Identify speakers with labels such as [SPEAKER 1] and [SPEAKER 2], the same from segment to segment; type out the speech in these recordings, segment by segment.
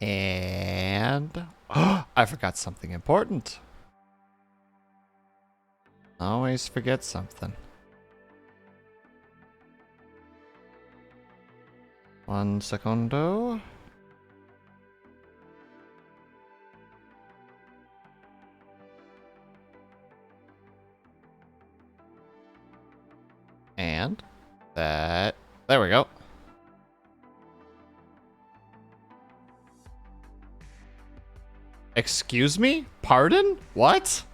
[SPEAKER 1] And I forgot something important. Always forget something. One secondo. And that, there we go. Excuse me? Pardon? What?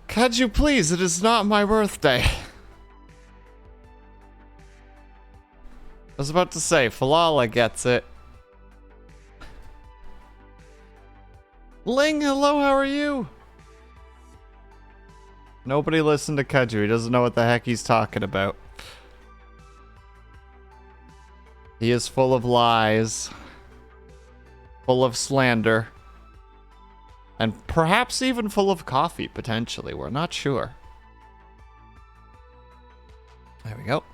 [SPEAKER 1] Could you please? It is not my birthday. I was about to say, Falala gets it. Ling, hello, how are you? Nobody listened to Kaju. He doesn't know what the heck he's talking about. He is full of lies. Full of slander. And perhaps even full of coffee, potentially. We're not sure. There we go.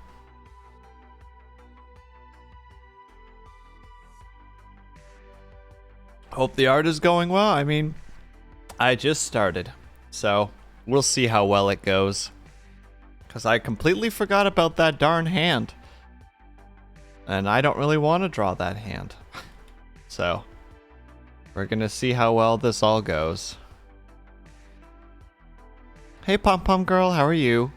[SPEAKER 1] Hope the art is going well. I mean, I just started. So, we'll see how well it goes. Because I completely forgot about that darn hand. And I don't really want to draw that hand. So, we're going to see how well this all goes. Hey, Pom Pom Girl, how are you?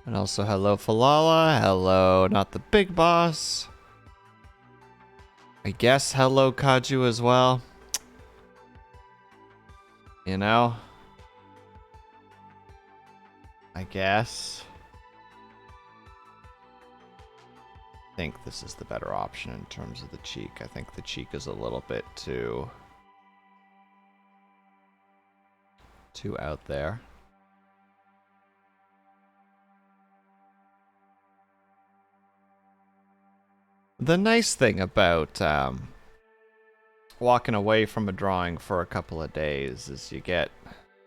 [SPEAKER 1] And also, hello, Falala. Hello, not the big boss. I guess hello, Kaju, as well. You know? I guess. I think this is the better option in terms of the cheek. I think the cheek is a little bit too out there. The nice thing about walking away from a drawing for a couple of days is you get,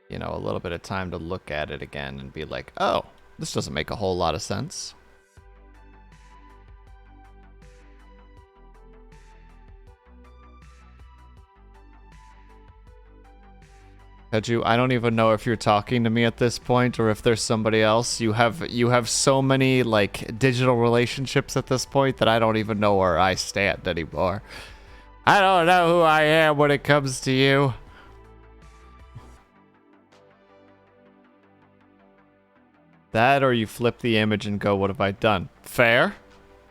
[SPEAKER 1] you know, a little bit of time to look at it again and be like, oh, this doesn't make a whole lot of sense. Kaju, I don't even know if you're talking to me at this point or if there's somebody else. You have so many like digital relationships at this point that I don't even know where I stand anymore. I don't know who I am when it comes to you. That or you flip the image and go, what have I done? Fair.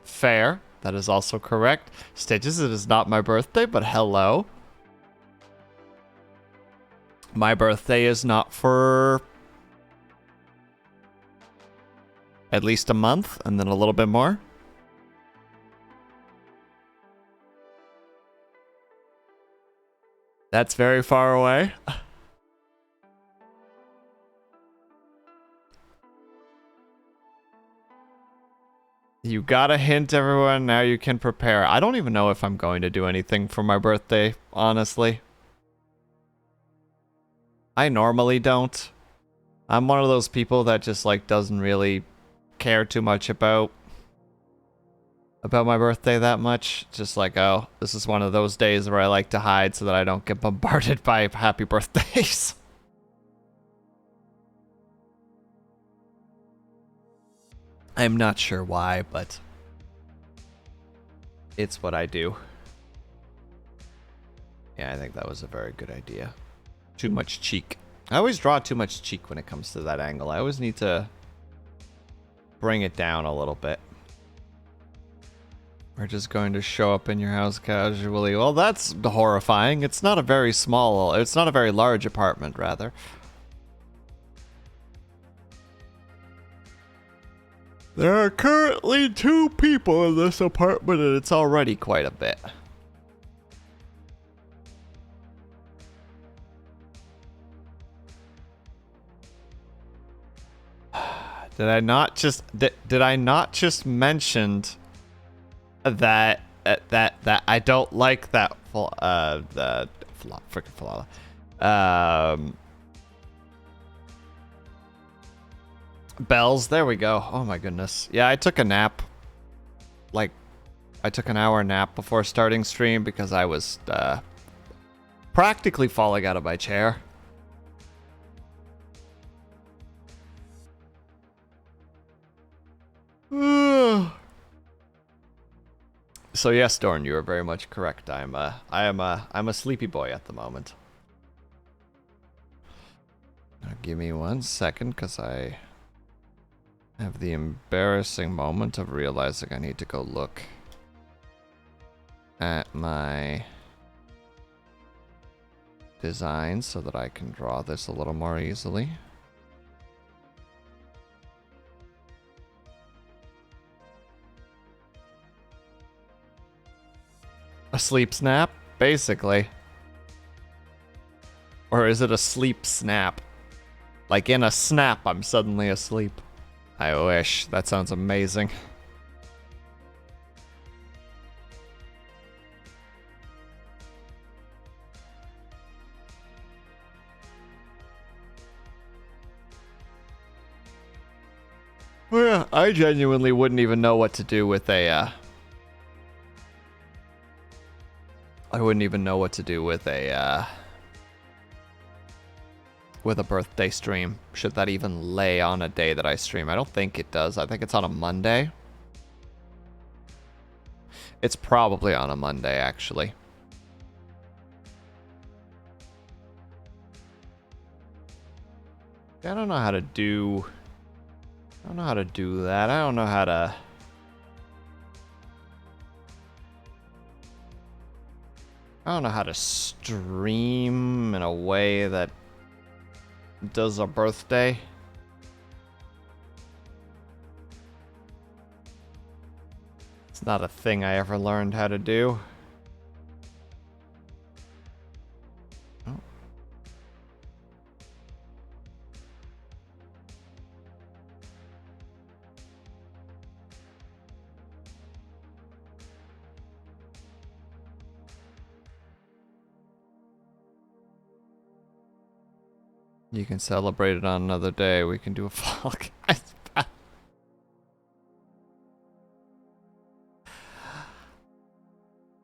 [SPEAKER 1] Fair. That is also correct. Stitches, it is not my birthday, but hello. My birthday is not for at least a month, and then a little bit more. That's very far away. You got a hint, everyone. Now you can prepare. I don't even know if I'm going to do anything for my birthday, honestly. I normally don't. I'm one of those people that just like doesn't really care too much about my birthday that much. Just like, oh, this is one of those days where I like to hide so that I don't get bombarded by happy birthdays. I'm not sure why, but it's what I do. Yeah, I think that was a very good idea. Too much cheek. I always draw too much cheek when it comes to that angle. I always need to bring it down a little bit. We're just going to show up in your house casually. Well, that's horrifying. It's not a very small, it's not a very large apartment, rather. There are currently 2 people in this apartment, and it's already quite a bit. Did I not just mention that that I don't like that the freaking Falala. Bells, there we go. Oh my goodness. Yeah, I took a nap. Like, I took an hour nap before starting stream because I was practically falling out of my chair. So yes, Dorn, you are very much correct. I'm a sleepy boy at the moment. Now give me 1 second, because I have the embarrassing moment of realizing I need to go look at my design so that I can draw this a little more easily. A sleep snap, basically. Or is it a sleep snap? Like in a snap, I'm suddenly asleep. I wish. That sounds amazing. Well, yeah, I genuinely wouldn't even know what to do with a, I wouldn't even know what to do with a birthday stream. Should that even lay on a day that I stream? I don't think it does. I think it's on a Monday. It's probably on a Monday, actually. I don't know how to do... I don't know how to do that. I don't know how to... I don't know how to stream in a way that does a birthday. It's not a thing I ever learned how to do. Oh. You can celebrate it on another day. We can do a Fall Guys battle.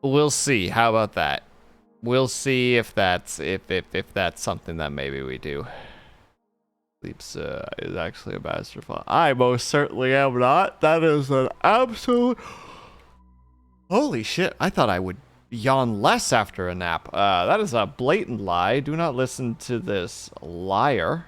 [SPEAKER 1] We'll see. How about that? We'll see if that's if that's something that maybe we do. Sleeps is actually a masterful. I most certainly am not. That is an absolute. Holy shit! I thought I would yawn less after a nap. That is a blatant lie. Do not listen to this liar.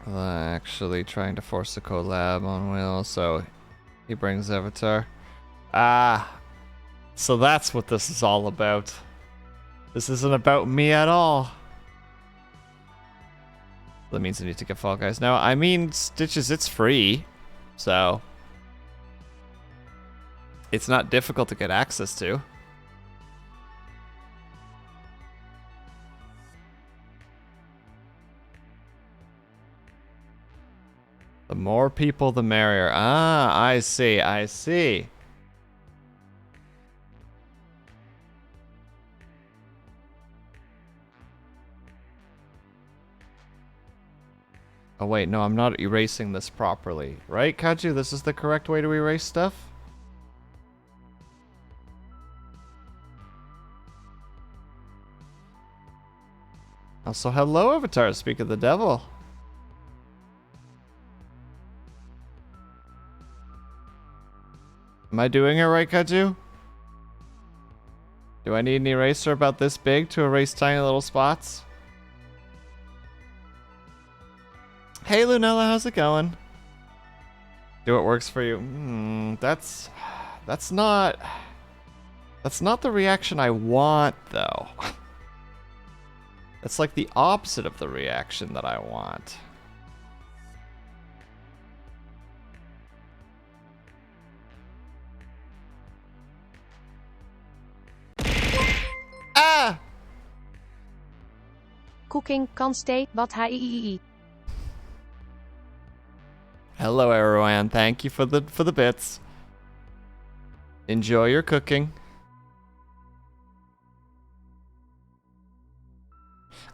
[SPEAKER 1] Actually trying to force a collab on Will, so he brings Avatar. Ah, so that's what this is all about. This isn't about me at all. That means I need to get Fall Guys now. I mean, Stitches, it's free, so it's not difficult to get access to. The more people, the merrier. Ah, I see, I see. Oh wait, no, I'm not erasing this properly. Right, Kaju? This is the correct way to erase stuff? Also, hello, Avatar, speak of the devil. Am I doing it right, Kaju? Do I need an eraser about this big to erase tiny little spots? Hey, Lunella, how's it going? Do what works for you. That's not the reaction I want, though. That's like the opposite of the reaction that I want.
[SPEAKER 2] cooking, can't stay, but hi.
[SPEAKER 1] Hello, Erwan. Thank you for the bits. Enjoy your cooking.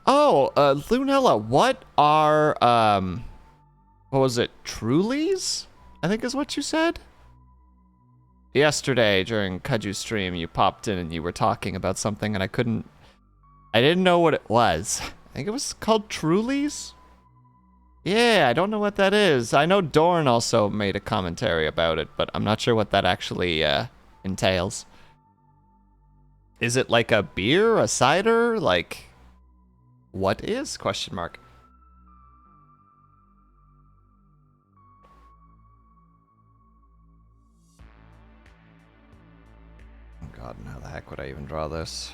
[SPEAKER 1] Oh, Lunella, what are what was it? Trulies? I think is what you said. Yesterday during Kaju's stream, you popped in and you were talking about something, and I didn't know what it was. I think it was called Trulies. Yeah, I don't know what that is. I know Dorn also made a commentary about it, but I'm not sure what that actually entails. Is it like a beer, a cider? Like, what is? Question mark. Oh God, and how the heck would I even draw this?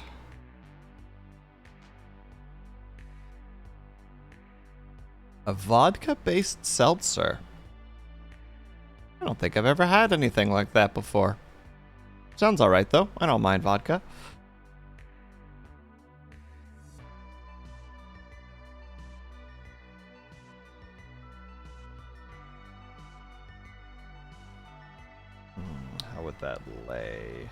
[SPEAKER 1] A vodka-based seltzer. I don't think I've ever had anything like that before. Sounds alright though. I don't mind vodka. How would that lay?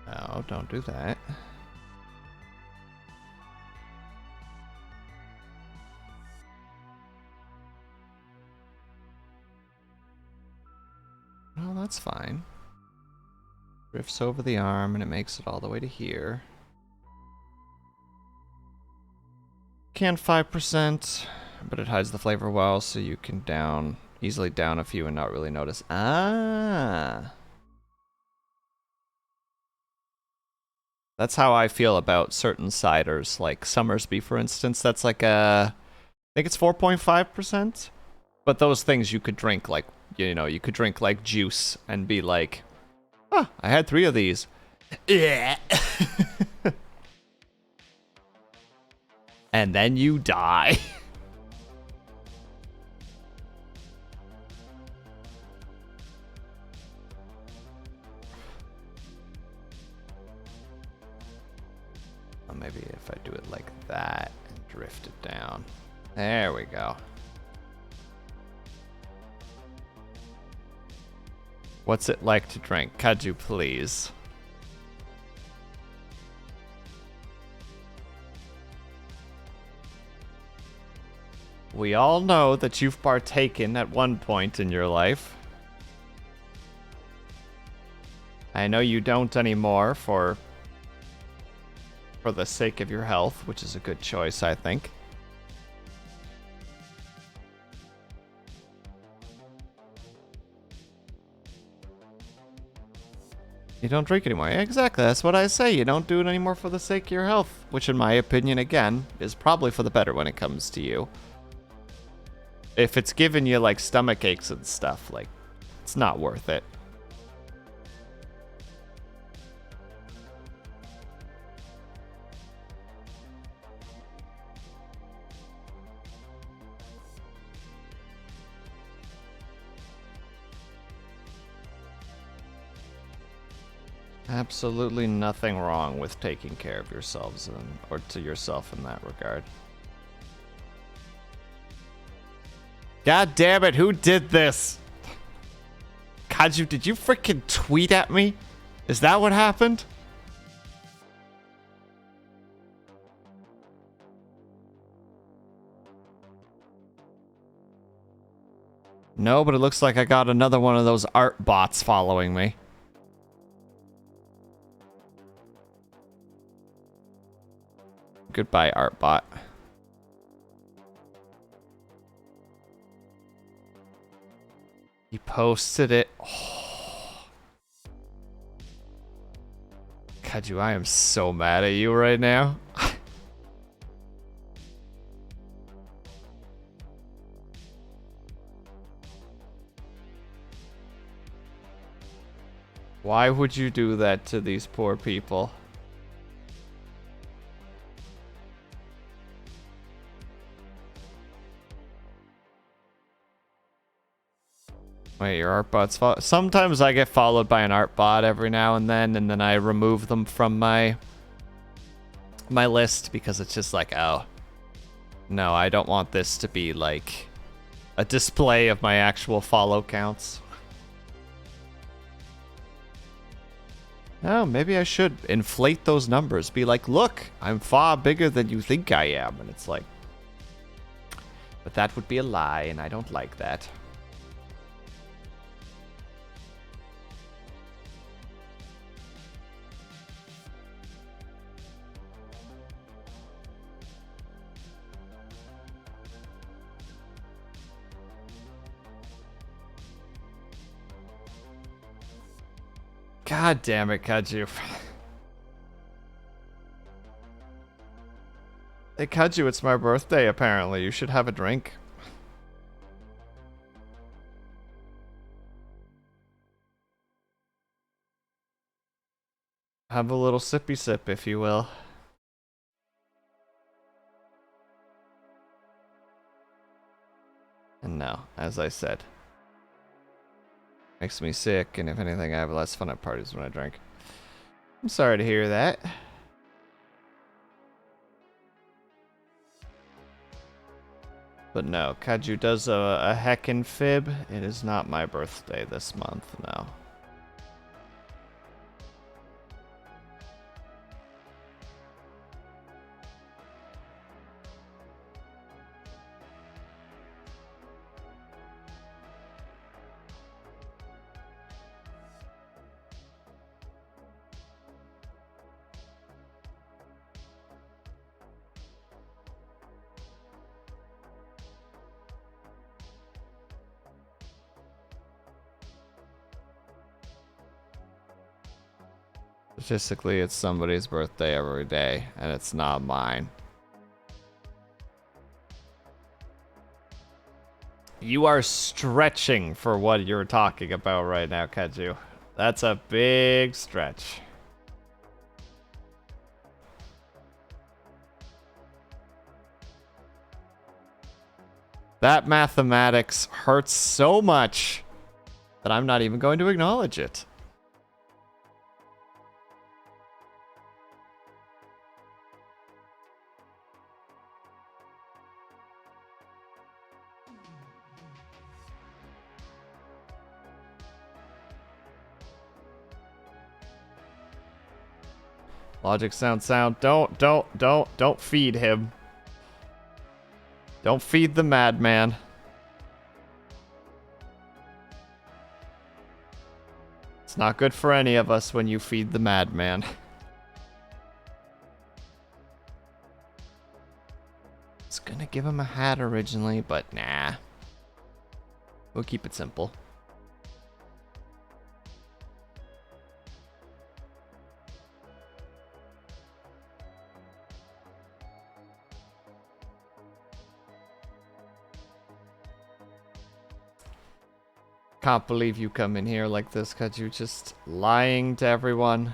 [SPEAKER 1] Oh, don't do that. Well, that's fine. Drifts over the arm and it makes it all the way to here. Can 5%, but it hides the flavor well, so you can easily down a few and not really notice. Ah. That's how I feel about certain ciders, like Summersby, for instance. That's like I think it's 4.5%. But those things you could drink like, you know, you could drink like juice and be like, ah, I had 3 of these. And then you die. Well, maybe if I do it like that and drift it down. There we go. What's it like to drink? Kaju, please. We all know that you've partaken at one point in your life. I know you don't anymore for the sake of your health, which is a good choice, I think. You don't drink anymore. Yeah, exactly, that's what I say. You don't do it anymore for the sake of your health, which in my opinion, again, is probably for the better when it comes to you. If it's giving you, like, stomach aches and stuff, like, it's not worth it. Absolutely nothing wrong with taking care of yourselves or to yourself in that regard. God damn it, who did this? Kaju, did you freaking tweet at me? Is that what happened? No, but it looks like I got another one of those art bots following me. Goodbye, Artbot. He posted it. Oh. Kaju, I am so mad at you right now. Why would you do that to these poor people? Wait, your art bots sometimes I get followed by an art bot every now and then I remove them from my my list because it's just like, oh, no, I don't want this to be like a display of my actual follow counts. Oh, maybe I should inflate those numbers. Be like, look, I'm far bigger than you think I am. And it's like, but that would be a lie, and I don't like that. God damn it, Kaju. Hey, Kaju, it's my birthday, apparently. You should have a drink. Have a little sippy sip, if you will. And no, as I said, makes me sick, and if anything, I have less fun at parties when I drink. I'm sorry to hear that. But no, Kaju does a heckin' fib. It is not my birthday this month, no. Statistically, it's somebody's birthday every day, and it's not mine. You are stretching for what you're talking about right now, Kaju. That's a big stretch. That mathematics hurts so much that I'm not even going to acknowledge it. Logic sound. Don't feed him. Don't feed the madman. It's not good for any of us when you feed the madman. I was gonna give him a hat originally, but nah. We'll keep it simple. Can't believe you come in here like this, cause you just lying to everyone.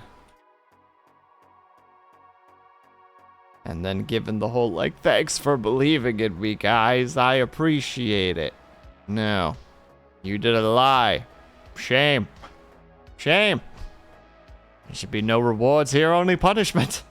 [SPEAKER 1] And then giving the whole like, thanks for believing in me, guys. I appreciate it. No. You did a lie. Shame. Shame. There should be no rewards here, only punishment.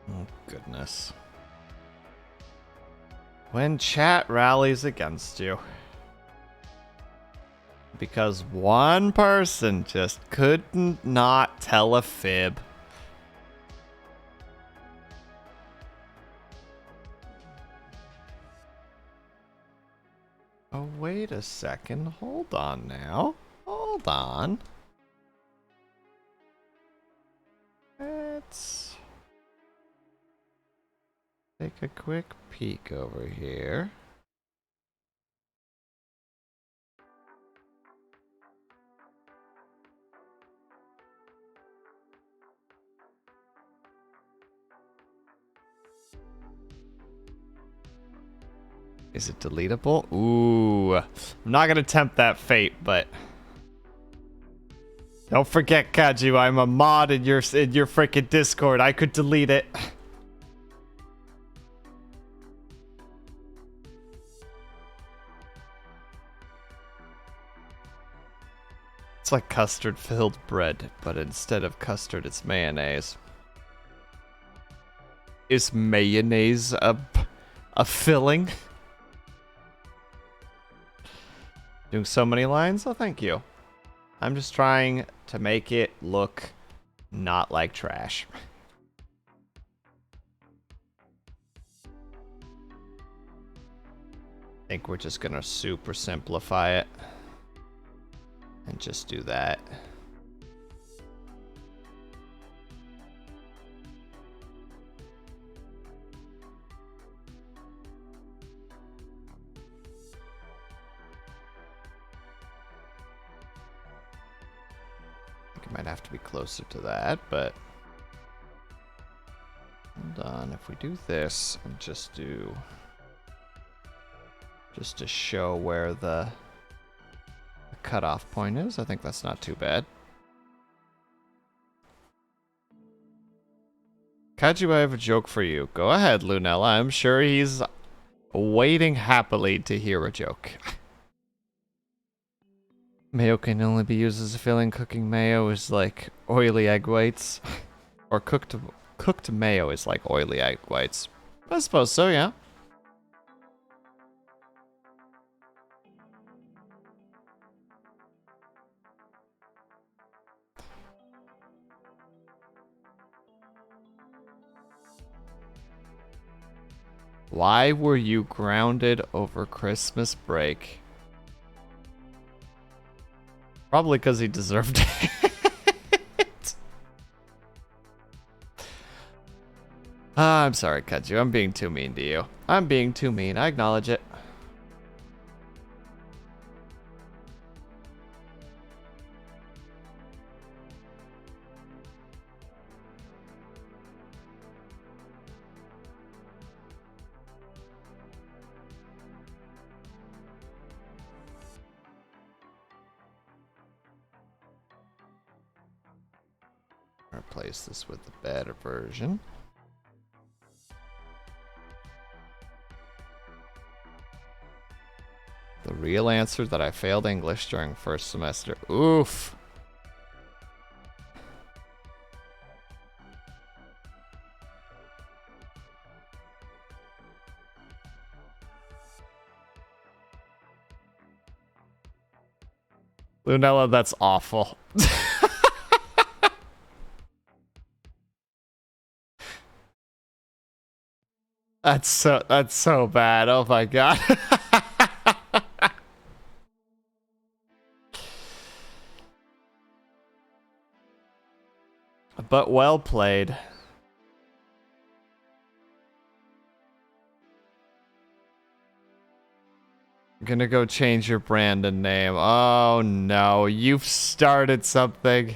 [SPEAKER 1] Oh, goodness. When chat rallies against you. Because one person just couldn't not tell a fib. Oh, wait a second. Hold on now. Hold on. Let's take a quick peek over here. Is it deletable? Ooh. I'm not gonna tempt that fate, but don't forget, Kaju, I'm a mod in your freaking Discord. I could delete it. It's like custard-filled bread, but instead of custard, it's mayonnaise. Is mayonnaise a filling? Doing so many lines? Oh, thank you. I'm just trying to make it look not like trash. I think we're just gonna super simplify it and just do that. I think it might have to be closer to that, but hold on. If we do this and just to show where the cutoff point is, I think that's not too bad. Kaju, I have a joke for you. Go ahead, Lunella. I'm sure he's waiting happily to hear a joke. Mayo can only be used as a filling. Cooking mayo is like oily egg whites. Or cooked mayo is like oily egg whites. I suppose so, yeah. Why were you grounded over Christmas break? Probably because he deserved it. I'm sorry, Kaju. I'm being too mean to you. I'm being too mean. I acknowledge it. Replace this with the better version. The real answer that I failed English during first semester. Oof. Lunella, that's awful. That's so bad. Oh my god. But well played. I'm gonna go change your Brandon name. Oh no, you've started something.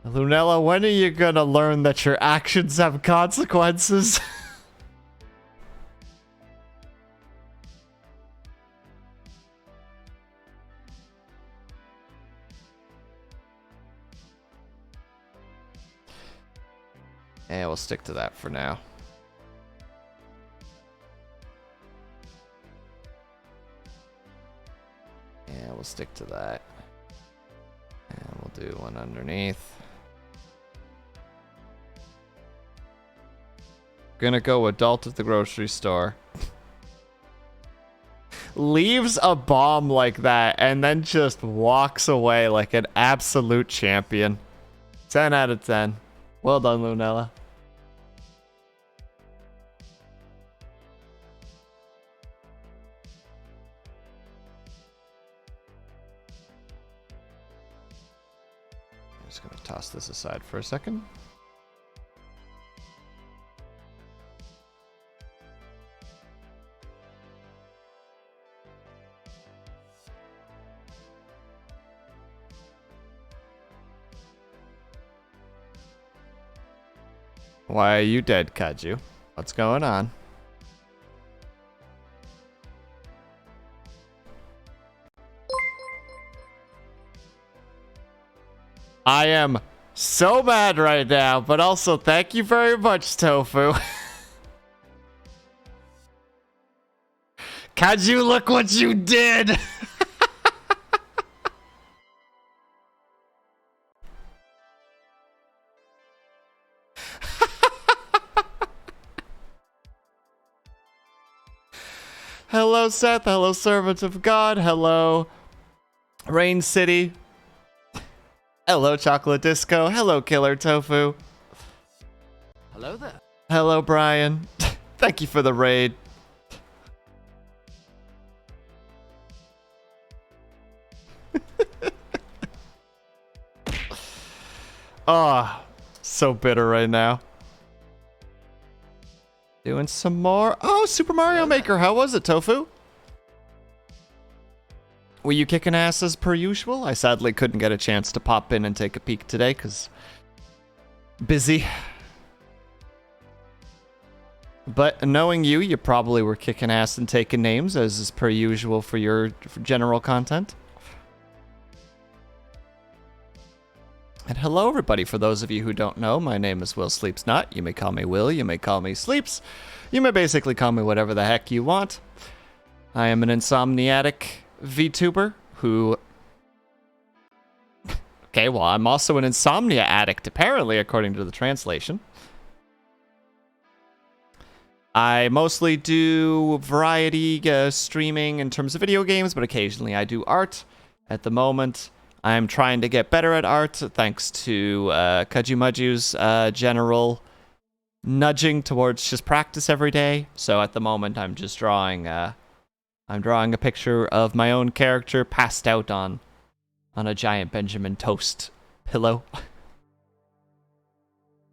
[SPEAKER 1] Lunella, when are you gonna learn that your actions have consequences? And we'll stick to that for now. Yeah, we'll stick to that. And we'll do one underneath. Gonna go adult at the grocery store. Leaves a bomb like that and then just walks away like an absolute champion. 10 out of 10. Well done, Lunella. I'm just gonna toss this aside for a second. Why are you dead, Kaju? What's going on? I am so mad right now, but also thank you very much, Tofu. Can you look what you did? Hello, Seth. Hello, servant of God. Hello, Rain City. Hello, Chocolate Disco. Hello, Killer Tofu.
[SPEAKER 3] Hello there.
[SPEAKER 1] Hello, Brian. Thank you for the raid. Ah, so bitter right now. Doing some more. Oh, Super Mario Maker. How was it, Tofu? Were you kicking ass as per usual? I sadly couldn't get a chance to pop in and take a peek today because busy. But knowing you, you probably were kicking ass and taking names as is per usual for your general content. And hello, everybody. For those of you who don't know, my name is WillSleepsNot. You may call me Will. You may call me Sleeps. You may basically call me whatever the heck you want. I am an insomniatic VTuber who... Okay, well, I'm also an insomnia addict, apparently, according to the translation. I mostly do variety streaming in terms of video games, but occasionally I do art. At the moment, I'm trying to get better at art, thanks to Kajumaju's general nudging towards just practice every day. So at the moment, I'm just drawing. I'm drawing a picture of my own character passed out on a giant Benjamin Toast pillow.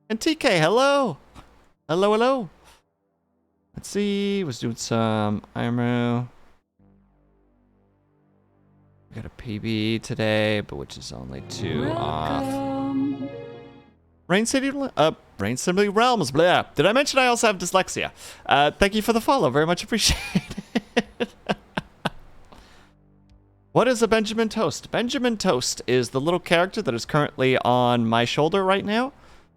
[SPEAKER 1] And TK, hello, hello. Let's see. Was doing some IMO. We got a PB today, but which is only 2 off. Rain City Realms, blah. Did I mention I also have dyslexia? Thank you for the follow, very much appreciated. What is a Benjamin Toast? Benjamin Toast is the little character that is currently on my shoulder right now.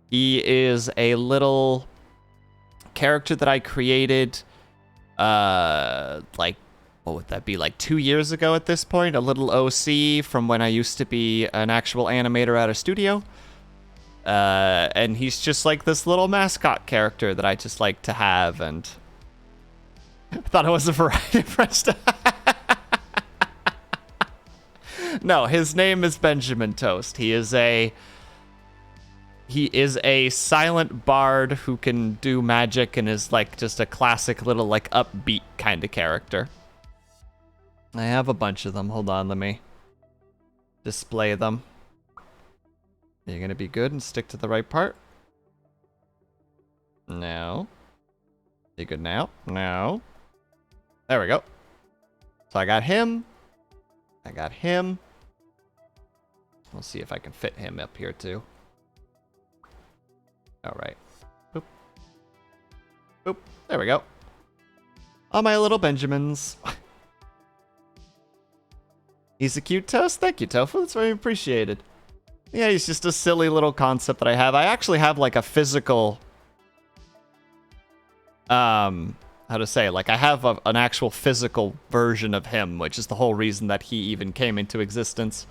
[SPEAKER 1] He is a little character that I created, like, what would that be, like 2 years ago at this point? A little OC from when I used to be an actual animator at a studio. And he's just like this little mascot character that I just like to have, and I thought it was a variety of French stuff. No, his name is Benjamin Toast. He is a silent bard who can do magic and is like just a classic little like upbeat kind of character. I have a bunch of them. Hold on, let me display them. You're gonna be good and stick to the right part. No. You good now? No. There we go. So I got him. I got him. We'll see if I can fit him up here too. Alright. Boop. Boop. There we go. All my little Benjamins. He's a cute toast. Thank you, Tofu. That's very appreciated. Yeah, he's just a silly little concept that I have. I actually have like a physical... how to say, like I have an actual physical version of him, which is the whole reason that he even came into existence.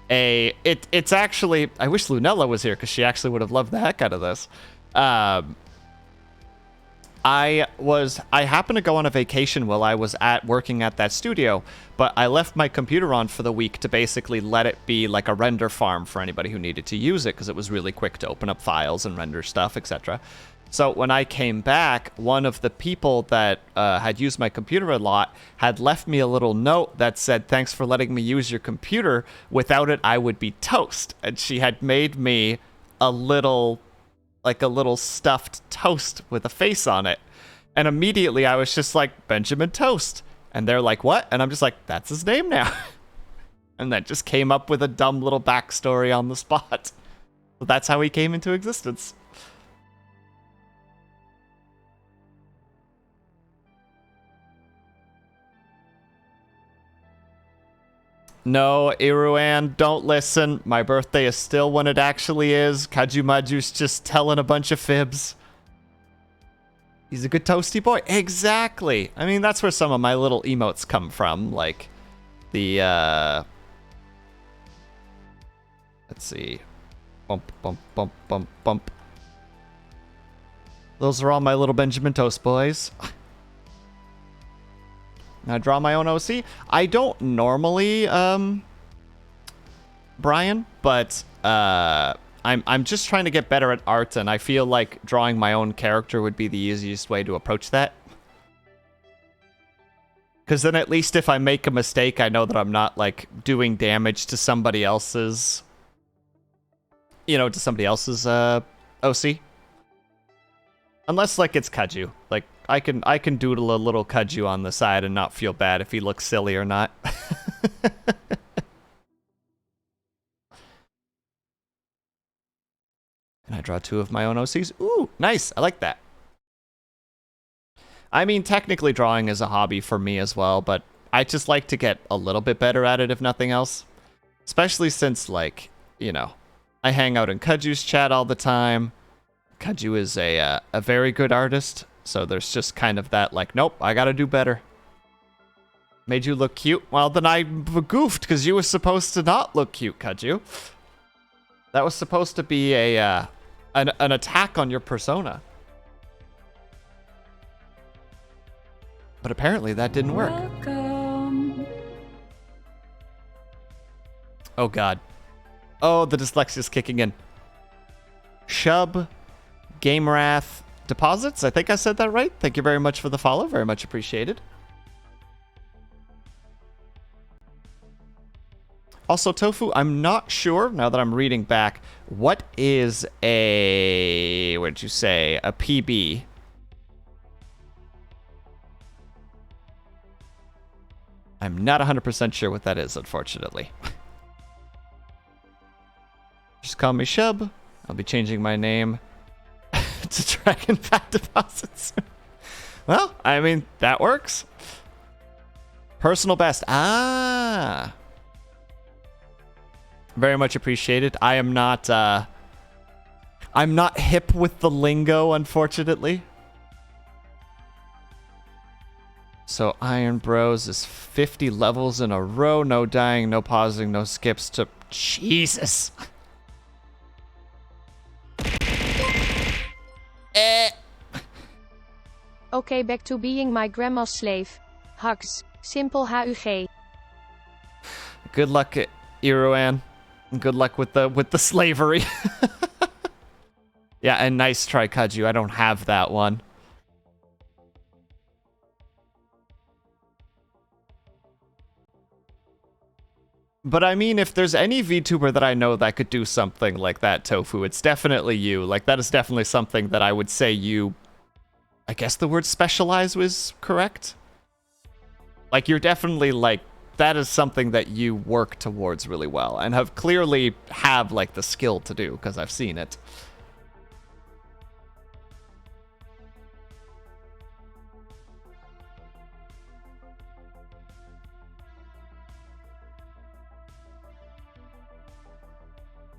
[SPEAKER 1] It's actually, I wish Lunella was here because she actually would have loved the heck out of this. I happened to go on a vacation while I was working at that studio, but I left my computer on for the week to basically let it be like a render farm for anybody who needed to use it, because it was really quick to open up files and render stuff, etc. So when I came back, one of the people that had used my computer a lot had left me a little note that said, "Thanks for letting me use your computer. Without it, I would be toast." And she had made me a little stuffed toast with a face on it. And immediately I was just like, Benjamin Toast. And they're like, what? And I'm just like, that's his name now. And that just came up with a dumb little backstory on the spot. So that's how he came into existence. No, Iruan, don't listen. My birthday is still when it actually is. Kajumaju's just telling a bunch of fibs. He's a good toasty boy. Exactly. I mean, that's where some of my little emotes come from. Like, the, let's see. Bump, bump, bump, bump, bump. Those are all my little Benjamin Toast boys. I draw my own OC. I don't normally, Brian, but I'm just trying to get better at art, and I feel like drawing my own character would be the easiest way to approach that. Because then at least if I make a mistake, I know that I'm not, like, doing damage to somebody else's, you know, to somebody else's OC. Unless, like, it's Kaju. Like, I can doodle a little Kaju on the side and not feel bad if he looks silly or not. And I draw 2 of my own OCs. Ooh, nice. I like that. I mean, technically drawing is a hobby for me as well, but I just like to get a little bit better at it, if nothing else. Especially since, like, you know, I hang out in Kaju's chat all the time. Kaju is a very good artist, so there's just kind of that, like, nope, I gotta do better. Made you look cute? Well, then I goofed, because you were supposed to not look cute, Kaju. That was supposed to be an attack on your persona. But apparently that didn't work.
[SPEAKER 4] Welcome.
[SPEAKER 1] Oh, God. Oh, the dyslexia's kicking in. Shub, Game Wrath, Deposits. I think I said that right. Thank you very much for the follow. Very much appreciated. Also, Tofu, I'm not sure, now that I'm reading back, what is a... what did you say? A PB? I'm not 100% sure what that is, unfortunately. Just call me Shub. I'll be changing my name to Dragon Pack Deposits. Well, I mean, that works. Personal best. Ah. Very much appreciated. I am not, I'm not hip with the lingo, unfortunately. So Iron Bros is 50 levels in a row. No dying, no pausing, no skips to... Jesus.
[SPEAKER 2] Okay, back to being my grandma's slave. Hugs. Simple HUG.
[SPEAKER 1] Good luck, Iruan. Good luck with the slavery. Yeah, and nice try, Kaju. I don't have that one. But I mean, if there's any VTuber that I know that could do something like that, Tofu, it's definitely you. Like, that is definitely something that I would say you... I guess the word specialize was correct? Like, you're definitely, like... that is something that you work towards really well, and have clearly have, like, the skill to do, because I've seen it.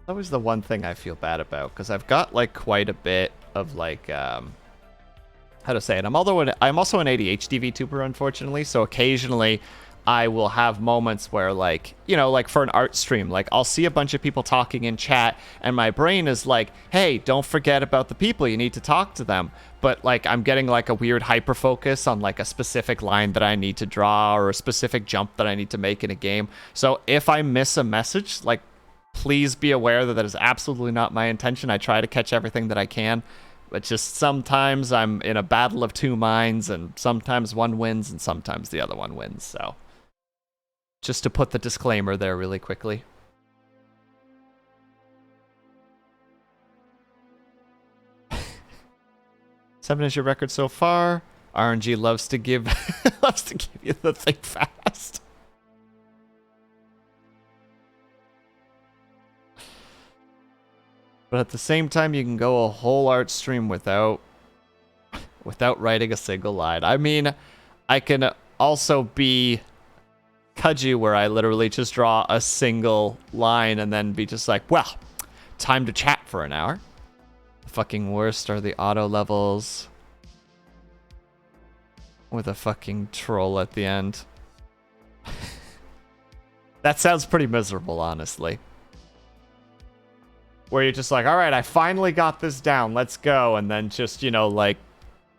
[SPEAKER 1] That was the one thing I feel bad about, because I've got, like, quite a bit of, like, how to say it? I'm also an ADHD VTuber, unfortunately, so occasionally I will have moments where, like, you know, like for an art stream, like I'll see a bunch of people talking in chat and my brain is like, hey, don't forget about the people, you need to talk to them. But like I'm getting like a weird hyper focus on like a specific line that I need to draw or a specific jump that I need to make in a game. So if I miss a message, like please be aware that that is absolutely not my intention. I try to catch everything that I can. But just sometimes I'm in a battle of two minds and sometimes one wins and sometimes the other one wins, so... Just to put the disclaimer there really quickly. Seven is your record so far. RNG loves to give loves to give you the thing fast. But at the same time, you can go a whole art stream without writing a single line. I mean, I can also be Kaju, where I literally just draw a single line and then be just like, well, time to chat for an hour. The fucking worst are the auto levels with a fucking troll at the end. That sounds pretty miserable, honestly. Where you're just like, all right, I finally got this down, let's go. And then just, you know, like,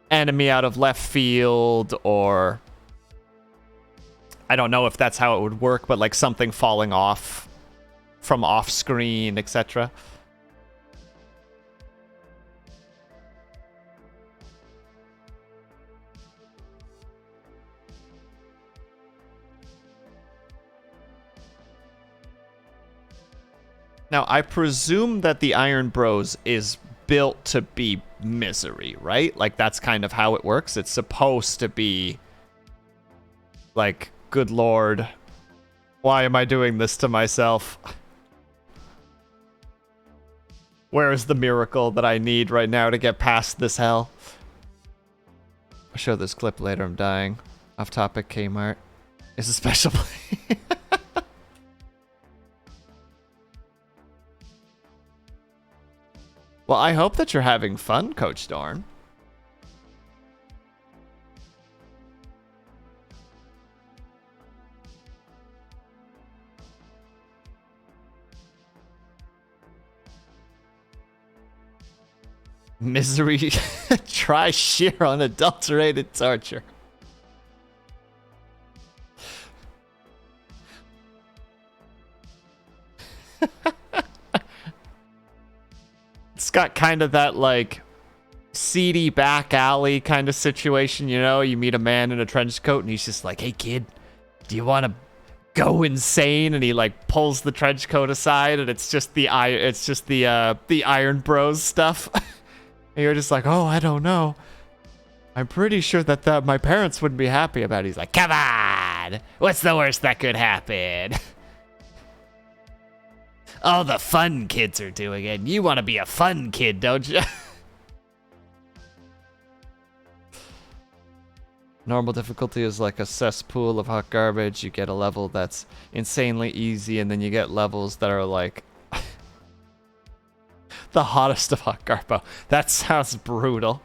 [SPEAKER 1] enemy out of left field, or I don't know if that's how it would work, but like something falling off from off screen, etc. Now, I presume that the Iron Bros is built to be misery, right? Like, that's kind of how it works. It's supposed to be like, good lord, why am I doing this to myself? Where is the miracle that I need right now to get past this hell? I'll show this clip later, I'm dying. Off topic, Kmart is a special play. Well, I hope that you're having fun, Coach Dorn. Misery. Try sheer unadulterated torture. It's got kind of that, like, seedy back alley kind of situation, you know? You meet a man in a trench coat and he's just like, hey, kid, do you want to go insane? And he, like, pulls the trench coat aside and it's just the Iron Bros stuff. And you're just like, oh, I don't know. I'm pretty sure that my parents wouldn't be happy about it. He's like, come on! What's the worst that could happen? All the fun kids are doing it. You want to be a fun kid, don't you? Normal difficulty is like a cesspool of hot garbage. You get a level that's insanely easy, and then you get levels that are like the hottest of hot garbo. That sounds brutal.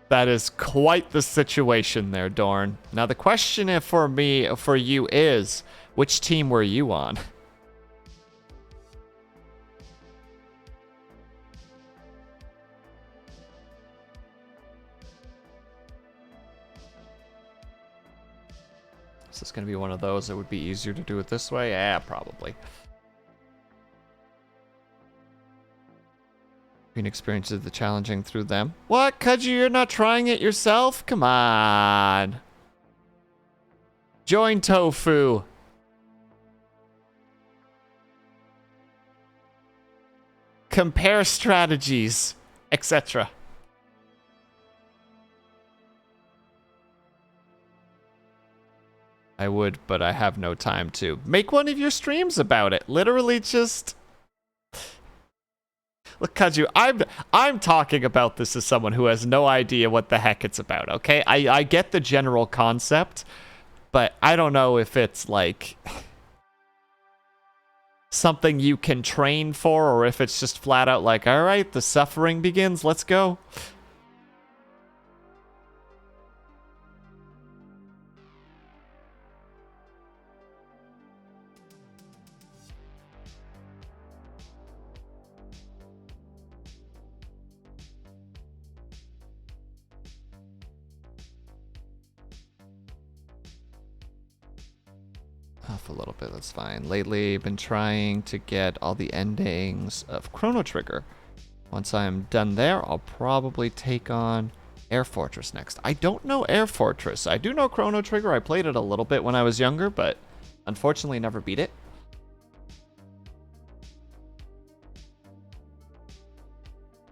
[SPEAKER 1] That is quite the situation there, Dorn. Now the question for you is, which team were you on? Is this going to be one of those that would be easier to do it this way? Yeah, probably. Experiences the challenging through them. What, Kaju, you're not trying it yourself? Come on. Join Tofu. Compare strategies, etc. I would, but I have no time to. Make one of your streams about it. Literally just... Look, Kaju, I'm talking about this as someone who has no idea what the heck it's about, okay? I get the general concept, but I don't know if it's, like, something you can train for, or if it's just flat out like, all right, the suffering begins, let's go. Off a little bit, that's fine. Lately, been trying to get all the endings of Chrono Trigger. Once I'm done there, I'll probably take on Air Fortress next. I don't know Air Fortress. I do know Chrono Trigger. I played it a little bit when I was younger, but unfortunately never beat it.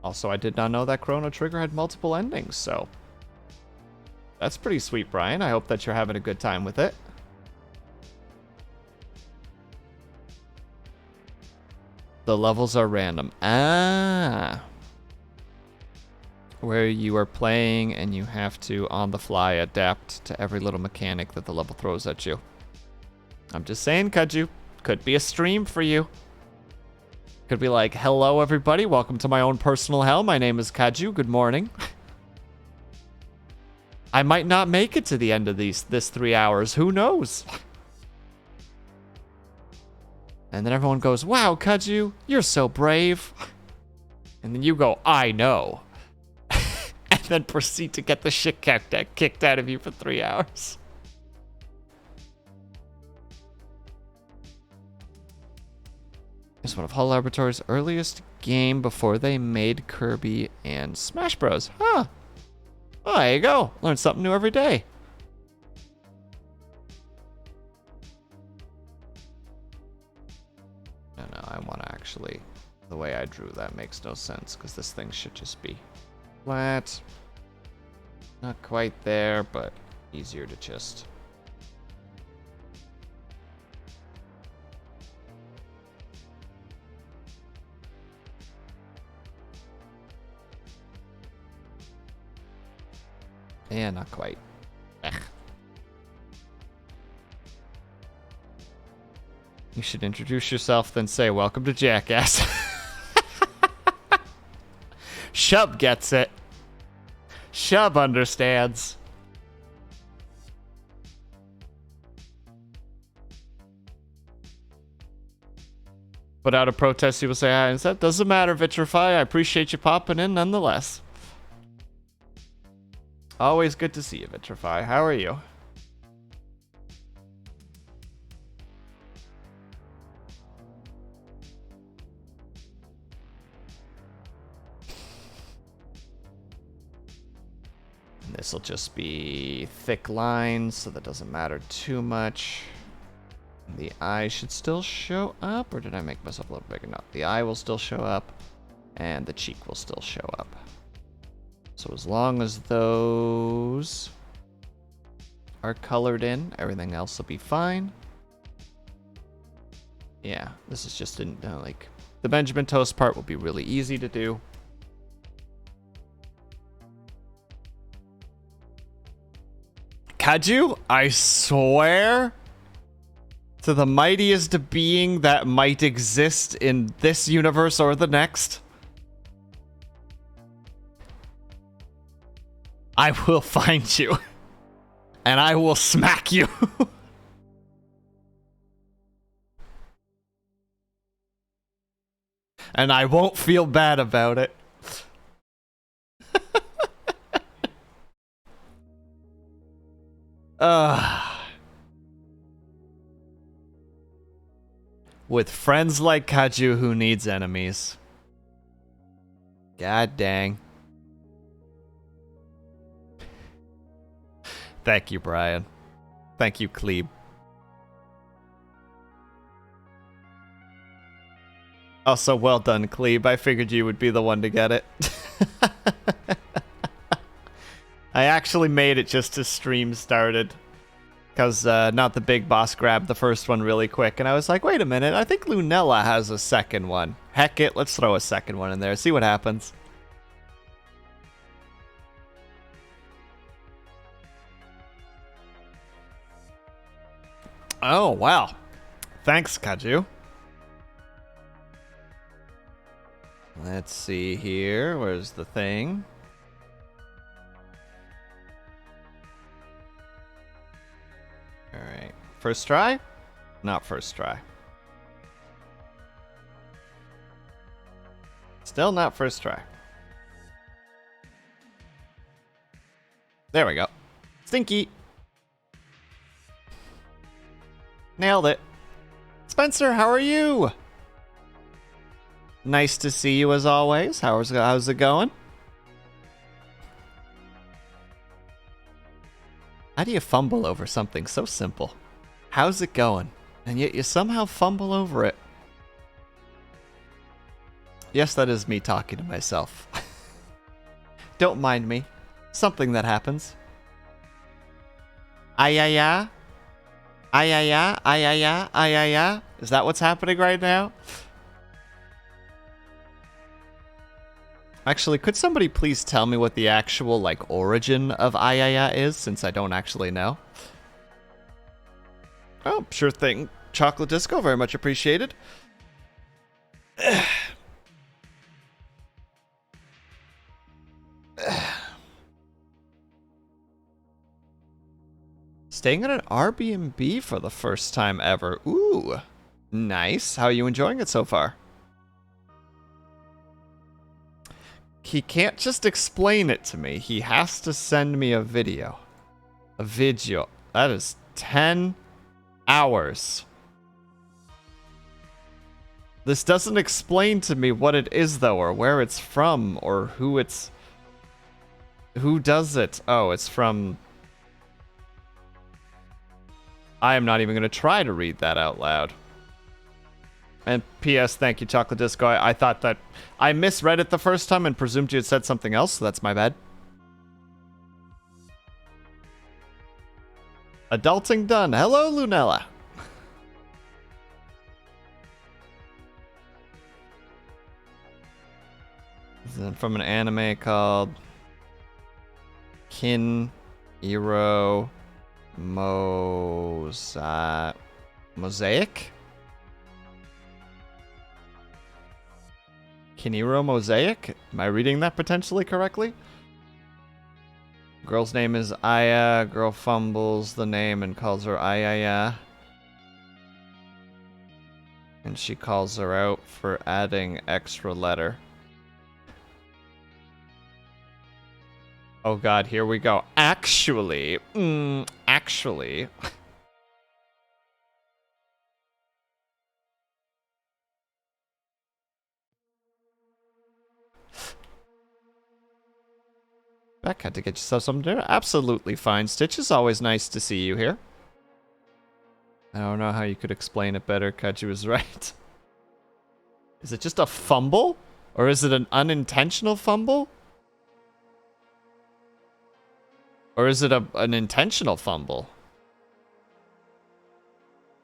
[SPEAKER 1] Also, I did not know that Chrono Trigger had multiple endings, so that's pretty sweet, Brian. I hope that you're having a good time with it. The levels are random. Ah. Where you are playing and you have to, on the fly, adapt to every little mechanic that the level throws at you. I'm just saying, Kaju. Could be a stream for you. Could be like, hello everybody, welcome to my own personal hell. My name is Kaju, good morning. I might not make it to the end of this 3 hours, who knows? And then everyone goes, wow, Kaju, you're so brave. And then you go, I know. And then proceed to get the shit kicked out of you for 3 hours. It's one of Hull Laboratories' earliest game before they made Kirby and Smash Bros. Huh. Oh, there you go. Learn something new every day. No, I want to actually... The way I drew that makes no sense, because this thing should just be flat. Not quite there, but easier to just... Yeah, not quite. Ugh. You should introduce yourself, then say, welcome to Jackass. Shub gets it. Shub understands. Put out a protest, he will say, ah, that doesn't matter, Vitrify. I appreciate you popping in nonetheless. Always good to see you, Vitrify. How are you? This will just be thick lines, so that doesn't matter too much. The eye should still show up, or did I make myself a little bigger? No, the eye will still show up, and the cheek will still show up. So as long as those are colored in, everything else will be fine. Yeah, this is just like the Benjamin Toast part will be really easy to do. Kaju, I swear to the mightiest being that might exist in this universe or the next, I will find you, and I will smack you. And I won't feel bad about it. With friends like Kaju, who needs enemies? God dang. Thank you, Brian. Thank you, Clebe. Also, well done, Clebe. I figured you would be the one to get it. I actually made it just as stream started. Because Not the Big Boss grabbed the first one really quick. And I was like, wait a minute, I think Lunella has a second one. Heck it, let's throw a second one in there. See what happens. Oh, wow. Thanks, Kaju. Let's see here. Where's the thing? Alright. First try? Not first try. Still not first try. There we go. Stinky. Nailed it. Spencer, how are you? Nice to see you as always. How's it going? How do you fumble over something so simple? How's it going? And yet you somehow fumble over it. Yes, that is me talking to myself. Don't mind me. Something that happens. Ayaya? Ayaya? Ayaya? Ayaya? Is that what's happening right now? Actually, could somebody please tell me what the actual, like, origin of Ayaya is, since I don't actually know? Oh, sure thing. Chocolate Disco, very much appreciated. Staying at an Airbnb for the first time ever. Ooh, nice. How are you enjoying it so far? He can't just explain it to me. He has to send me a video. A video. That is 10 hours. This doesn't explain to me what it is, though, or where it's from, or who it's... Who does it? Oh, it's from... I am not even going to try to read that out loud. And P.S. Thank you, Chocolate Disco. I thought that... I misread it the first time and presumed you had said something else, so that's my bad. Adulting done. Hello, Lunella. This is from an anime called Kin Iro Mosaic? Kiniro Mosaic? Am I reading that potentially correctly? Girl's name is Aya. Girl fumbles the name and calls her Ayaya. And she calls her out for adding extra letter. Oh god, here we go. Actually. Actually. Beck, had to get yourself something to do? Absolutely fine. Stitch, is always nice to see you here. I don't know how you could explain it better. Kaji was right. Is it just a fumble? Or is it an unintentional fumble? Or is it an intentional fumble?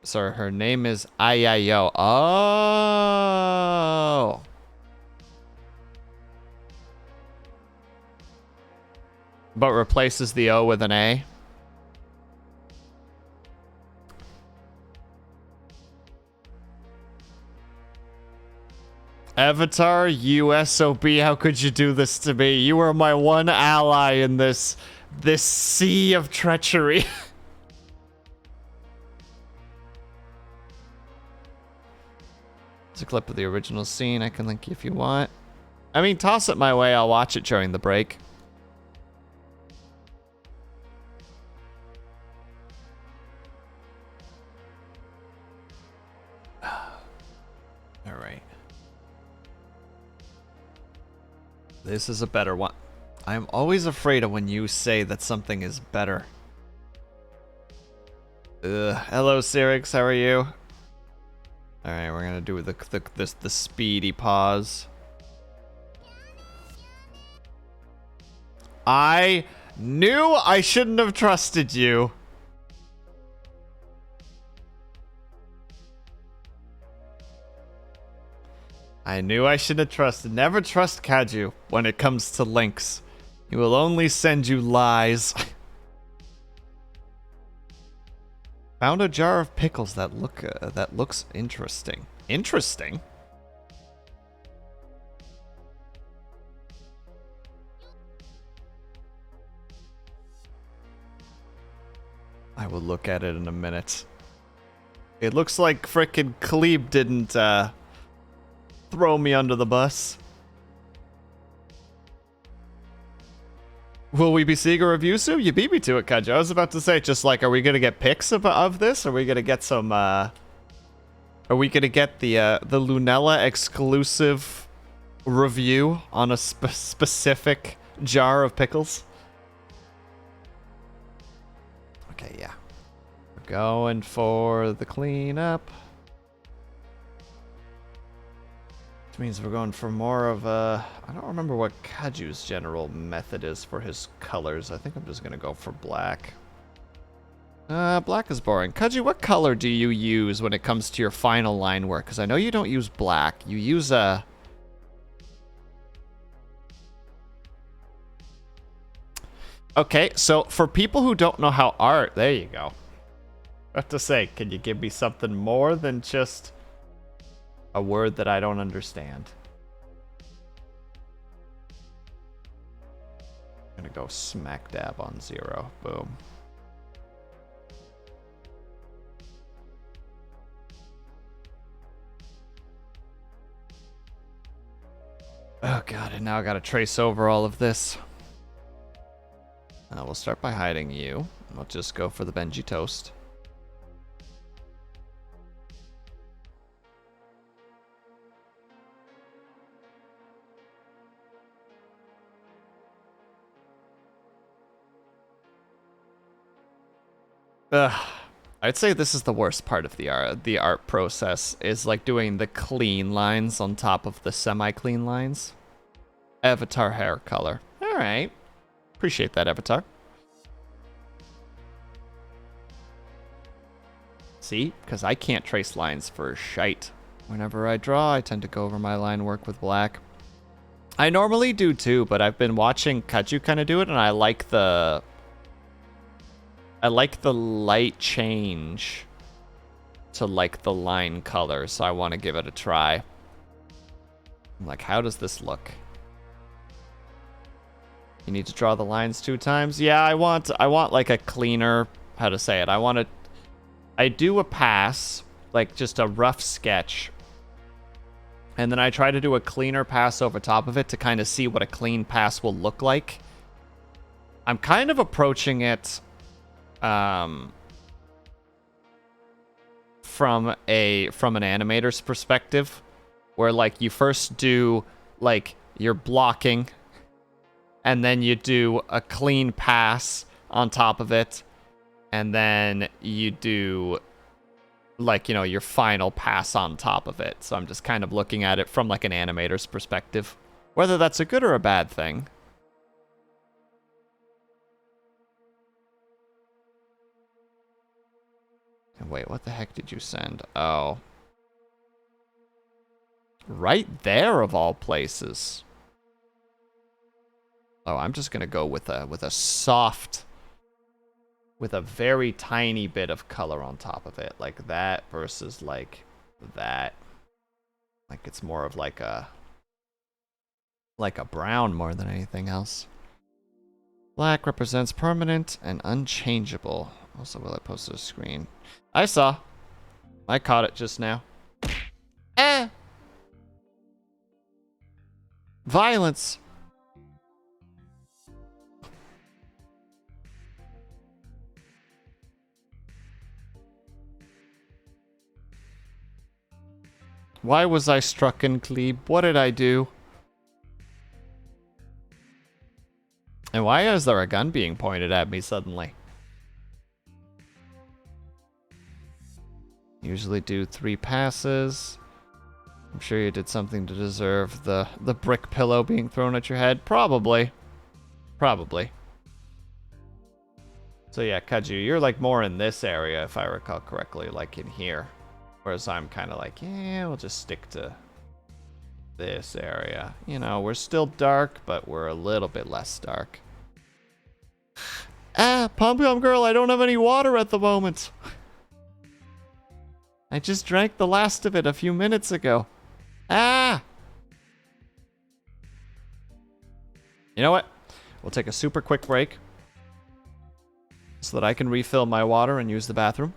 [SPEAKER 1] Sorry, her name is Ayayo. Oh. But replaces the O with an A. Avatar, USOB, how could you do this to me? You were my one ally in this sea of treachery. It's a clip of the original scene. I can link you if you want. I mean, toss it my way. I'll watch it during the break. All right. This is a better one. I'm always afraid of when you say that something is better. Hello, Cyrix. How are you? All right, we're gonna do the speedy pause. I knew I shouldn't have trusted you. I knew I shouldn't have trusted. Never trust Kaju when it comes to links. He will only send you lies. Found a jar of pickles that looks interesting. Interesting? I will look at it in a minute. It looks like frickin' Klebe didn't throw me under the bus. Will we be seeing a review soon? You beat me to it, Kaju. I was about to say, just like, are we gonna get pics of this? Are we gonna get some, are we gonna get the Lunella exclusive review on a specific jar of pickles? Okay, yeah. We're going for the cleanup. Which means we're going for more of a... I don't remember what Kaju's general method is for his colors. I think I'm just going to go for black. Black is boring. Kaju, what color do you use when it comes to your final line work? Because I know you don't use black. You use a... Okay, so for people who don't know how art, there you go. What to say? Can you give me something more than just a word that I don't understand? I'm gonna go smack dab on 0. Boom. Oh god, and now I gotta trace over all of this. We'll start by hiding you. We'll just go for the Benji toast. I'd say this is the worst part of the art process, is like doing the clean lines on top of the semi-clean lines. Avatar hair color. All right. Appreciate that, Avatar. See? Because I can't trace lines for shite. Whenever I draw, I tend to go over my line work with black. I normally do too, but I've been watching Kaju kind of do it, and I like the light change to like the line color, so I want to give it a try. I'm like, how does this look? You need to draw the lines 2 times? Yeah, I want like a cleaner, how to say it? I do a pass, like just a rough sketch, and then I try to do a cleaner pass over top of it to kind of see what a clean pass will look like. I'm kind of approaching it from an animator's perspective, where like you first do like your blocking, and then you do a clean pass on top of it, and then you do like, you know, your final pass on top of it. So I'm just kind of looking at it from like an animator's perspective, whether that's a good or a bad thing. Wait, what the heck did you send? Oh. Right there, of all places. Oh, I'm just gonna go with a soft, with a very tiny bit of color on top of it, like that versus like that. Like it's more of like a brown more than anything else. Black represents permanent and unchangeable. Also, will I post to the screen? I saw. I caught it just now. Violence. Why was I struck in Glebe? What did I do? And why is there a gun being pointed at me suddenly? Usually do 3 passes. I'm sure you did something to deserve the brick pillow being thrown at your head. Probably. Probably. So yeah, Kaju, you're like more in this area, if I recall correctly, like in here. Whereas I'm kind of like, yeah, we'll just stick to this area. You know, we're still dark, but we're a little bit less dark. Pom Pom Girl, I don't have any water at the moment. I just drank the last of it a few minutes ago. You know what? We'll take a super quick break so that I can refill my water and use the bathroom.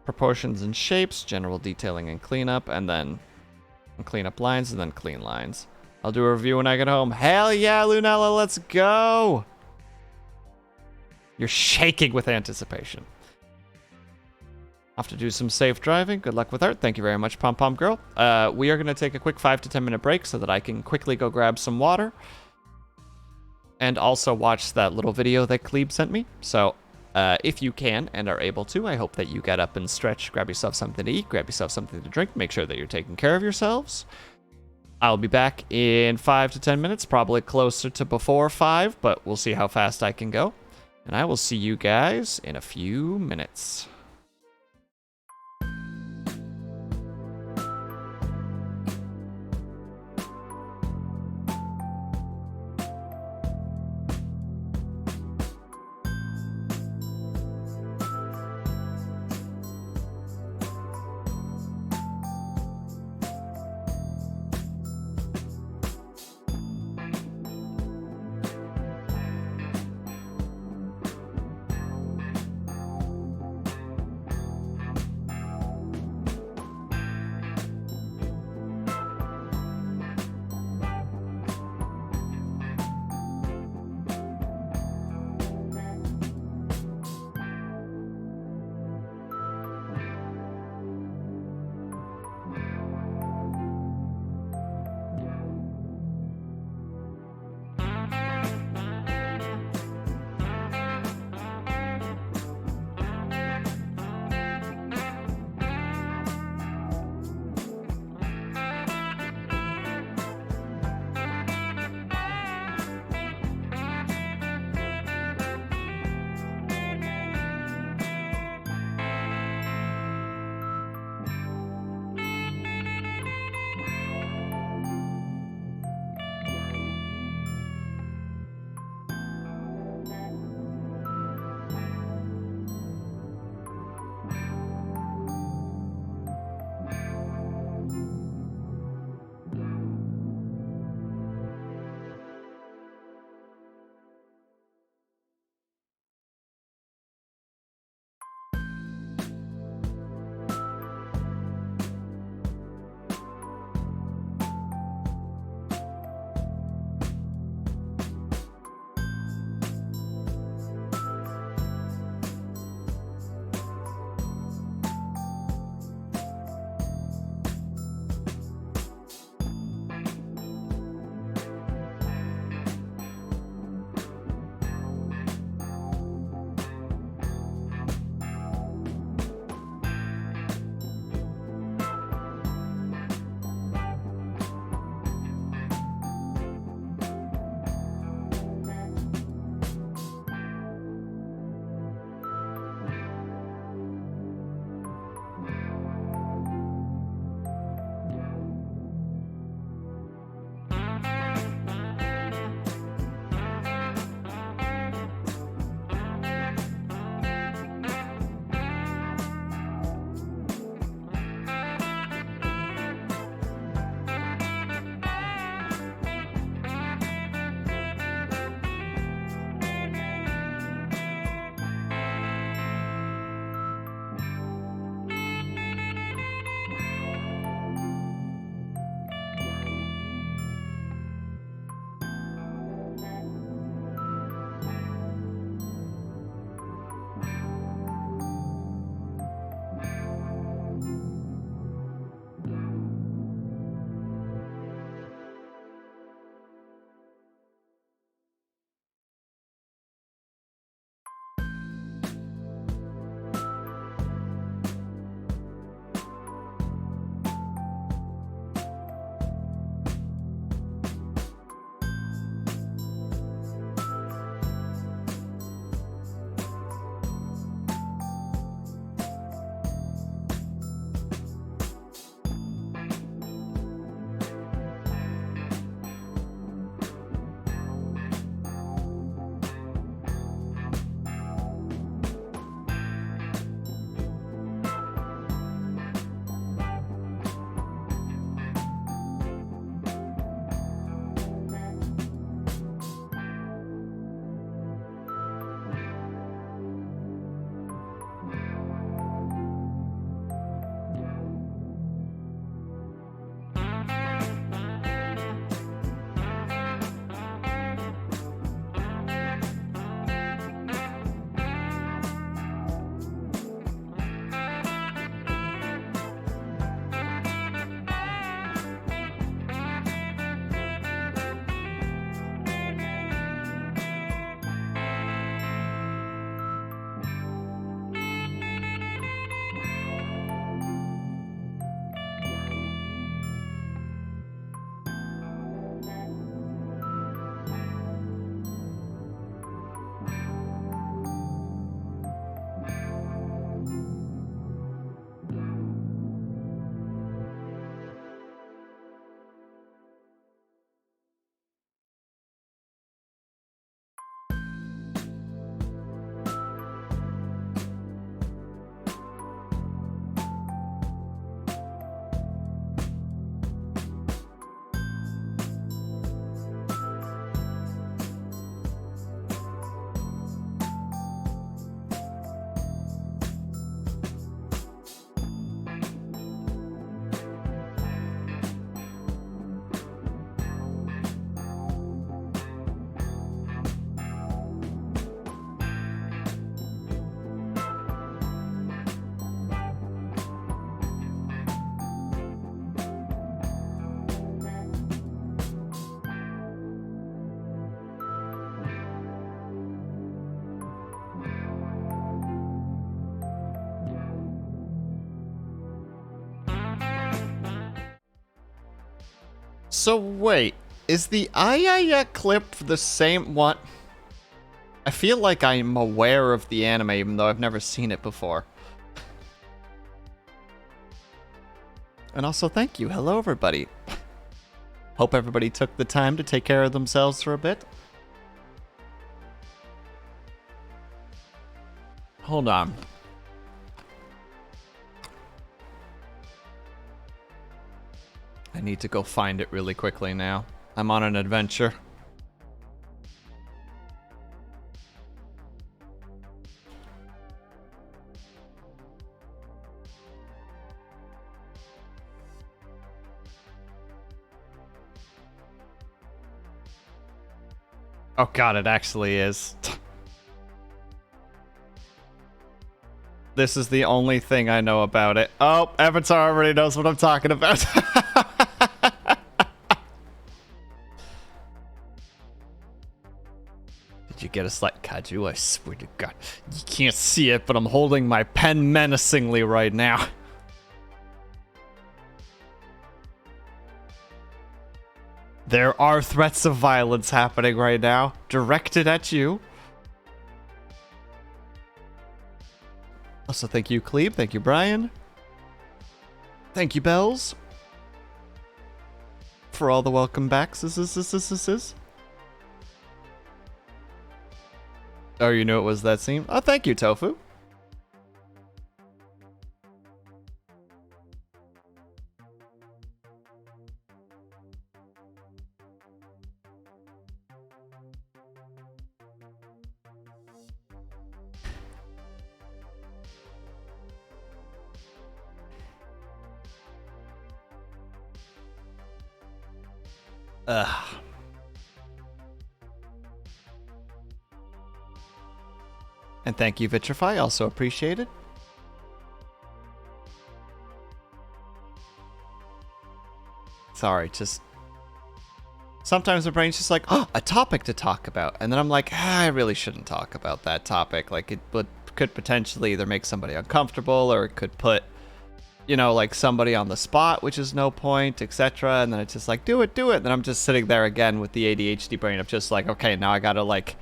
[SPEAKER 1] Proportions and shapes, general detailing and cleanup, and then clean up lines, and then clean lines. I'll do a review when I get home. Hell yeah, Lunella, let's go! You're shaking with anticipation. Off to do some safe driving. Good luck with art. Thank you very much, Pom Pom Girl. We are going to take a quick 5 to 10 minute break so that I can quickly go grab some water. And also watch that little video that Glebe sent me. So, if you can and are able to, I hope that you get up and stretch, grab yourself something to eat, grab yourself something to drink, make sure that you're taking care of yourselves. I'll be back in 5 to 10 minutes, probably closer to before 5, but we'll see how fast I can go. And I will see you guys in a few minutes. So wait, is the Ayaya clip the same one? I feel like I'm aware of the anime even though I've never seen it before. And also thank you. Hello everybody. Hope everybody took the time to take care of themselves for a bit. Hold on. I need to go find it really quickly now. I'm on an adventure. Oh god, it actually is. This is the only thing I know about it. Oh, Avatar already knows what I'm talking about. Did you get a slight Kaju? I swear to God. You can't see it, but I'm holding my pen menacingly right now. There are threats of violence happening right now, directed at you. Also, thank you, Cleve. Thank you, Brian. Thank you, Bells. For all the welcome backs. Oh, you knew it was that scene? Oh, thank you, Tofu. Ugh. And thank you, Vitrify. Also appreciated. Sorry, just... Sometimes the brain's just like, oh, a topic to talk about. And then I'm like, I really shouldn't talk about that topic. Like, it could potentially either make somebody uncomfortable or it could put, you know, like somebody on the spot, which is no point, etc. And then it's just like, do it. And then I'm just sitting there again with the ADHD brain of just like, okay, now I gotta like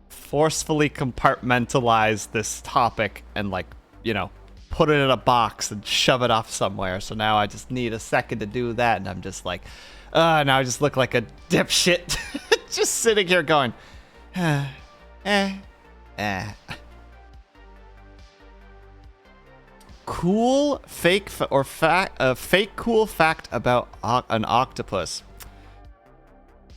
[SPEAKER 1] forcefully compartmentalize this topic and like, you know, put it in a box and shove it off somewhere. So now I just need a second to do that. And I'm just like, now I just look like a dipshit. Just sitting here going, Cool fake fake cool fact about an octopus.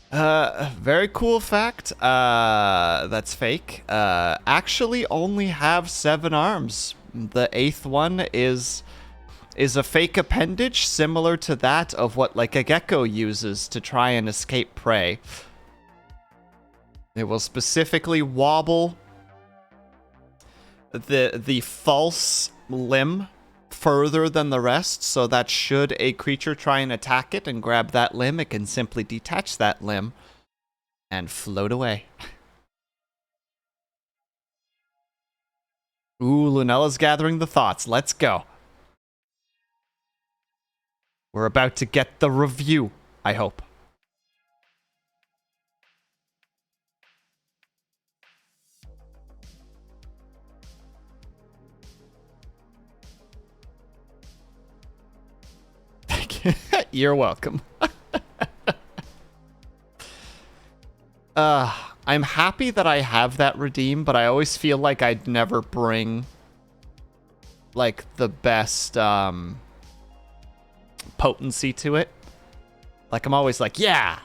[SPEAKER 1] Very cool fact. That's fake. Actually only have 7 arms. The 8th one is a fake appendage similar to that of what like a gecko uses to try and escape prey. It will specifically wobble the false limb further than the rest, so that should a creature try and attack it and grab that limb, it can simply detach that limb and float away. Ooh, Lunella's gathering the thoughts. Let's go. We're about to get the review, I hope. You're welcome. I'm happy that I have that redeem, but I always feel like I'd never bring like the best potency to it. Like I'm always like, yeah.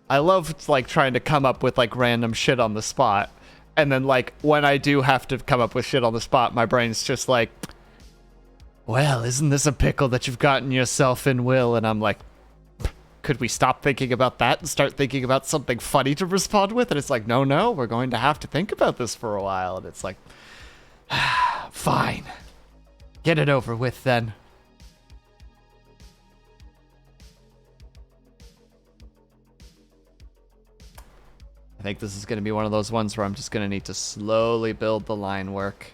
[SPEAKER 1] I love like trying to come up with like random shit on the spot. And then like when I do have to come up with shit on the spot, my brain's just like, well, isn't this a pickle that you've gotten yourself in, Will? And I'm like, could we stop thinking about that and start thinking about something funny to respond with? And it's like, no, we're going to have to think about this for a while. And it's like, fine. Get it over with then. I think this is going to be one of those ones where I'm just going to need to slowly build the line work.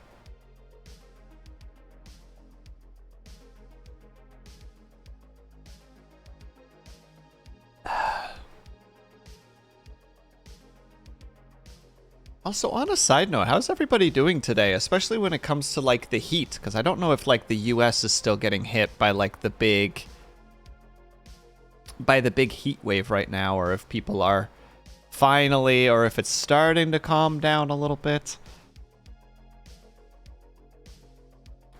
[SPEAKER 1] Also, on a side note, how's everybody doing today, especially when it comes to like the heat? Because I don't know if like the US is still getting hit by like the big heat wave right now, or if people are finally, or if it's starting to calm down a little bit.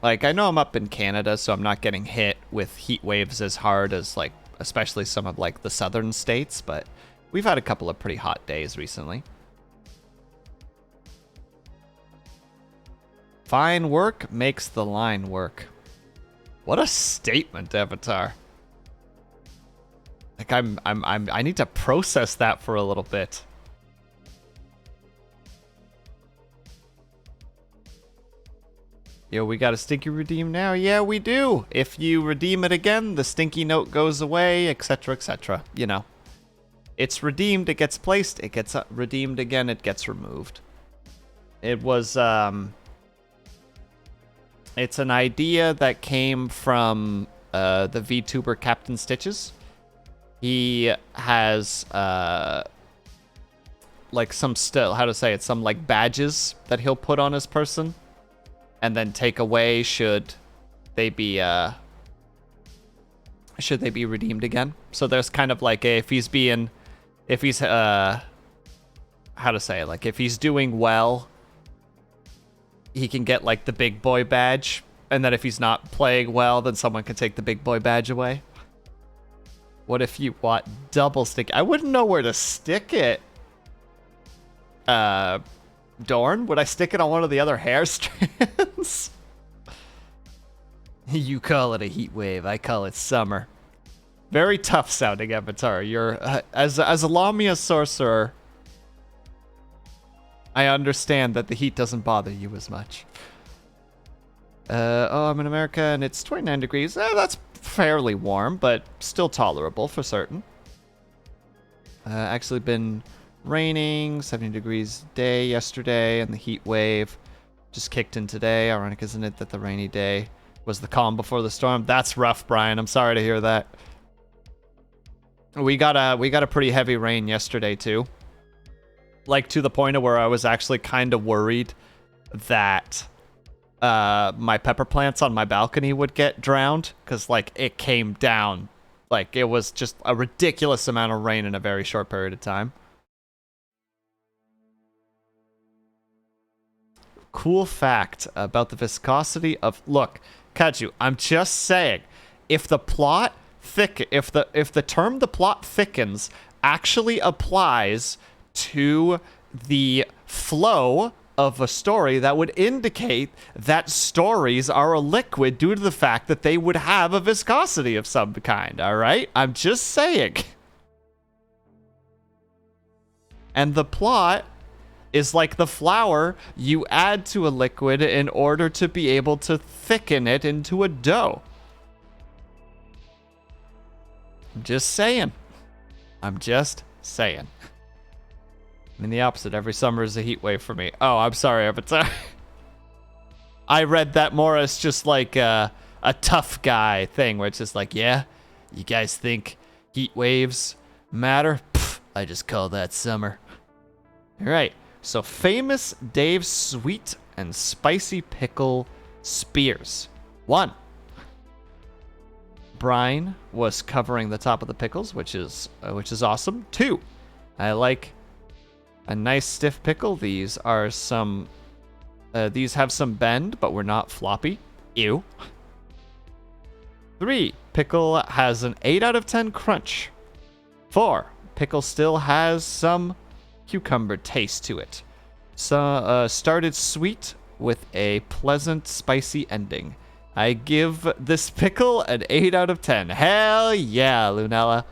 [SPEAKER 1] Like, I know I'm up in Canada, so I'm not getting hit with heat waves as hard as like, especially some of like the southern states, but we've had a couple of pretty hot days recently. Fine work makes the line work. What a statement, Avatar. Like I need to process that for a little bit. Yo, we got a stinky redeem now? Yeah, we do. If you redeem it again, the stinky note goes away, etc., etc. You know. It's redeemed, it gets placed, it gets redeemed again, it gets removed. It was, it's an idea that came from the VTuber Captain Stitches. He has like some some like badges that he'll put on his person and then take away should they be redeemed again. So there's kind of like if he's doing well, he can get like the big boy badge, and then if he's not playing well, then someone can take the big boy badge away. What if you want double stick? I wouldn't know where to stick it. Dorn, would I stick it on one of the other hair strands? You call it a heat wave, I call it summer. Very tough sounding Avatar. You're as a Lamia sorcerer, I understand that the heat doesn't bother you as much. Oh, I'm in America and it's 29 degrees. That's fairly warm, but still tolerable for certain. Actually been raining, 70 degrees day yesterday, and the heat wave just kicked in today. Ironic, isn't it, that the rainy day was the calm before the storm? That's rough, Brian. I'm sorry to hear that. We got a pretty heavy rain yesterday too. Like, to the point of where I was actually kind of worried that my pepper plants on my balcony would get drowned, because like it came down, like it was just a ridiculous amount of rain in a very short period of time. Cool fact about the viscosity of, look, Kaju, I'm just saying, if the plot if the term the plot thickens actually applies to the flow of a story, that would indicate that stories are a liquid due to the fact that they would have a viscosity of some kind, all right? I'm just saying. And the plot is like the flour you add to a liquid in order to be able to thicken it into a dough. I'm just saying. I'm just saying. I mean, the opposite. Every summer is a heat wave for me. Oh, I'm sorry, Avatar. I read that more as just like a tough guy thing, where it's just like, yeah, you guys think heat waves matter? Pfft, I just call that summer. All right. So, famous Dave's sweet and spicy pickle spears. 1. Brine was covering the top of the pickles, which is awesome. 2. I like a nice stiff pickle. These are some. These have some bend, but we're not floppy. Ew. 3. Pickle has an 8 out of 10 crunch. 4. Pickle still has some cucumber taste to it. So, started sweet with a pleasant spicy ending. I give this pickle an 8 out of 10. Hell yeah, Lunella.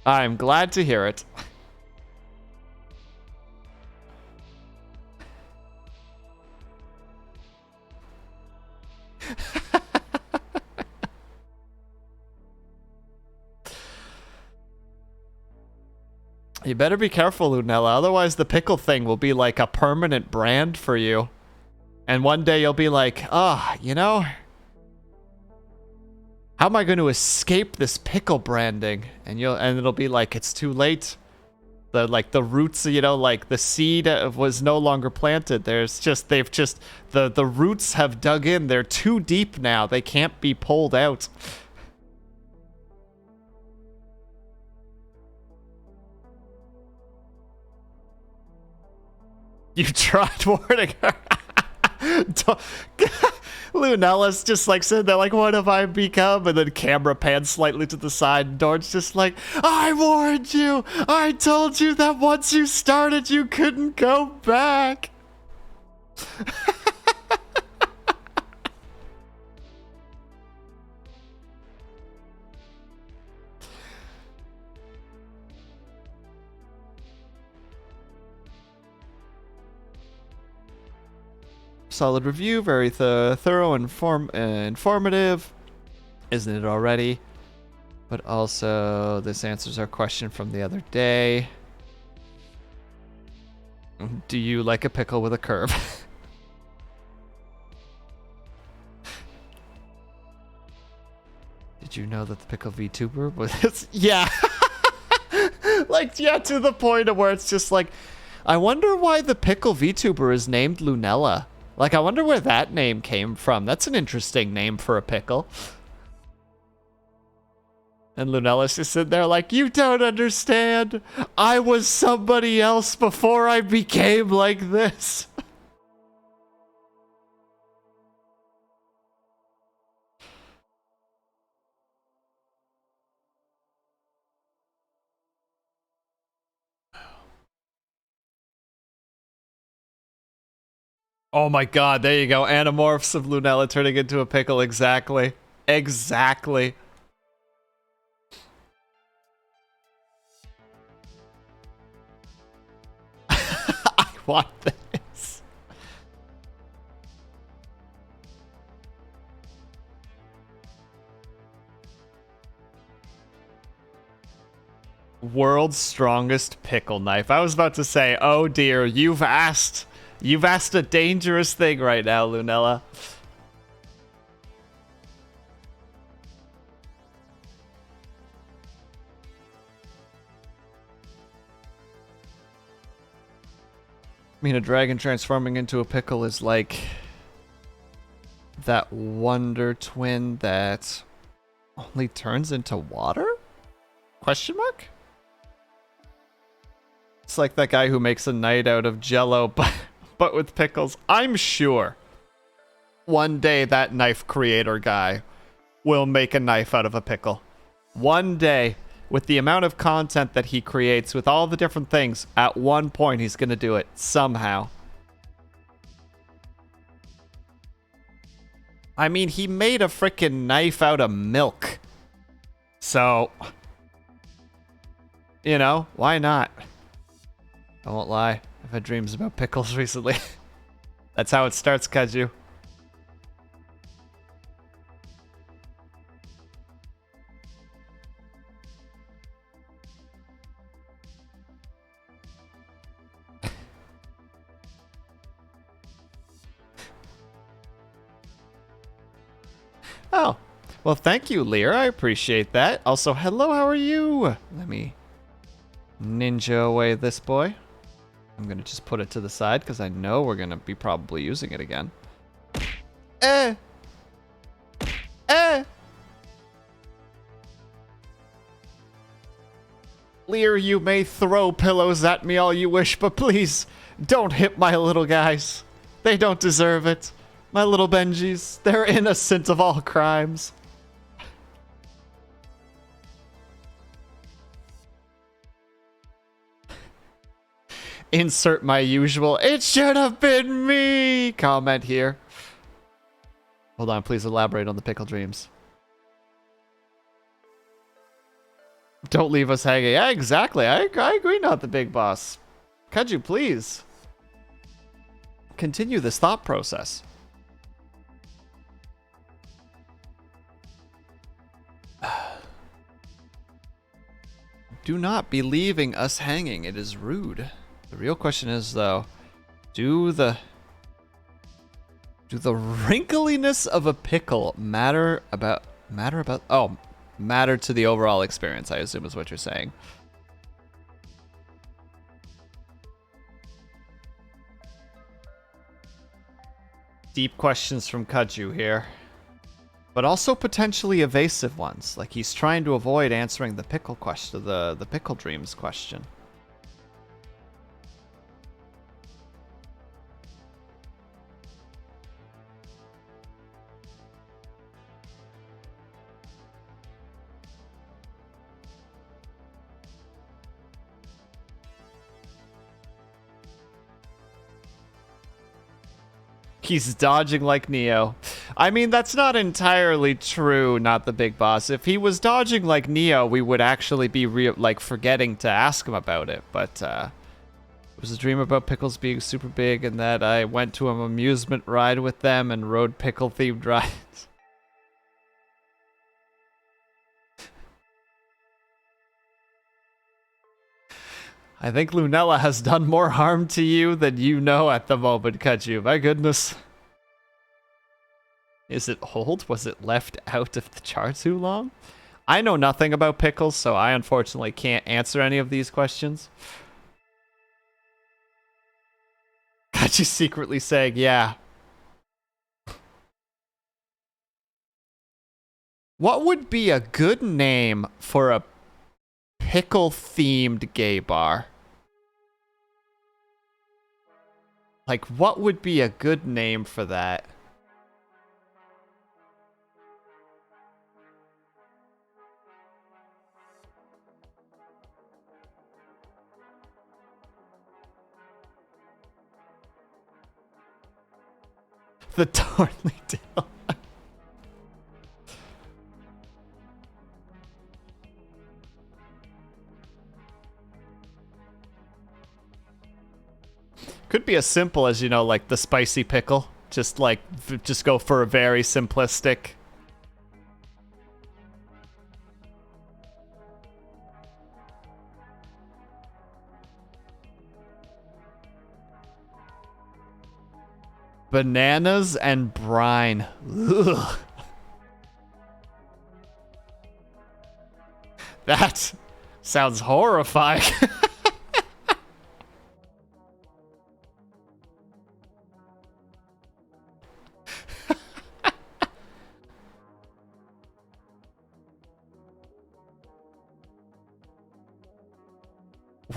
[SPEAKER 1] I'm glad to hear it. You better be careful, Lunella, otherwise the pickle thing will be like a permanent brand for you. And one day you'll be like, oh, you know, how am I going to escape this pickle branding? And it'll be like, it's too late. the roots, you know, like the seed was no longer planted. The roots have dug in. They're too deep now. They can't be pulled out. You tried warning her. Lunella's just like sitting there like, what have I become? And then camera pans slightly to the side, and Dorn's just like, I warned you! I told you that once you started, you couldn't go back! Solid review, very thorough and informative. Isn't it already? But also, this answers our question from the other day. Do you like a pickle with a curve? Did you know that the pickle VTuber was... yeah! Like, yeah, to the point of where it's just like, I wonder why the pickle VTuber is named Lunella. Like, I wonder where that name came from. That's an interesting name for a pickle. And Lunella's just sitting there like, you don't understand. I was somebody else before I became like this. Oh my god, there you go. Anamorphs of Lunella turning into a pickle. Exactly. Exactly. I want this. World's strongest pickle knife. I was about to say, oh dear, you've asked a dangerous thing right now, Lunella. I mean, a dragon transforming into a pickle is like that Wonder Twin that only turns into water? Question mark? It's like that guy who makes a knight out of Jello, but with pickles. I'm sure one day that knife creator guy will make a knife out of a pickle. One day, with the amount of content that he creates, with all the different things, at one point he's gonna do it somehow. I mean, he made a freaking knife out of milk. So, you know, why not? I won't lie, I've had dreams about pickles recently. That's how it starts, Kaju. Oh, well, thank you, Lear. I appreciate that. Also, hello, how are you? Let me ninja away this boy. I'm going to just put it to the side because I know we're going to be probably using it again. Eh! Eh! Lear, you may throw pillows at me all you wish, but please, don't hit my little guys. They don't deserve it. My little Benjis, they're innocent of all crimes. Insert my usual, it should have been me comment here. Hold on, please elaborate on the pickle dreams. Don't leave us hanging. Yeah, exactly. I agree, not the big boss. Could you please continue this thought process? Do not be leaving us hanging. It is rude. The real question is, though, do the wrinkliness of a pickle matter to the overall experience, I assume is what you're saying. deep questions from Kaju here. But also potentially evasive ones. Like he's trying to avoid answering the pickle question, the pickle dreams question. He's dodging like Neo. I mean, that's not entirely true, not the big boss. If he was dodging like Neo, we would actually be forgetting to ask him about it. But it was a dream about pickles being super big and that I went to an amusement ride with them and rode pickle-themed rides. I think Lunella has done more harm to you than you know at the moment, Kaju. My goodness. Is it old? Was it left out of the chart too long? I know nothing about pickles, so I unfortunately can't answer any of these questions. Kaju's secretly saying, yeah. What would be a good name for a pickle-themed gay bar? Like, what would be a good name for that? The Thornley Dale. Could be as simple as, you know, like the spicy pickle. Just go for a very simplistic. Bananas and brine. Ugh. That sounds horrifying.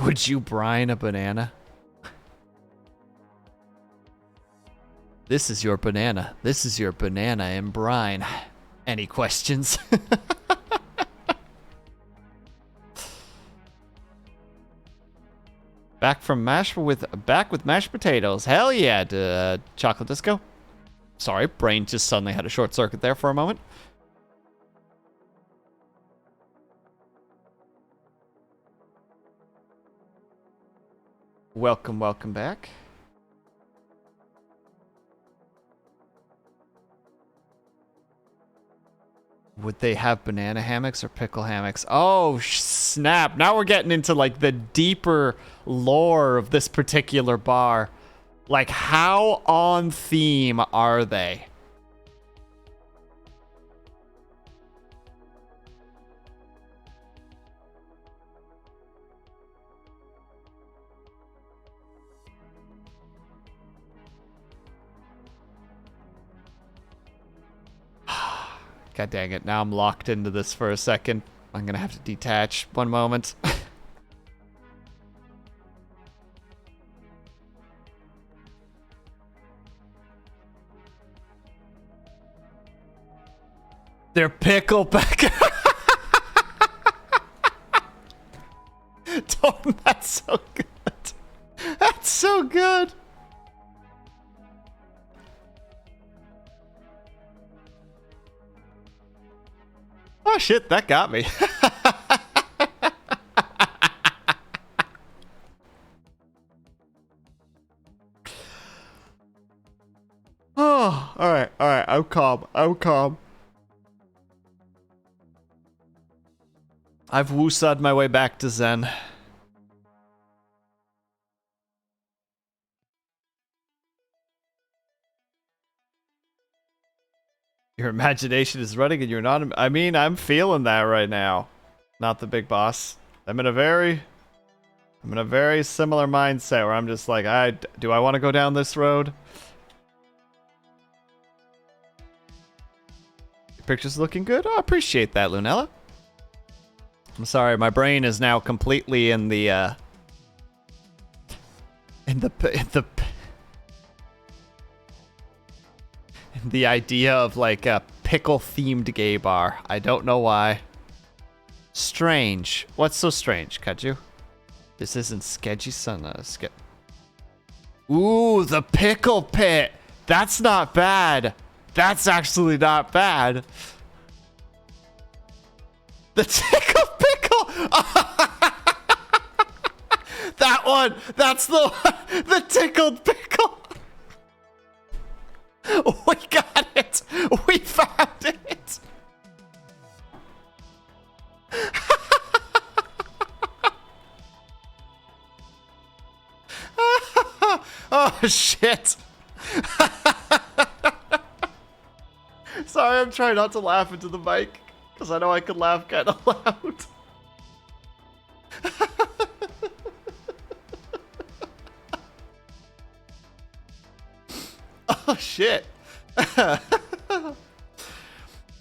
[SPEAKER 1] Would you brine a banana? This is your banana. This is your banana and brine. Any questions? Back with mashed potatoes. Hell yeah, chocolate disco. Sorry, brain just suddenly had a short circuit there for a moment. Welcome back. Would they have banana hammocks or pickle hammocks? Oh, snap. Now we're getting into, like, the deeper lore of this particular bar. Like, how on theme are they? God dang it, now I'm locked into this for a second. I'm gonna have to detach. One moment. They're pickleback. Tom, that's so good. That's so good. Oh shit, that got me. Oh, alright, I'm calm. I've woosah'd my way back to Zen. Your imagination is running and you're not... I mean, I'm feeling that right now. Not the big boss. I'm in a very similar mindset where I'm just like, do I want to go down this road? Picture's looking good. Oh, I appreciate that, Lunella. I'm sorry, my brain is now completely in the idea of like a pickle-themed gay bar. I don't know why. Strange. What's so strange, Kaju? This isn't sketchy, son. Ooh, the pickle pit. That's not bad. That's actually not bad. The tickle pickle. That one. That's the one. The tickled pickle. We got it. We found it. Oh, shit. Sorry, I'm trying not to laugh into the mic, because I know I could laugh kind of loud. Oh, shit.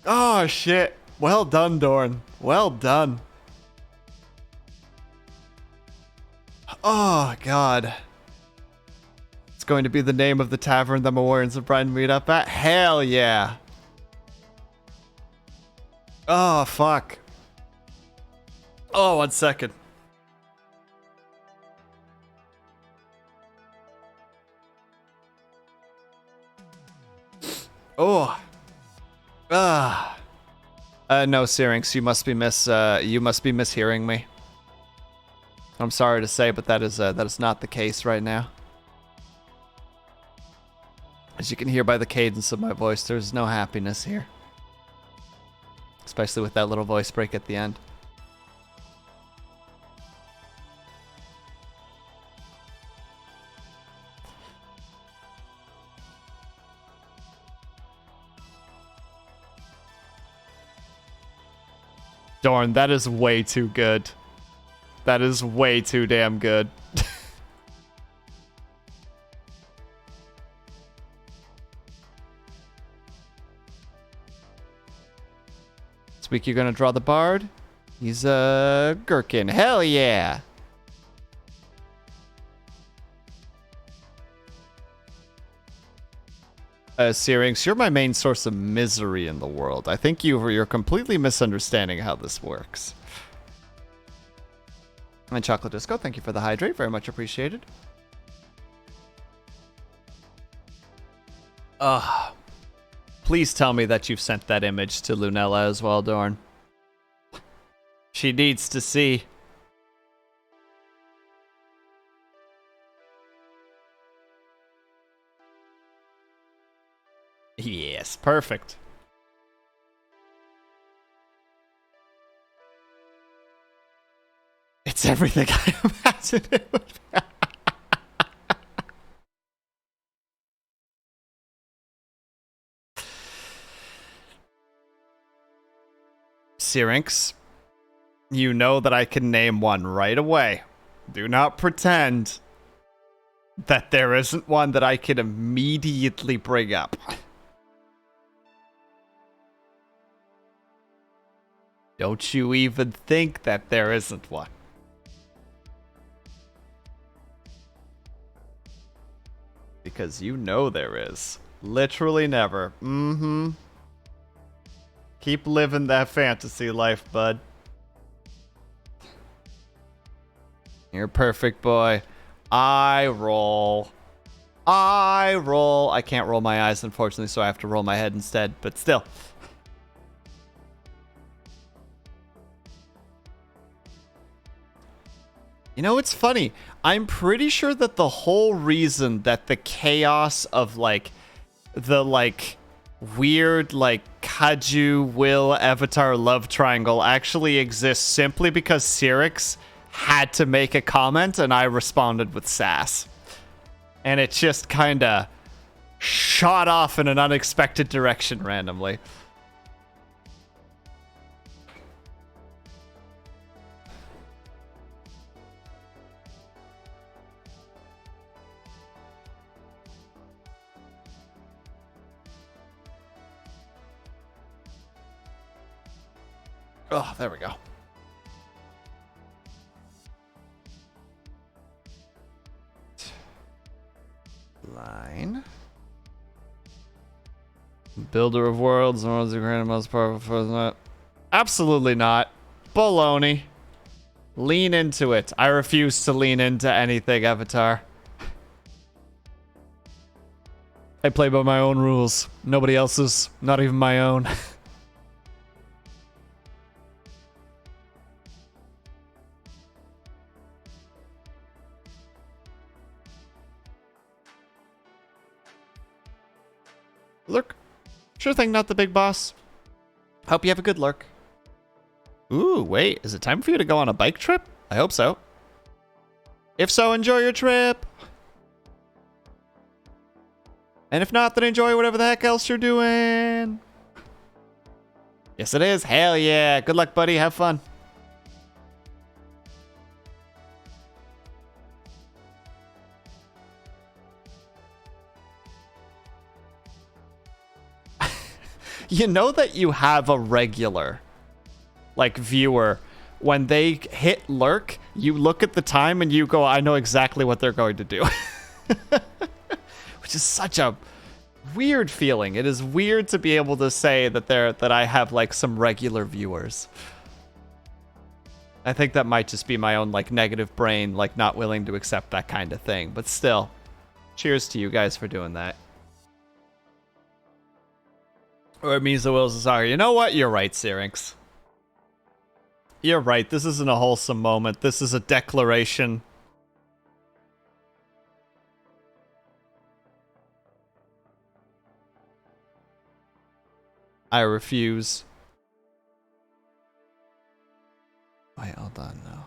[SPEAKER 1] Oh, shit. Well done, Dorn. Well done. Oh, God. It's going to be the name of the tavern that Mawarrians of Brine meet up at? Hell yeah. Oh, fuck. Oh, 1 second. Oh. No, Syrinx, you must be mishearing me. I'm sorry to say, but that is not the case right now. As you can hear by the cadence of my voice, there's no happiness here. Especially with that little voice break at the end. Darn, that is way too good. That is way too damn good. This week you're gonna draw the bard? He's a gherkin. Hell yeah! Syrinx, you're my main source of misery in the world. I think you're completely misunderstanding how this works. And Chocolate Disco, thank you for the hydrate. Very much appreciated. Please tell me that you've sent that image to Lunella as well, Dorn. She needs to see. Yes, perfect. It's everything I imagined it would be. Syrinx, you know that I can name one right away. Do not pretend that there isn't one that I can immediately bring up. Don't you even think that there isn't one. Because you know there is. Literally never. Mm-hmm. Keep living that fantasy life, bud. You're a perfect boy. I roll. I can't roll my eyes, unfortunately, so I have to roll my head instead, but still. You know, it's funny. I'm pretty sure that the whole reason that the chaos of, like, the, like, weird, like, Kaju, Will, Avatar love triangle actually exists simply because Syrinx had to make a comment and I responded with sass. And it just kind of shot off in an unexpected direction randomly. Oh, there we go. Line. Builder of worlds, one of the greatest, most powerful force not. Absolutely not. Baloney. Lean into it. I refuse to lean into anything, Avatar. I play by my own rules. Nobody else's. Not even my own. Lurk. Sure thing, not the big boss. Hope you have a good lurk. Ooh, wait. Is it time for you to go on a bike trip? I hope so. If so, enjoy your trip. And if not, then enjoy whatever the heck else you're doing. Yes, it is. Hell yeah. Good luck, buddy. Have fun. You know that you have a regular, like, viewer. When they hit lurk, you look at the time and you go, I know exactly what they're going to do. Which is such a weird feeling. It is weird to be able to say that I have, like, some regular viewers. I think that might just be my own, like, negative brain, like, not willing to accept that kind of thing. But still, cheers to you guys for doing that. Or it means the Wills is sorry. You know what? You're right, Syrinx. You're right. This isn't a wholesome moment. This is a declaration. I refuse. Wait, hold on now.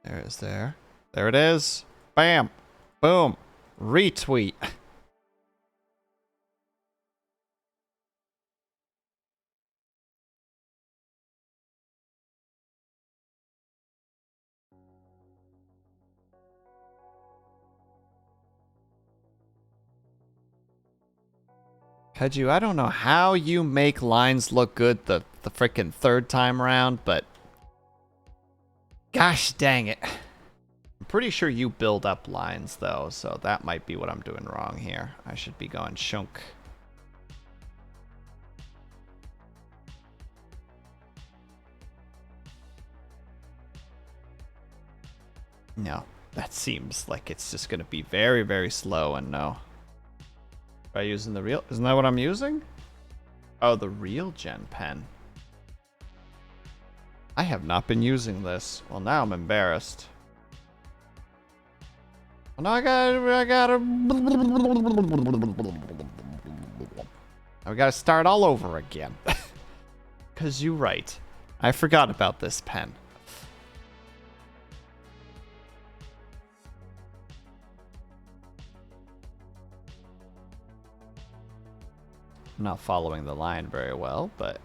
[SPEAKER 1] There it is there. There it is. Bam. Boom. Retweet. Keju, I don't know how you make lines look good the frickin' third time around, but gosh dang it. I'm pretty sure you build up lines though, so that might be what I'm doing wrong here. I should be going shunk. No, that seems like it's just gonna be very, very slow and no. Am I using the real? Isn't that what I'm using? Oh, the real gen pen. I have not been using this. Well, now I'm embarrassed. Well, now I gotta start all over again. 'Cause you're right. I forgot about this pen. I'm not following the line very well, but...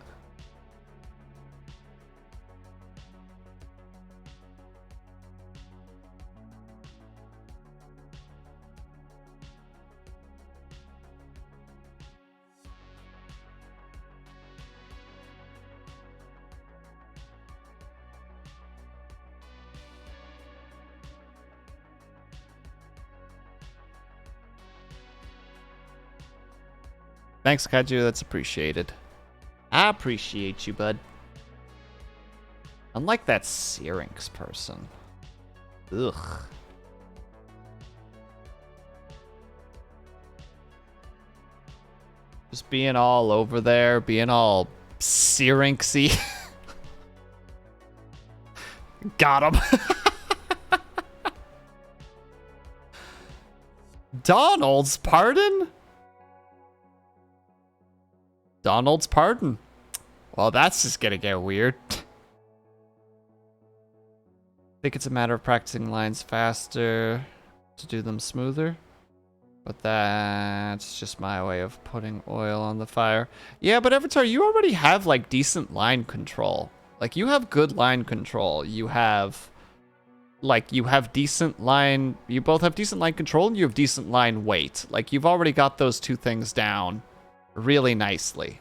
[SPEAKER 1] Thanks, Kaiju. That's appreciated. I appreciate you, bud. Unlike that Syrinx person. Ugh. Just being all over there, being all Syrinxy. Got him. Donald's pardon? Donald's pardon. Well, that's just gonna get weird. I think it's a matter of practicing lines faster to do them smoother. But that's just my way of putting oil on the fire. Yeah, but Avatar, you already have, like, decent line control. Like, you have good line control. You have, like, you have decent line... You both have decent line control and you have decent line weight. Like, you've already got those two things down really nicely.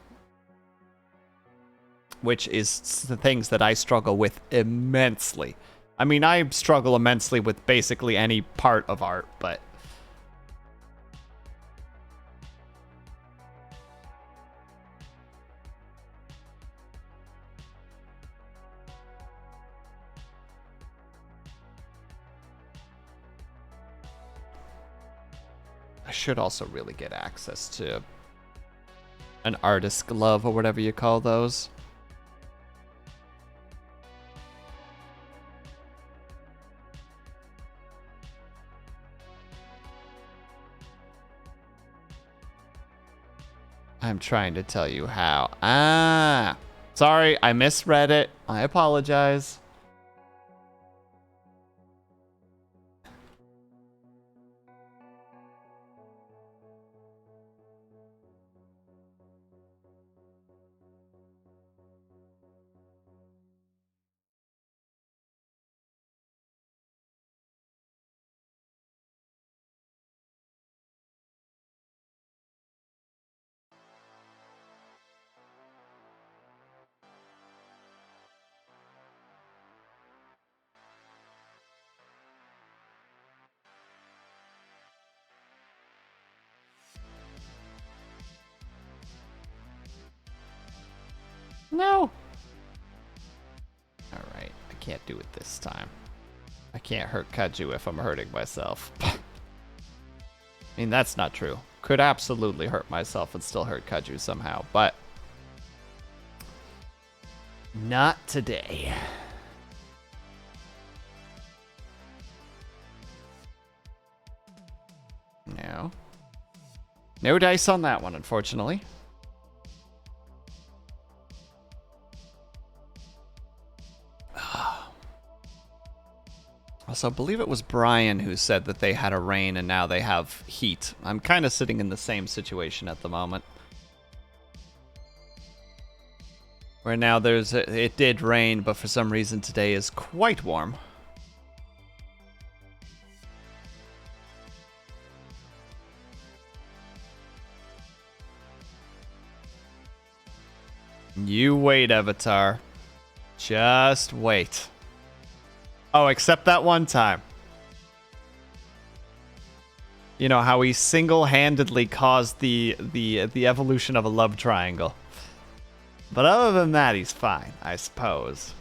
[SPEAKER 1] which is the things that I struggle with immensely. I mean, I struggle immensely with basically any part of art, but I should also really get access to an artist glove or whatever you call those. I'm trying to tell you how. Ah, sorry, I misread it. I apologize. No. All right, I can't do it this time. I can't hurt Kaju if I'm hurting myself. I mean, that's not true. Could absolutely hurt myself and still hurt Kaju somehow, but not today. No. No dice on that one, unfortunately. Also, I believe it was Brian who said that they had a rain and now they have heat. I'm kind of sitting in the same situation at the moment. Where now it did rain, but for some reason today is quite warm. You wait, Avatar. Just wait. Oh, except that one time. You know how he single-handedly caused the evolution of a love triangle. But other than that, he's fine, I suppose.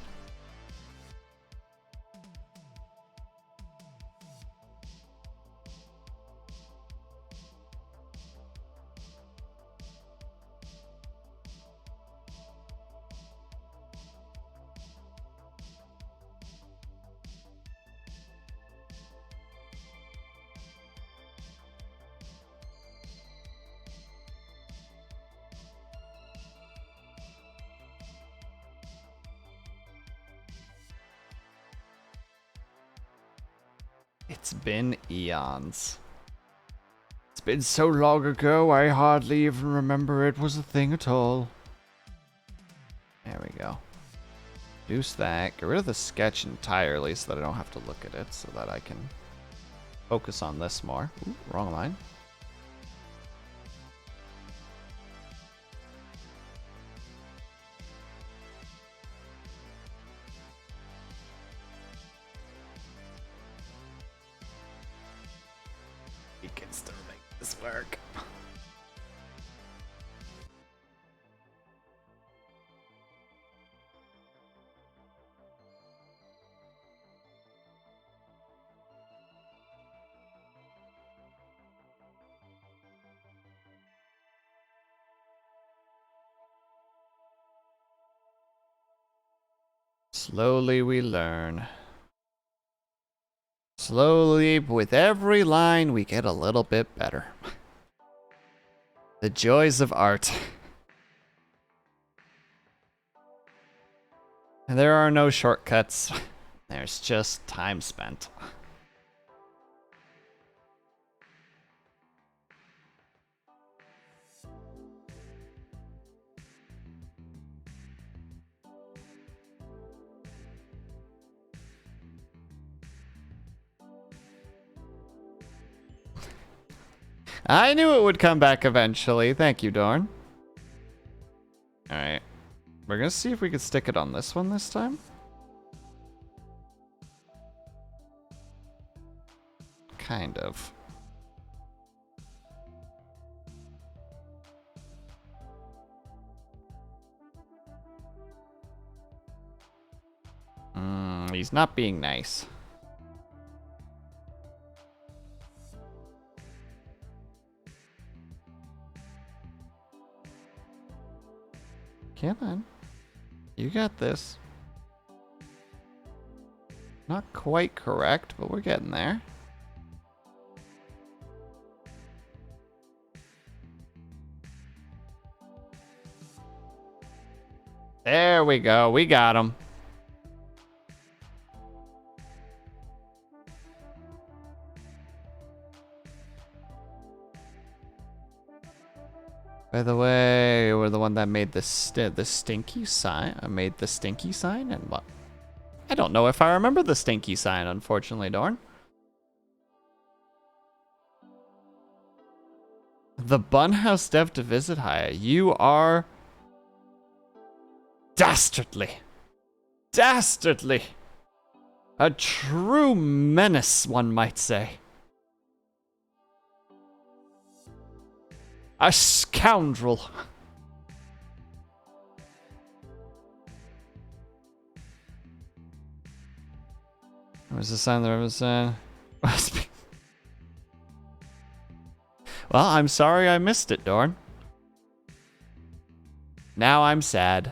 [SPEAKER 1] It's been eons. It's been so long ago, I hardly even remember it was a thing at all. There we go. Reduce that. Get rid of the sketch entirely so that I don't have to look at it, so that I can focus on this more. Ooh, wrong line. We can still make this work. Slowly we learn. Slowly, with every line, we get a little bit better. The joys of art. And there are no shortcuts. There's just time spent. I knew it would come back eventually. Thank you, Dorn. Alright. We're gonna see if we can stick it on this one this time. Kind of. He's not being nice. Come on. You got this. Not quite correct, but we're getting there. There we go. We got him. By the way, we're the one that made the stinky sign. I made the stinky sign, and what? I don't know if I remember the stinky sign, unfortunately, Dorn. The Bunhouse dev to visit Haya. You are dastardly. Dastardly. A true menace, one might say. A scoundrel. Was the sign that was Well, I'm sorry I missed it, Dorn. Now I'm sad.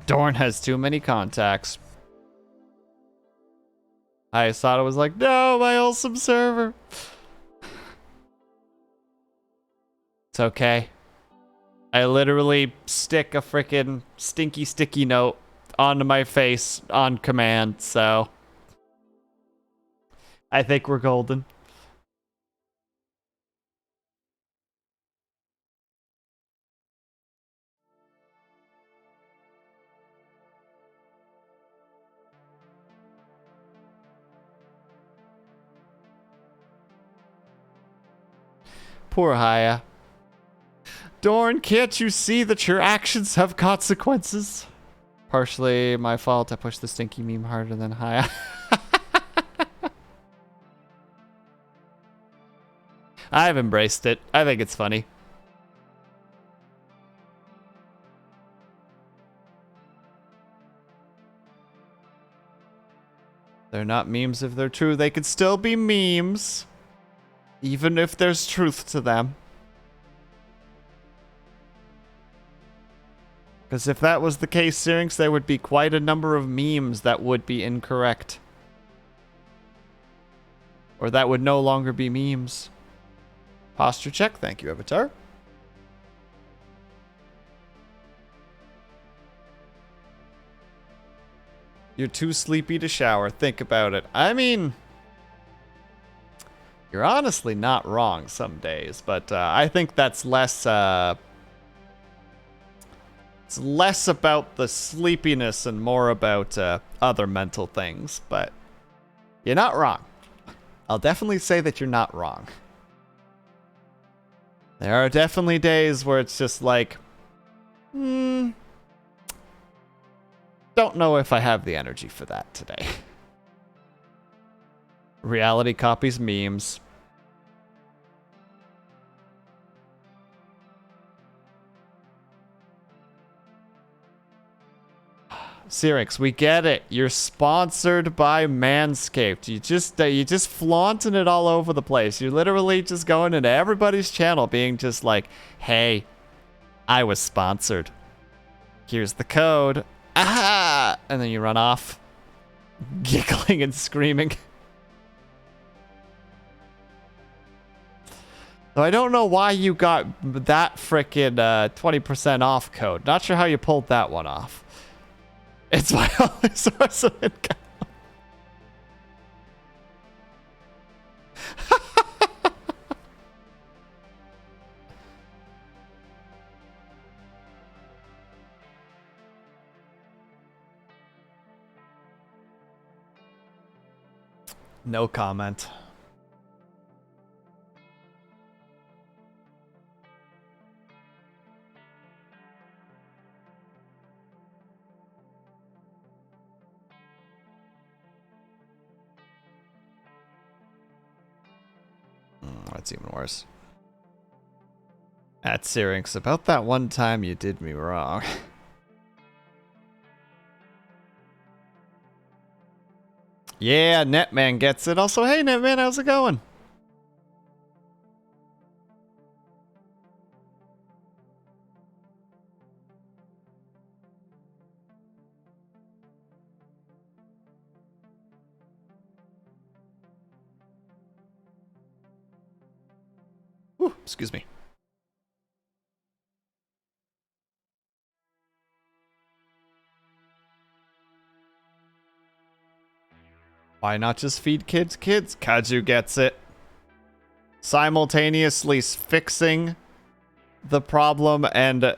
[SPEAKER 1] Dorn has too many contacts. I thought it was like, no, my awesome server. It's okay. I literally stick a freaking stinky sticky note onto my face on command, so I think we're golden. Poor Haya. Dorn, can't you see that your actions have consequences? Partially my fault. I pushed the stinky meme harder than Haya. I've embraced it. I think it's funny. They're not memes if they're true. They could still be memes. Even if there's truth to them. Because if that was the case, Syrinx, there would be quite a number of memes that would be incorrect. Or that would no longer be memes. Posture check. Thank you, Avatar. You're too sleepy to shower. Think about it. I mean, you're honestly not wrong some days, but I think that's less, it's less about the sleepiness and more about other mental things, but you're not wrong. I'll definitely say that you're not wrong. There are definitely days where it's just like, don't know if I have the energy for that today. Reality copies memes. Syrinx, we get it. You're sponsored by Manscaped. You just flaunting it all over the place. You're literally just going into everybody's channel being just like, hey, I was sponsored. Here's the code. Ah! And then you run off, giggling and screaming. So I don't know why you got that frickin' 20% off code. Not sure how you pulled that one off. It's my only source of income. No comment. That's even worse. At Syrinx, about that one time you did me wrong. Yeah, Netman gets it. Also, hey Netman, how's it going? Ooh, excuse me. Why not just feed kids kids? Kaju gets it. Simultaneously fixing the problem and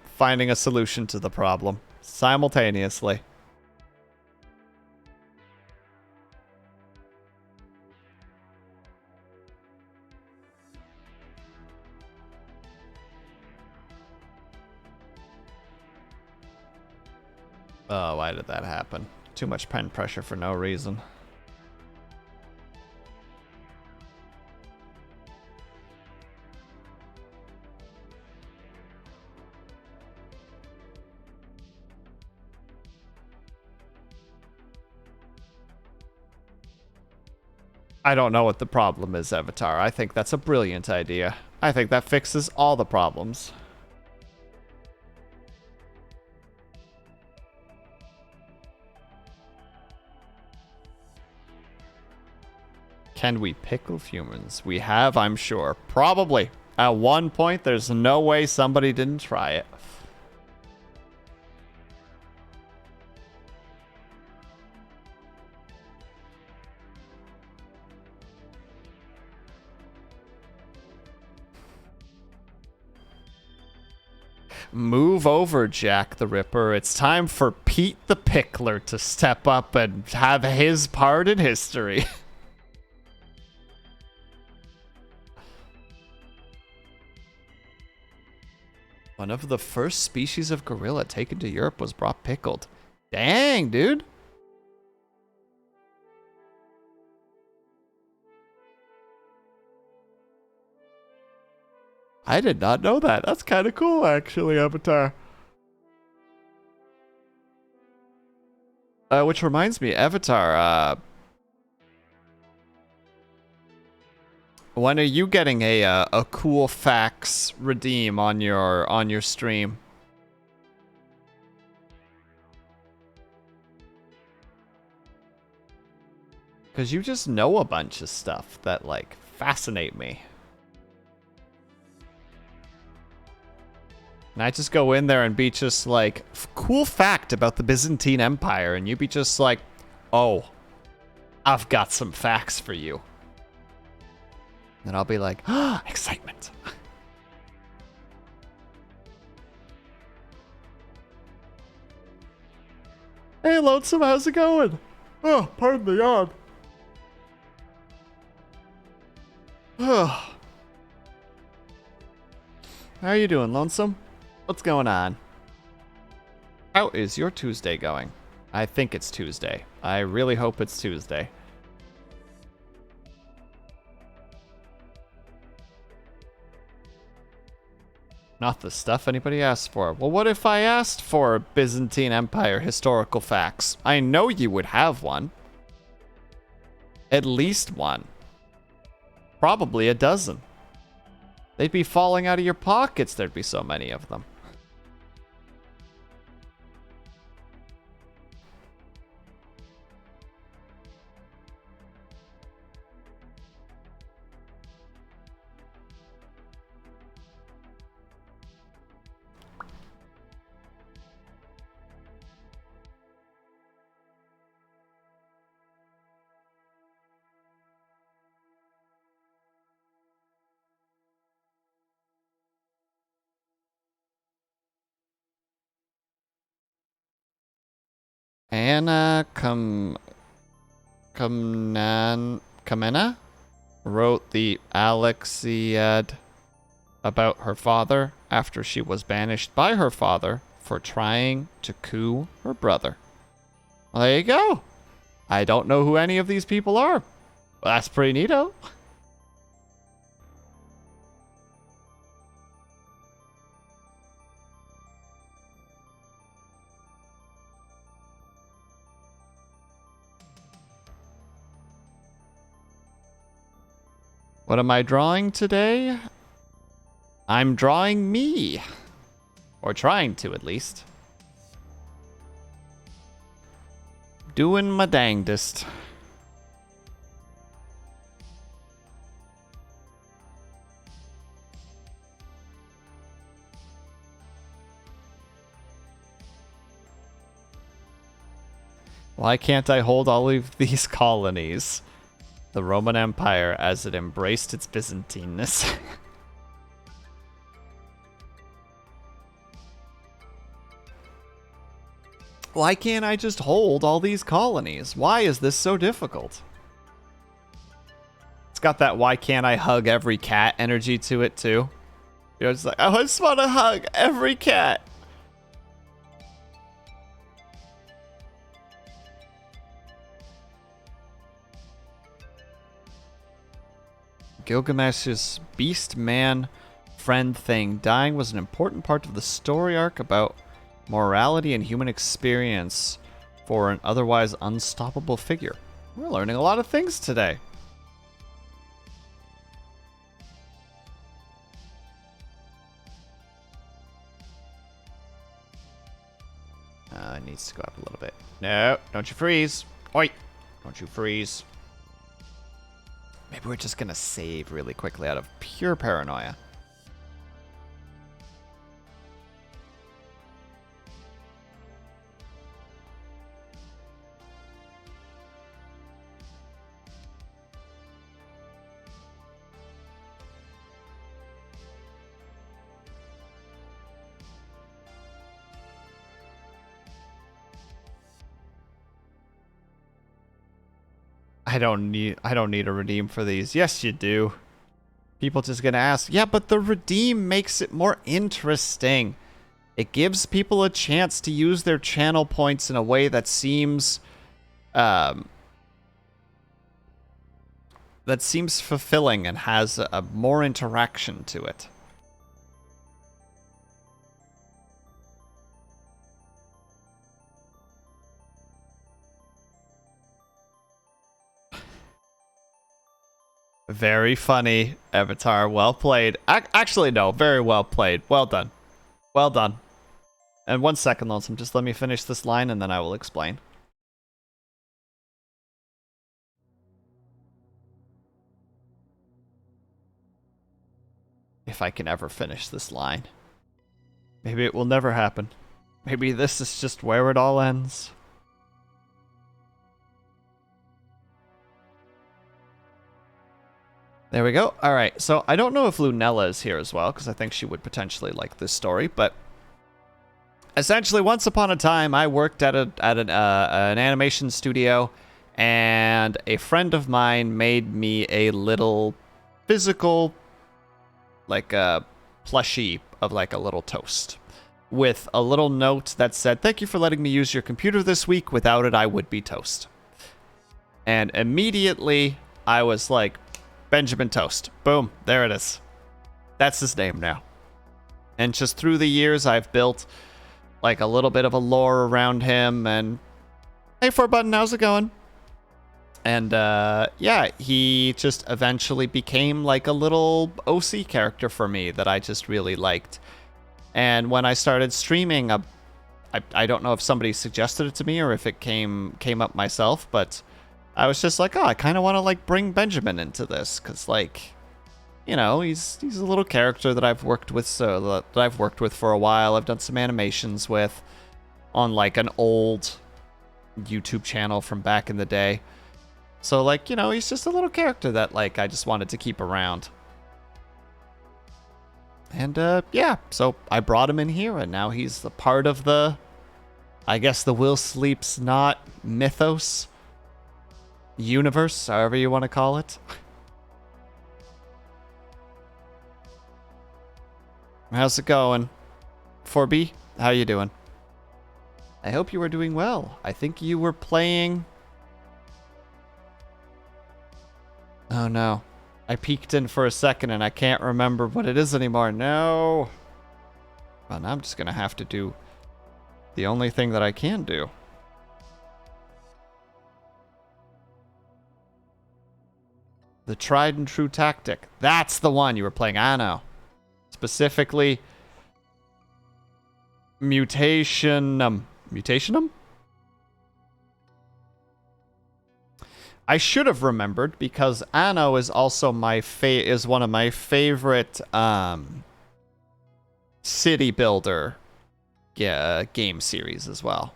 [SPEAKER 1] finding a solution to the problem. Simultaneously. Oh, why did that happen? Too much pen pressure for no reason. I don't know what the problem is, Avatar. I think that's a brilliant idea. I think that fixes all the problems. Can we pickle humans? We have, I'm sure. Probably. At one point, there's no way somebody didn't try it. Move over, Jack the Ripper. It's time for Pete the Pickler to step up and have his part in history. One of the first species of gorilla taken to Europe was brought pickled. Dang, dude. I did not know that. That's kind of cool, actually, Avatar. Which reminds me, Avatar, when are you getting a cool facts redeem on your stream? Because you just know a bunch of stuff that, like, fascinate me. And I just go in there and be just like, cool fact about the Byzantine Empire. And you be just like, oh, I've got some facts for you. And I'll be like, ah, excitement. Hey, Lonesome, how's it going? Oh, pardon the yawn. How are you doing, Lonesome? What's going on? How is your Tuesday going? I think it's Tuesday. I really hope it's Tuesday. Not the stuff anybody asked for. Well, what if I asked for Byzantine Empire historical facts? I know you would have one. At least one. Probably a dozen. They'd be falling out of your pockets. There'd be so many of them. Anna, come... Kamena wrote the Alexiad about her father after she was banished by her father for trying to coup her brother. Well, there you go. I don't know who any of these people are. Well, that's pretty neato. What am I drawing today? I'm drawing me. Or trying to, at least. Doing my dangdest. Why can't I hold all of these colonies? The Roman Empire as it embraced its Byzantineness. Why can't I just hold all these colonies? Why is this so difficult? It's got that why can't I hug every cat energy to it too. You're just like, I just want to hug every cat. Gilgamesh's beast man friend thing dying was an important part of the story arc about morality and human experience for an otherwise unstoppable figure. We're learning a lot of things today. It needs to go up a little bit. No, don't you freeze. Oi, don't you freeze. Maybe we're just gonna save really quickly out of pure paranoia. I don't need a redeem for these. Yes, you do. People just gonna ask. Yeah, but the redeem makes it more interesting. It gives people a chance to use their channel points in a way that seems fulfilling and has a more interaction to it. Very funny, Avatar. Well played. Actually, no. Very well played. Well done. Well done. And 1 second, Lonesome. Just let me finish this line and then I will explain. If I can ever finish this line. Maybe it will never happen. Maybe this is just where it all ends. There we go. All right, so I don't know if Lunella is here as well, because I think she would potentially like this story, but essentially, once upon a time, I worked at an animation studio, and a friend of mine made me a little physical, like a plushie of like a little toast, with a little note that said, "Thank you for letting me use your computer this week. Without it, I would be toast." And immediately, I was like, Benjamin Toast. Boom. There it is. That's his name now. And just through the years, I've built like a little bit of a lore around him. And hey, 4Button, how's it going? And yeah, he just eventually became like a little OC character for me that I just really liked. And when I started streaming, I don't know if somebody suggested it to me or if it came up myself, but I was just like, oh, I kind of want to like bring Benjamin into this because, like, you know, he's a little character that I've worked with for a while. I've done some animations with on like an old YouTube channel from back in the day. So like, you know, he's just a little character that like I just wanted to keep around. And yeah, so I brought him in here, and now he's the part of the, I guess, the WillSleepsNot mythos. universe, however you want to call it. How's it going? 4B, how you doing? I hope you are doing well. I think you were playing... Oh no. I peeked in for a second and I can't remember what it is anymore. No. Well, now I'm just gonna have to do the only thing that I can do. The tried and true tactic. That's the one you were playing. I know. Specifically, Mutationum. Mutationum? I should have remembered because Anno is also is one of my favorite city builder game series as well.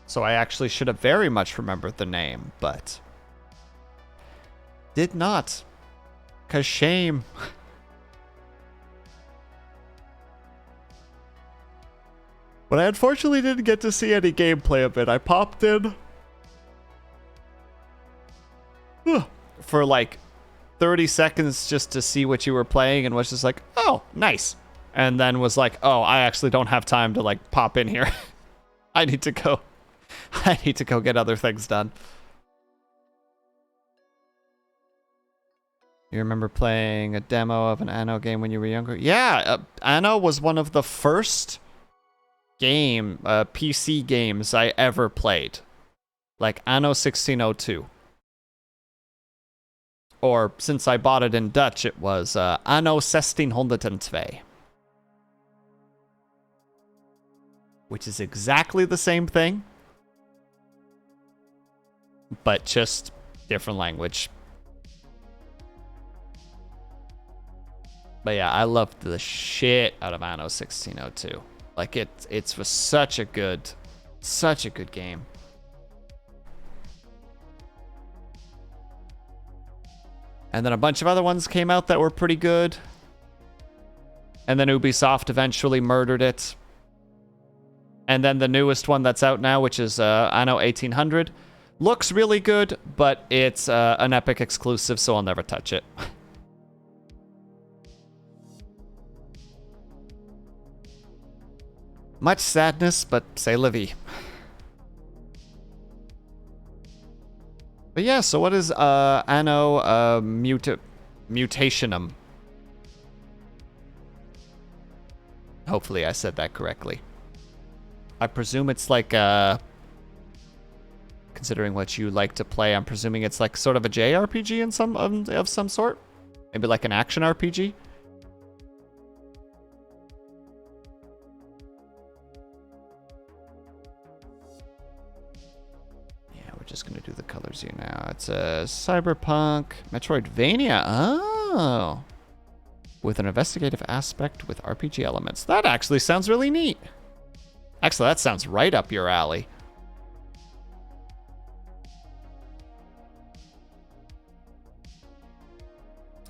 [SPEAKER 1] So I actually should have very much remembered the name, but did not. 'Cause shame. But I unfortunately didn't get to see any gameplay of it. I popped in for like 30 seconds just to see what you were playing and was just like, oh, nice. And then was like, oh, I actually don't have time to like pop in here. I need to go get other things done. You remember playing a demo of an Anno game when you were younger? Yeah, Anno was one of the first PC games I ever played. Like Anno 1602. Or, since I bought it in Dutch, it was Anno 1602. Which is exactly the same thing, but just different language. But yeah, I loved the shit out of Anno 1602. Like it was such a good game. And then a bunch of other ones came out that were pretty good. And then Ubisoft eventually murdered it. And then the newest one that's out now, which is Anno 1800, looks really good, but it's an Epic exclusive, so I'll never touch it. Much sadness, but c'est la vie. But yeah, so what is Anno Mutationum? Hopefully I said that correctly. I presume it's like considering what you like to play, I'm presuming it's like sort of a JRPG in of some sort? Maybe like an action RPG? Just gonna do the colors here now. It's a cyberpunk Metroidvania. Oh, with an investigative aspect with RPG elements. That actually sounds really neat. Actually, that sounds right up your alley.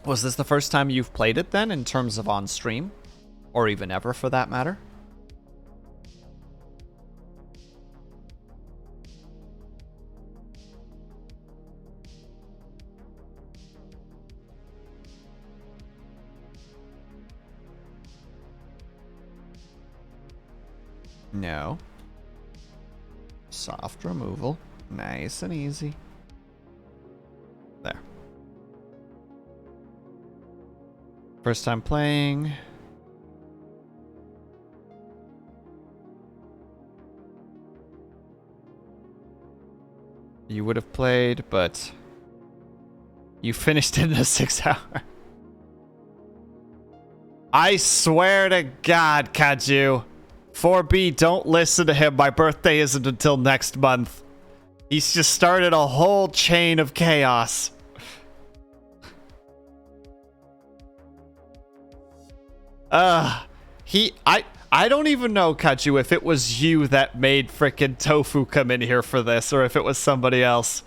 [SPEAKER 1] Was this the first time you've played it then, in terms of on stream, or even ever for that matter? No. Soft removal. Nice and easy. There. First time playing. You would have played, but you finished in the 6 hour. I swear to God, Kaju. 4B, don't listen to him. My birthday isn't until next month. He's just started a whole chain of chaos. I don't even know, Kaju, if it was you that made frickin' Tofu come in here for this, or if it was somebody else.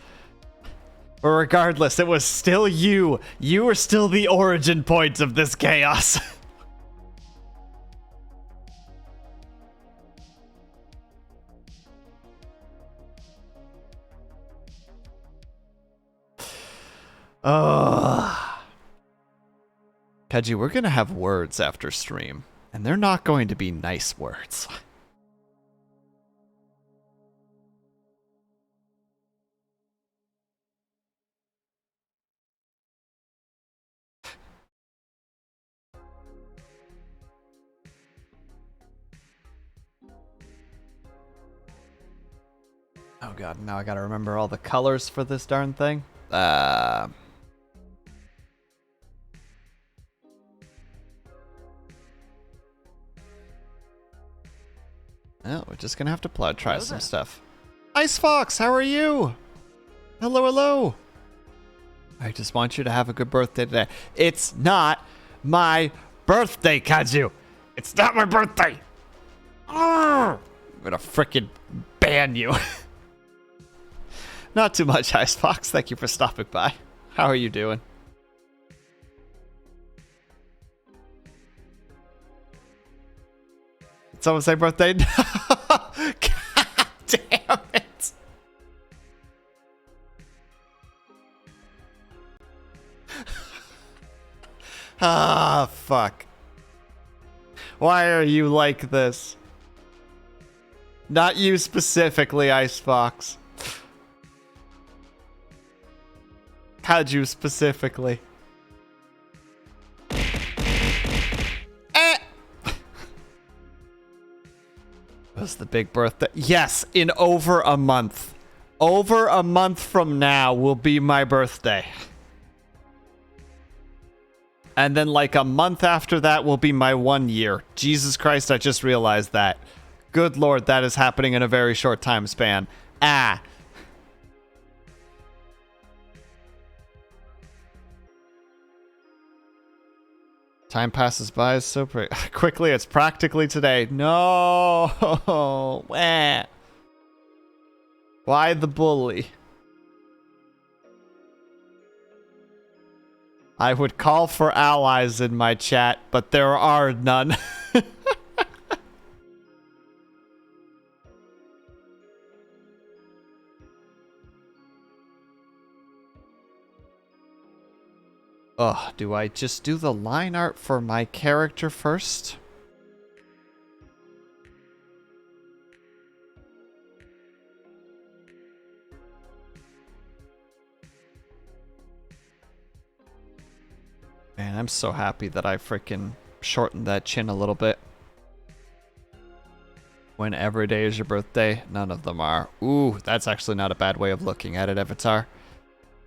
[SPEAKER 1] But regardless, it was still you. You were still the origin point of this chaos. Ugh. Kaji, we're gonna have words after stream, and they're not going to be nice words. Oh god, now I gotta remember all the colors for this darn thing. Oh, we're just gonna have to try
[SPEAKER 3] Hello
[SPEAKER 1] some
[SPEAKER 3] there.
[SPEAKER 1] stuff. Ice Fox, how are you? Hello, hello. I just want you to have a good birthday today. It's not my birthday, Kaju. It's not my birthday. I'm gonna frickin' ban you. Not too much, Ice Fox. Thank you for stopping by. How are you doing? Did someone say birthday? God damn it. Ah, fuck. Why are you like this? Not you specifically, Ice Fox. Kaju specifically. Eh! Was the big birthday? Yes, in over a month. Over a month from now will be my birthday. And then like a month after that will be my 1 year. Jesus Christ, I just realized that. Good Lord, that is happening in a very short time span. Ah. Time passes by so quickly, it's practically today. No. Wah. Why the bully? I would call for allies in my chat, but there are none. Ugh, do I just do the line art for my character first? Man, I'm so happy that I freaking shortened that chin a little bit. When every day is your birthday, none of them are. Ooh, that's actually not a bad way of looking at it, Avatar.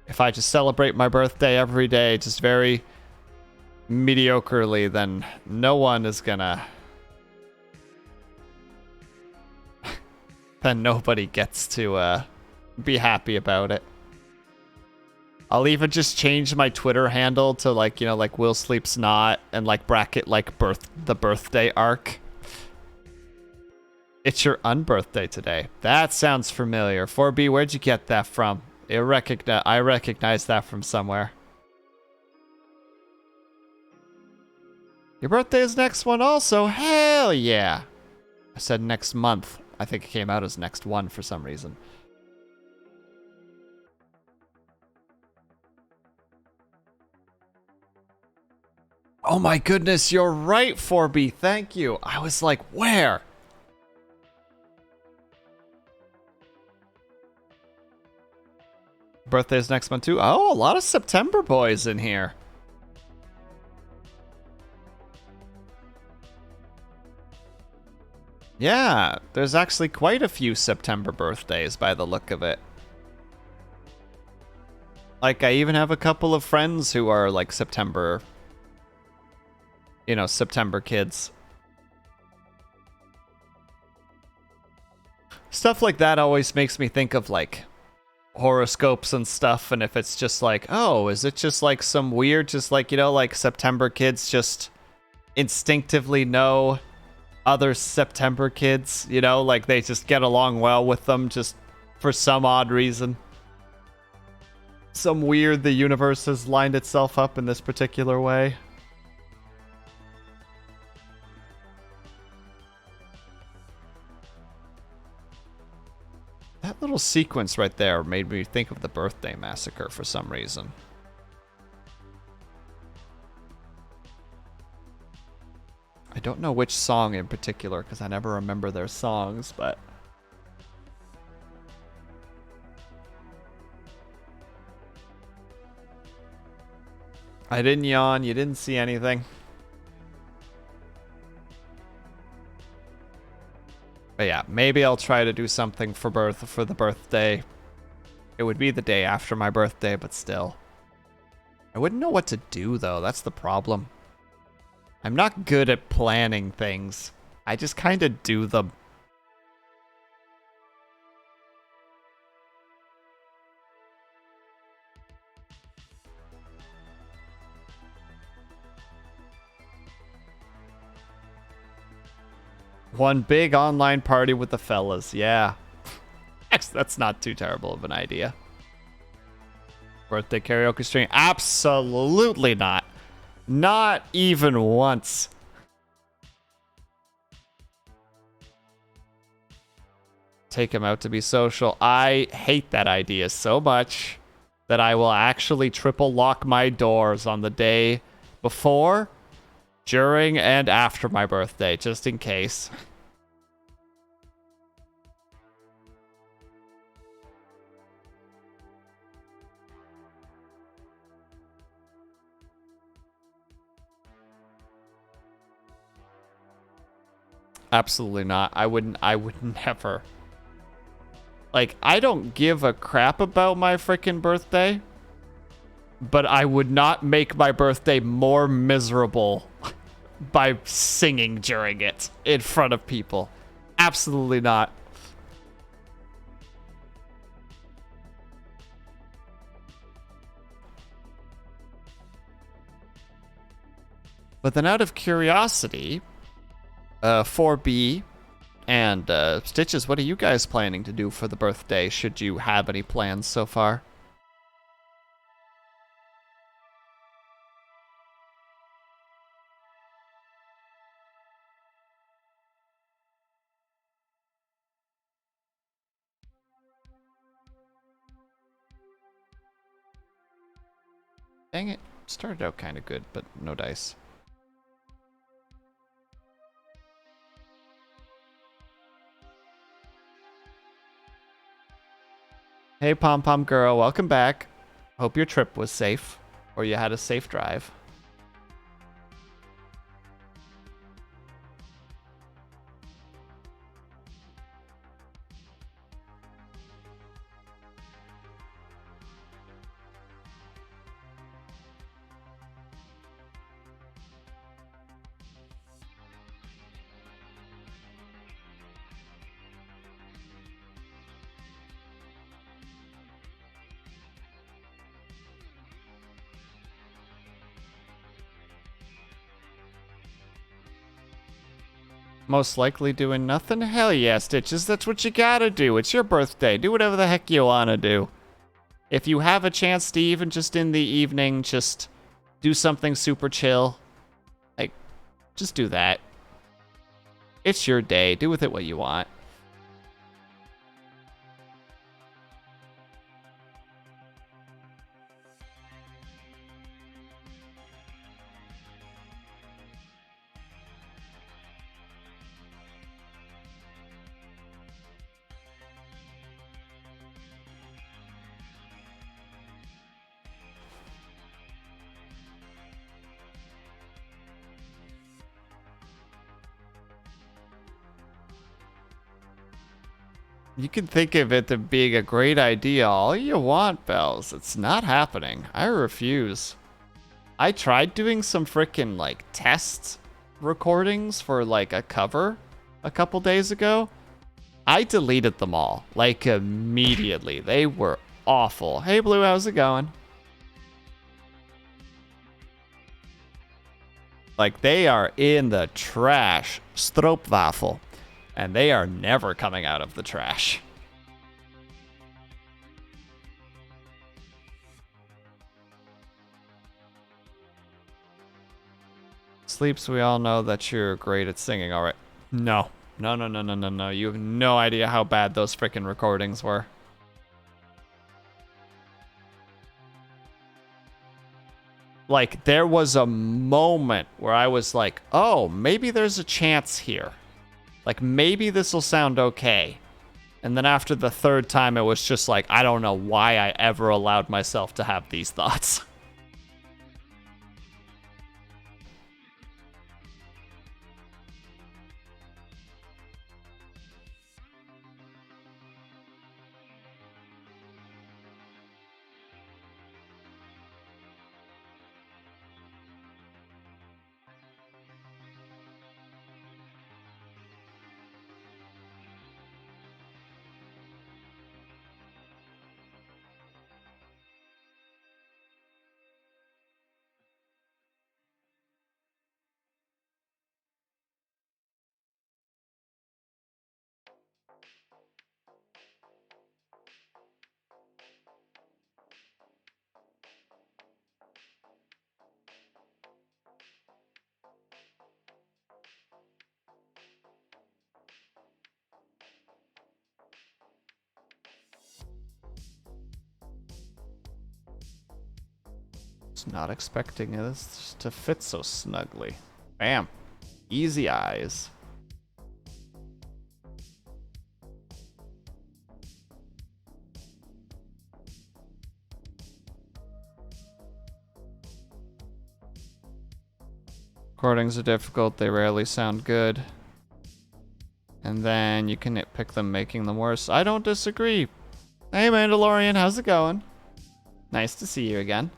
[SPEAKER 1] If I just celebrate my birthday every day, just very mediocrely, then no one is gonna... then nobody gets to be happy about it. I'll even just change my Twitter handle to like, you know, like WillSleepsNot and like bracket like the birthday arc. It's your unbirthday today. That sounds familiar. 4B, where'd you get that from? I recognize that from somewhere. Your birthday is next one also? Hell yeah. I said next month. I think it came out as next one for some reason. Oh my goodness, you're right, 4B. Thank you. I was like, where? Birthday's next month too. Oh, a lot of September boys in here. Yeah, there's actually quite a few September birthdays by the look of it. Like, I even have a couple of friends who are like September, you know, September kids. Stuff like that always makes me think of like horoscopes and stuff, and if it's just like, oh, is it just like some weird, just like, you know, like September kids just instinctively know other September kids, you know, like they just get along well with them just for some odd reason. Some weird, the universe has lined itself up in this particular way. That little sequence right there made me think of the birthday massacre for some reason. don't know which song in particular because I never remember their songs, but... I didn't yawn. You didn't see anything. But yeah, maybe I'll try to do something for the birthday. It would be the day after my birthday, but still. I wouldn't know what to do, though. That's the problem. I'm not good at planning things. I just kind of do them. One big online party with the fellas. Yeah. That's not too terrible of an idea. Birthday karaoke stream? Absolutely not. Not even once. Take him out to be social. I hate that idea so much that I will actually triple lock my doors on the day before, during, and after my birthday, just in case. Absolutely not. I would never. Like, I don't give a crap about my freaking birthday, but I would not make my birthday more miserable by singing during it in front of people. Absolutely not. But then out of curiosity, 4B and Stitches, what are you guys planning to do for the birthday, should you have any plans so far? Dang it. Started out kind of good, but no dice. Hey, Pom Pom Girl, welcome back. Hope your trip was safe, or you had a safe drive. Most likely doing nothing? Hell yeah, Stitches. That's what you gotta do. It's your birthday. Do whatever the heck you wanna do. If you have a chance to even just in the evening, just do something super chill. Like, just do that. It's your day. Do with it what you want. You can think of it as being a great idea all you want, Bells. It's not happening. I refuse. I tried doing some freaking, like, test recordings for, like, a cover a couple days ago. I deleted them all, like, immediately. They were awful. Hey, Blue, how's it going? Like, they are in the trash. Stroopwafel. And they are never coming out of the trash. Sleeps, we all know that you're great at singing, alright. No. No. You have no idea how bad those frickin' recordings were. Like, there was a moment where I was like, oh, maybe there's a chance here. Like, maybe this will sound okay. And then after the third time, it was just like, I don't know why I ever allowed myself to have these thoughts. Was not expecting this to fit so snugly. Bam. Easy eyes. Recordings are difficult, they rarely sound good. And then you can nitpick them, making them worse. I don't disagree. Hey Mandalorian, how's it going? Nice to see you again.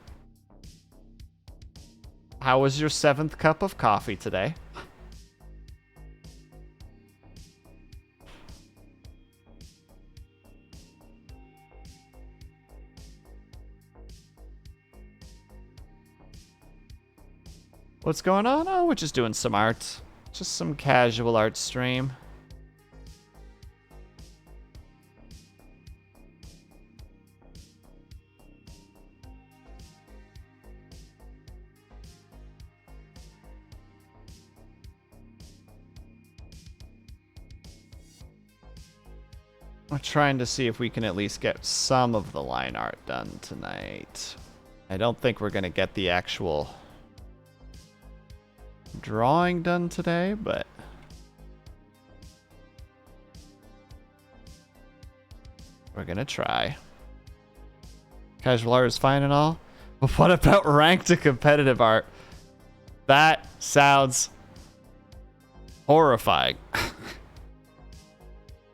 [SPEAKER 1] How was your 7th cup of coffee today? What's going on? Oh, we're just doing some art. Just some casual art stream. We're trying to see if we can at least get some of the line art done tonight. I don't think we're going to get the actual drawing done today, but we're going to try. Casual art is fine and all, but what about ranked to competitive art? That sounds horrifying.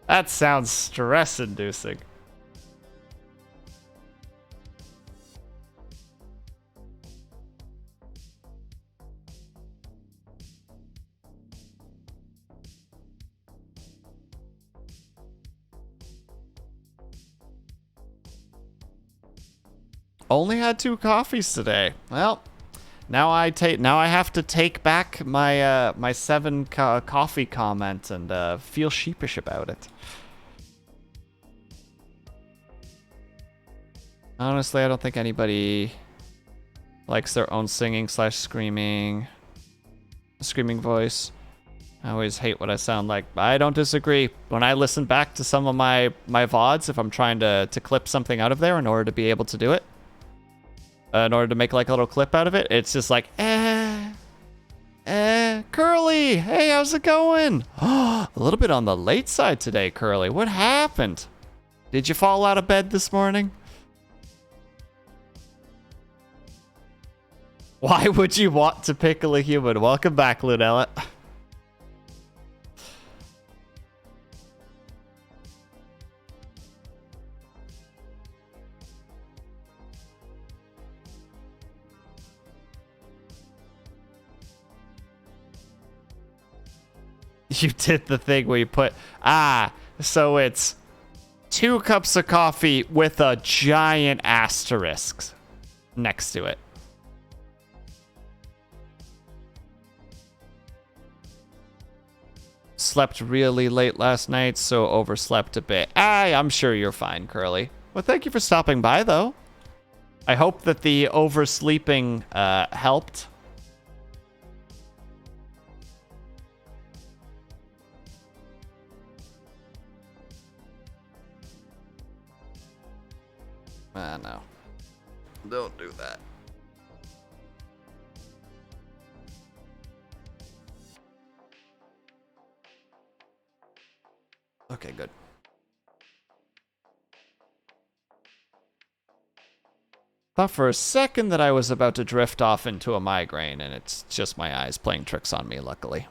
[SPEAKER 1] That sounds stress-inducing. Only had 2 coffees today. Well, now I have to take back my my 7 coffee comment and feel sheepish about it. Honestly, I don't think anybody likes their own singing / screaming voice. I always hate what I sound like. I don't disagree. When I listen back to some of my VODs, if I'm trying to clip something out of there in order to be able to do it, in order to make like a little clip out of it, it's just like, Curly, hey, how's it going? A little bit on the late side today, Curly. What happened? Did you fall out of bed this morning? Why would you want to pickle a human? Welcome back, Lunella. You did the thing where you put, so it's 2 cups of coffee with a giant asterisk next to it. Slept really late last night, so overslept a bit. I'm sure you're fine, Curly. Well, thank you for stopping by, though. I hope that the oversleeping helped. No. Don't do that. Okay, good. Thought for a second that I was about to drift off into a migraine, and it's just my eyes playing tricks on me, luckily.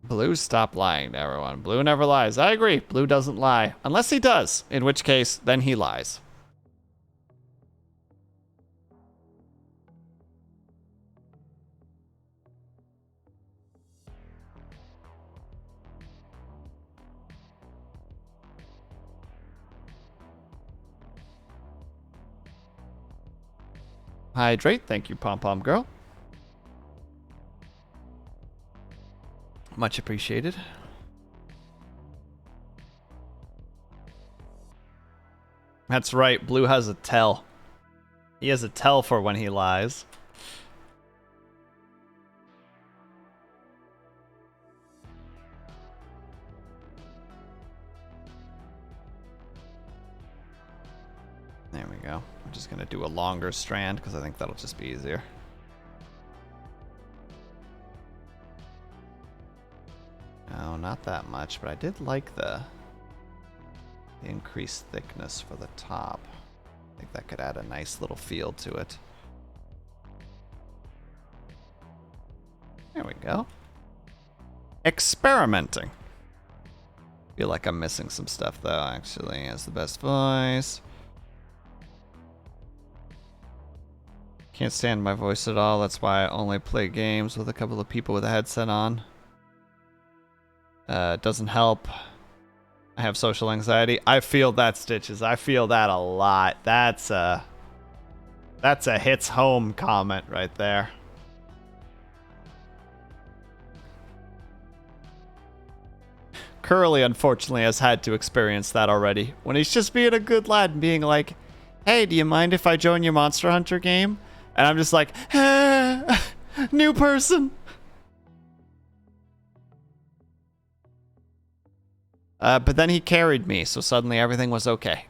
[SPEAKER 1] Blue, stop lying to everyone. Blue never lies. I agree. Blue doesn't lie. Unless he does, in which case, then he lies. Hydrate. Thank you, Pom Pom Girl. Much appreciated. That's right. Blue has a tell. He has a tell for when he lies. There we go. I'm just going to do a longer strand because I think that'll just be easier. No, not that much, but I did like the increased thickness for the top. I think that could add a nice little feel to it. There we go. Experimenting. Feel like I'm missing some stuff though, actually. He has the best voice. Can't stand my voice at all. That's why I only play games with a couple of people with a headset on. It doesn't help. I have social anxiety. I feel that, Stitches. I feel that a lot. That's a hits home comment right there. Curly, unfortunately, has had to experience that already. When he's just being a good lad and being like, hey, do you mind if I join your Monster Hunter game? And I'm just like, new person. But then he carried me, so suddenly everything was okay.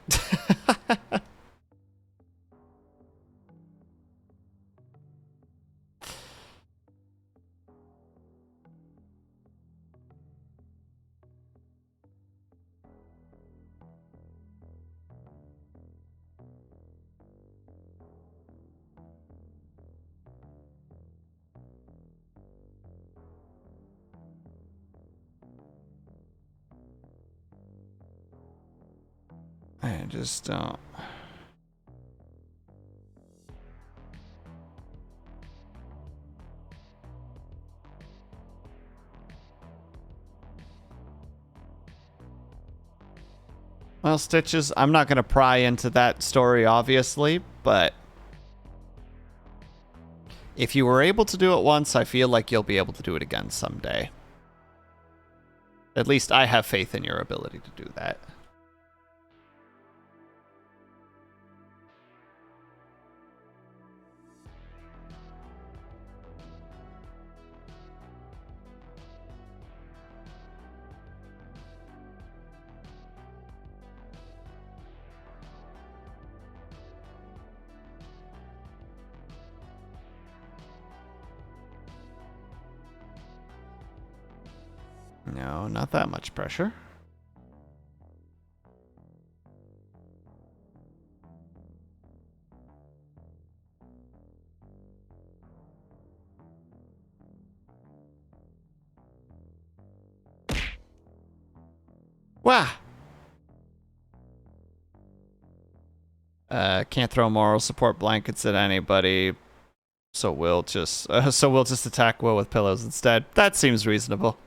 [SPEAKER 1] I just don't. Well, Stitches, I'm not going to pry into that story, obviously, but if you were able to do it once, I feel like you'll be able to do it again someday. At least I have faith in your ability to do that. No, not that much pressure. Wah! Can't throw moral support blankets at anybody, so we'll just attack Will with pillows instead. That seems reasonable.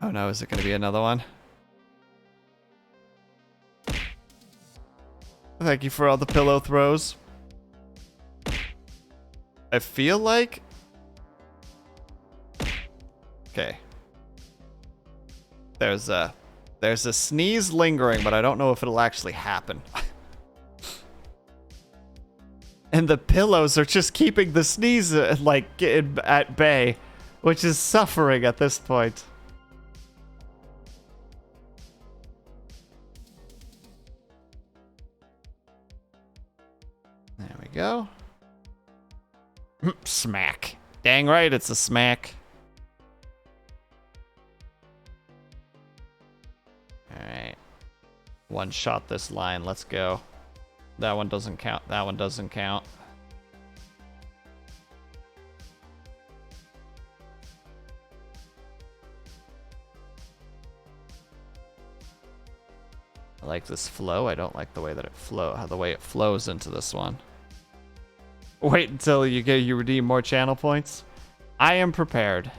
[SPEAKER 1] Oh no, is it going to be another one? Thank you for all the pillow throws. I feel like... Okay. There's There's a sneeze lingering, but I don't know if it'll actually happen. And the pillows are just keeping the sneeze, like, at bay, which is suffering at this point. There we go. Smack. Dang right, it's a smack. Alright. One shot this line, let's go. That one doesn't count, that one doesn't count. I like this flow. I don't like the way that it flows into this one. Wait until you redeem more channel points. I am prepared.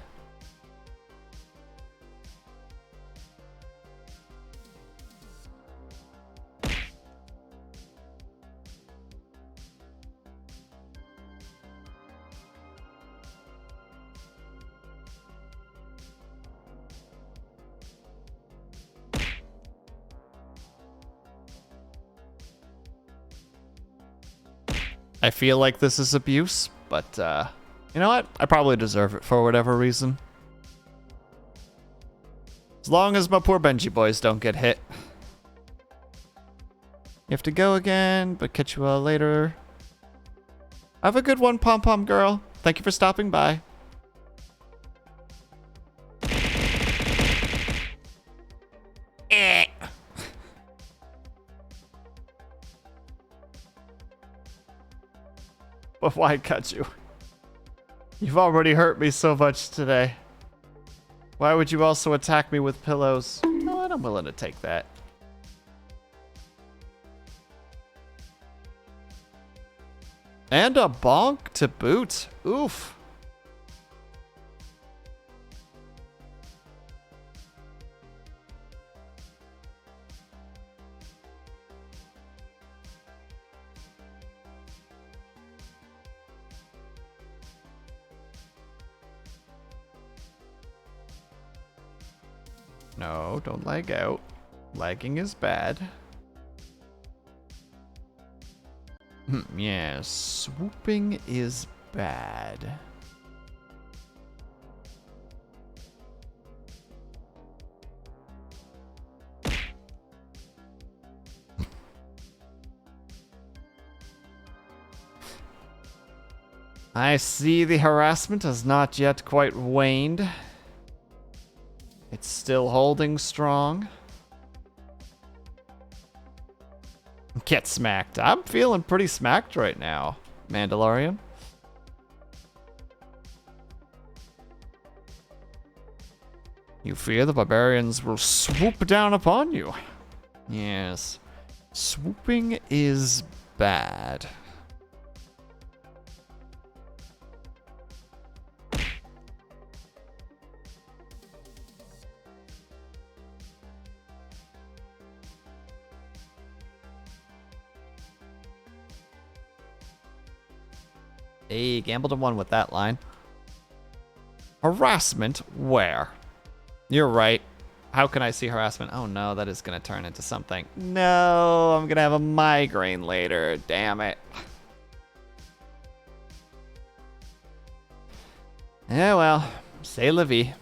[SPEAKER 1] I feel like this is abuse, but you know what? I probably deserve it for whatever reason. As long as my poor Benji boys don't get hit. You have to go again, but catch you all later. Have a good one, Pom Pom Girl. Thank you for stopping by. But why cut you? You've already hurt me so much today. Why would you also attack me with pillows? You know what? I'm willing to take that. And a bonk to boot. Oof. No, don't lag out. Lagging is bad. Yeah, swooping is bad. I see the harassment has not yet quite waned. It's still holding strong. Get smacked. I'm feeling pretty smacked right now, Mandalorian. You fear the barbarians will swoop down upon you. Yes. Swooping is bad. Hey, gambled and won with that line. Harassment? Where? You're right. How can I see harassment? Oh no, that is going to turn into something. No, I'm going to have a migraine later. Damn it. Yeah, well, c'est la vie.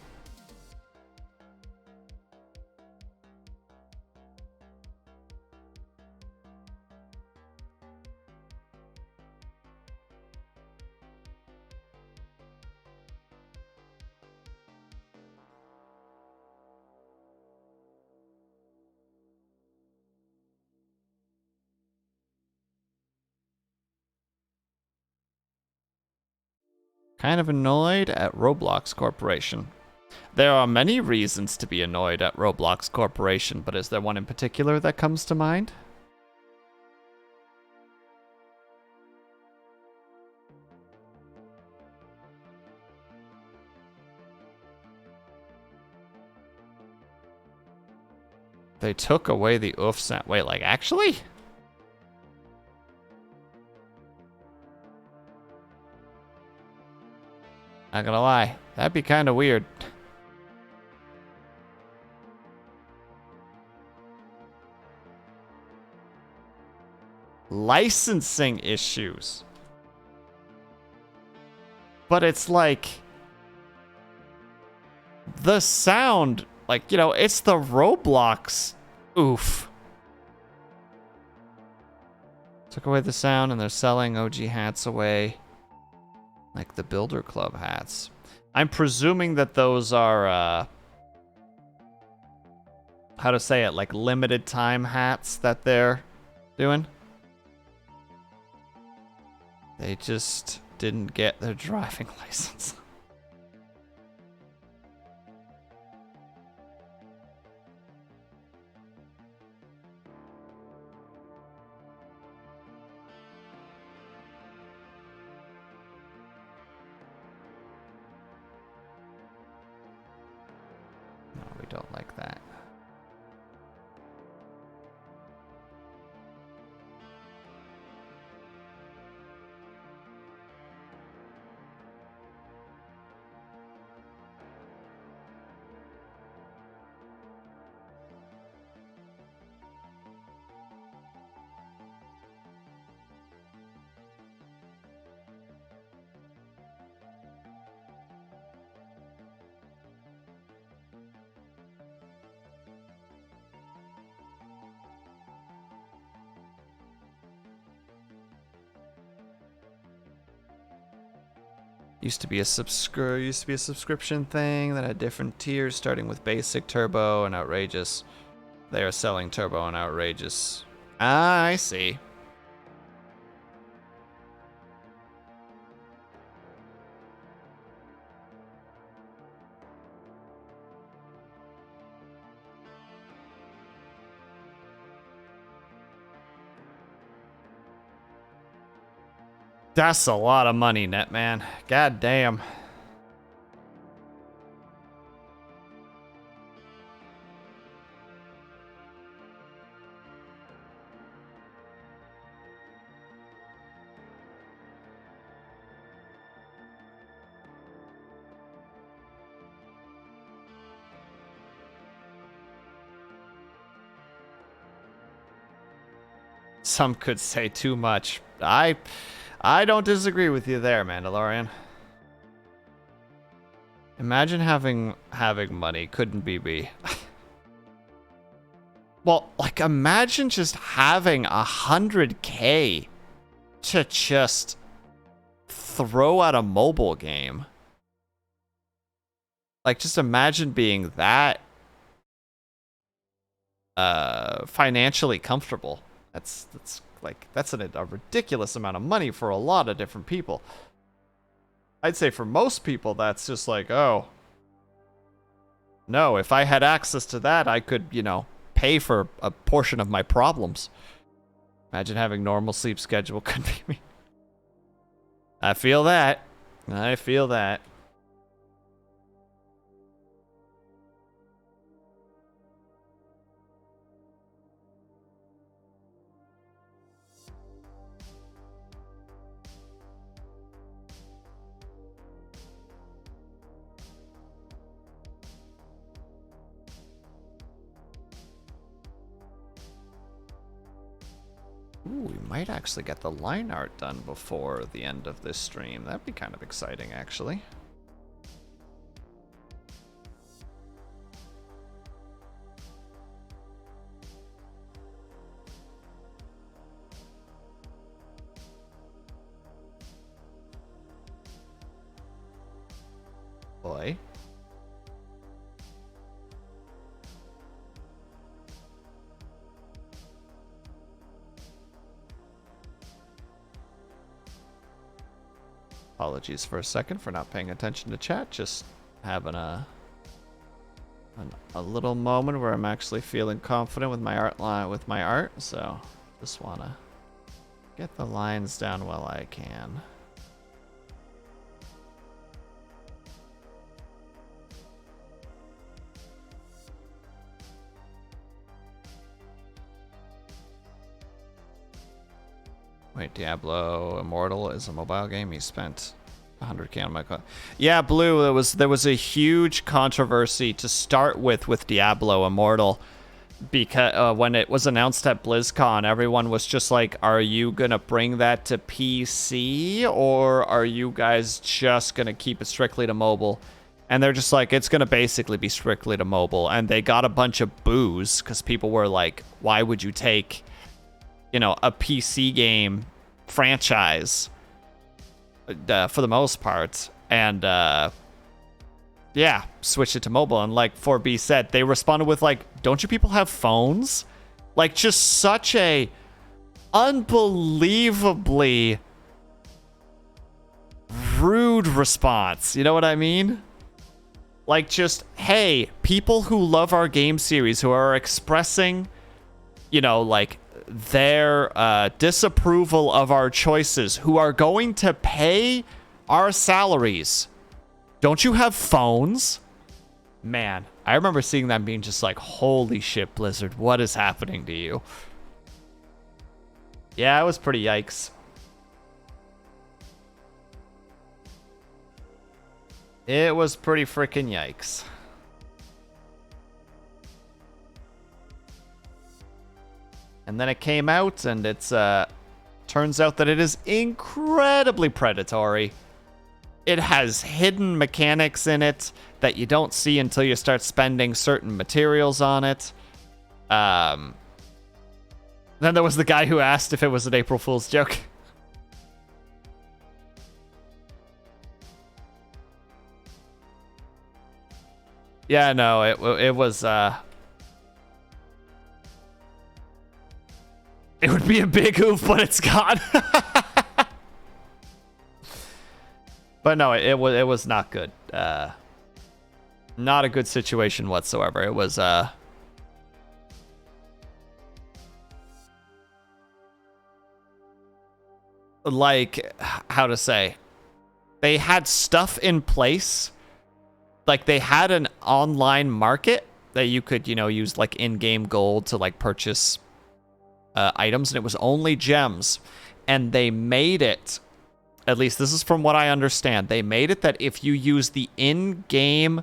[SPEAKER 1] Kind of annoyed at Roblox Corporation. There are many reasons to be annoyed at Roblox Corporation, but is there one in particular that comes to mind? They took away the oof sound. Wait, like actually? Not gonna lie, that'd be kind of weird. licensing issues. But it's like the sound, like, you know, it's the Roblox oof. Took away the sound and they're selling OG hats away. Like the Builder Club hats. I'm presuming that those are, how to say it, like limited time hats that they're doing. They just didn't get their driving license. No, we don't like that. Used to be a subscription thing that had different tiers, starting with basic, turbo, and outrageous. They are selling turbo and outrageous. Ah, I see. That's a lot of money, Netman. God damn. Some could say too much. I don't disagree with you there, Mandalorian. Imagine having money. Couldn't be me. Well, like, imagine just having 100K to just throw at a mobile game. Like, just imagine being that financially comfortable. That's a ridiculous amount of money for a lot of different people. I'd say for most people, that's just like, oh, no, if I had access to that, I could, you know, pay for a portion of my problems. Imagine having normal sleep schedule could be me. I feel that. I feel that. Ooh, we might actually get the line art done before the end of this stream. That'd be kind of exciting, actually. Boy. Apologies for a second for not paying attention to chat. Just having a little moment where I'm actually feeling confident with my art. So just wanna get the lines down while I can. Wait, Diablo Immortal is a mobile game. He spent 100K on my yeah, Blue, there was a huge controversy to start with Diablo Immortal because when it was announced at BlizzCon, everyone was just like, are you gonna bring that to PC, or are you guys just gonna keep it strictly to mobile? And they're just like, it's gonna basically be strictly to mobile. And they got a bunch of boos because people were like, why would you take, you know, a PC game franchise for the most part, and yeah, switch it to mobile? And like 4B said, they responded with like, don't you people have phones? Like, just such a unbelievably rude response. You know what I mean? Like, just, hey, people who love our game series, who are expressing, you know, like, their disapproval of our choices, who are going to pay our salaries, don't you have phones? Man, I remember seeing that being just like, holy shit, Blizzard, what is happening to you? Yeah, it was pretty yikes. It was pretty freaking yikes. And then it came out, and it's turns out that it is incredibly predatory. It has hidden mechanics in it that you don't see until you start spending certain materials on it. Then there was the guy who asked if it was an April Fool's joke. Yeah, no, it was it would be a big oof, but it's gone. But no, it was not good. Not a good situation whatsoever. It was like, how to say, they had stuff in place. Like, they had an online market that you could, you know, use like in-game gold to like purchase items, and it was only gems. And they made it, at least this is from what I understand, they made it that if you use the in-game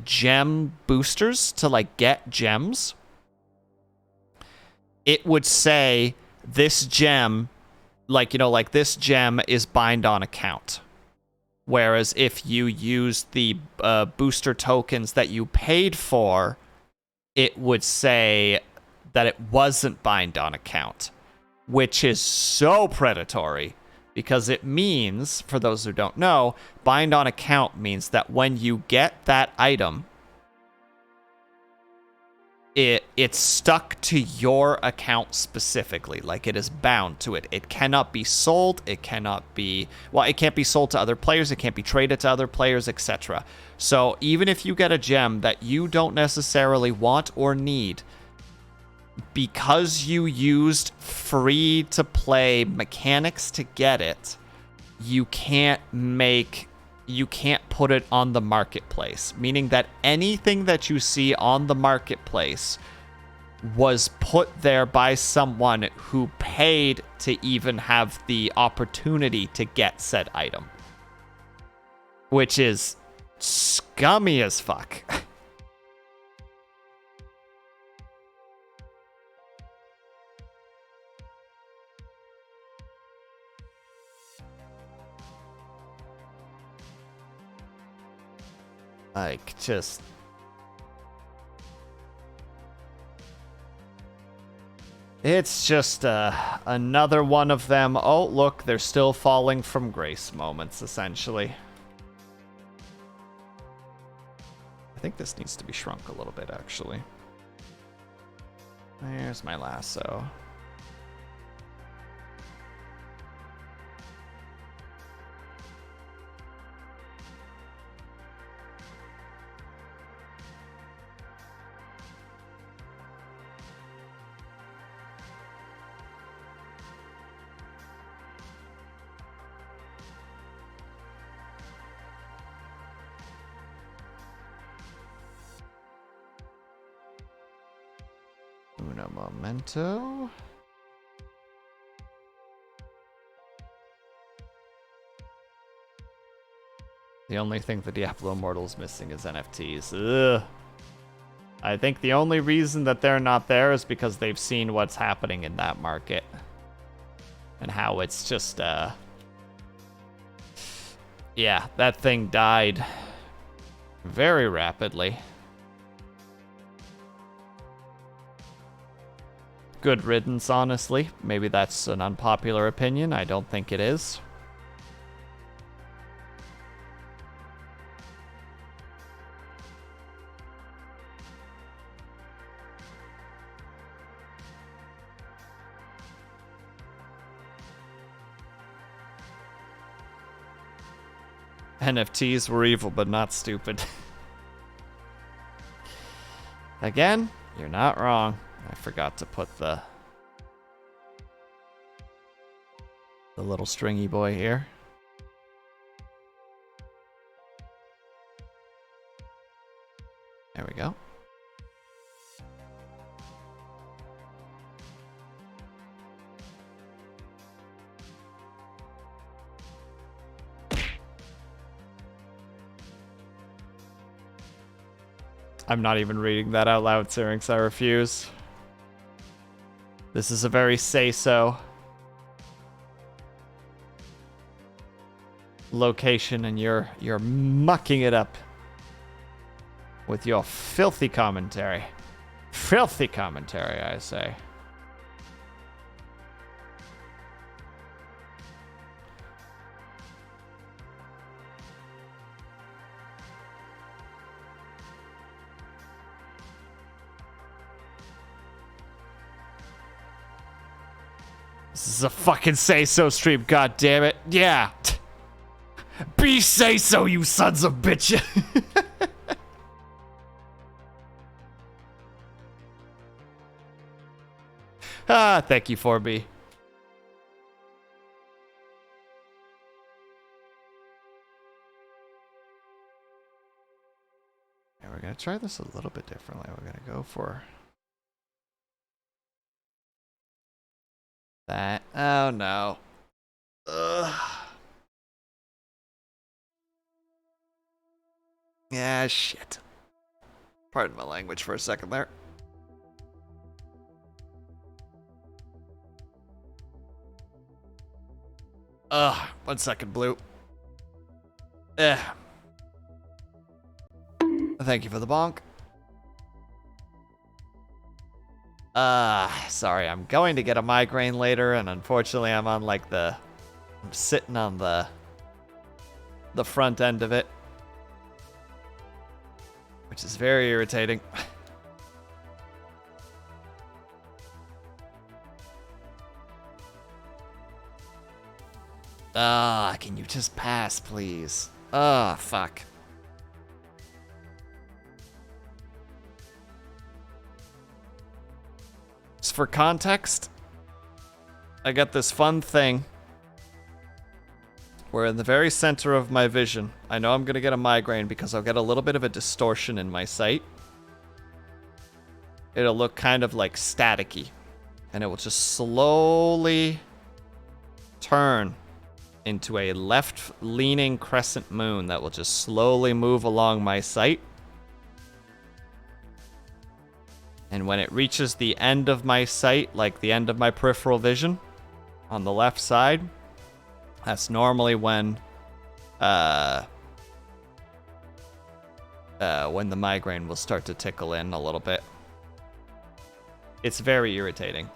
[SPEAKER 1] gem boosters to like get gems, it would say this gem, like, you know, like this gem is bind on account. Whereas if you use the booster tokens that you paid for, it would say that it wasn't bind on account, which is so predatory, because it means, for those who don't know, bind on account means that when you get that item, it's stuck to your account specifically. Like, it is bound to it. It cannot be sold. It cannot be, well, it can't be sold to other players. It can't be traded to other players, etc. So even if you get a gem that you don't necessarily want or need, because you used free-to-play mechanics to get it, you can't put it on the marketplace, meaning that anything that you see on the marketplace was put there by someone who paid to even have the opportunity to get said item, which is scummy as fuck. Like, just... It's just another one of them, oh, look, they're still falling from grace moments, essentially. I think this needs to be shrunk a little bit, actually. There's my lasso. Uno momento. The only thing the Diablo Immortal is missing is NFTs. Ugh. I think the only reason that they're not there is because they've seen what's happening in that market. And how it's just, yeah, that thing died very rapidly. Good riddance, honestly. Maybe that's an unpopular opinion. I don't think it is. NFTs were evil, but not stupid. Again, you're not wrong. I forgot to put the little stringy boy here. There we go. I'm not even reading that out loud, Syrinx. I refuse. This is a very say-so location, and you're mucking it up with your filthy commentary. Filthy commentary, I say. This is a fucking say-so stream, god damn it. Yeah. Be say-so, you sons of bitches. Thank you, 4B. And we're gonna try this a little bit differently. We're gonna go for that. Oh no. Ugh. Yeah, shit. Pardon my language for a second there. Ugh, 1 second, Blue. Thank you for the bonk. Sorry, I'm going to get a migraine later, and unfortunately I'm on like I'm sitting on the front end of it, which is very irritating. Can you just pass, please? Fuck. Just for context, I got this fun thing where in the very center of my vision, I know I'm gonna get a migraine because I'll get a little bit of a distortion in my sight. It'll look kind of like staticky, and it will just slowly turn into a left-leaning crescent moon that will just slowly move along my sight. And when it reaches the end of my sight, like the end of my peripheral vision on the left side, that's normally when the migraine will start to tickle in a little bit. It's very irritating.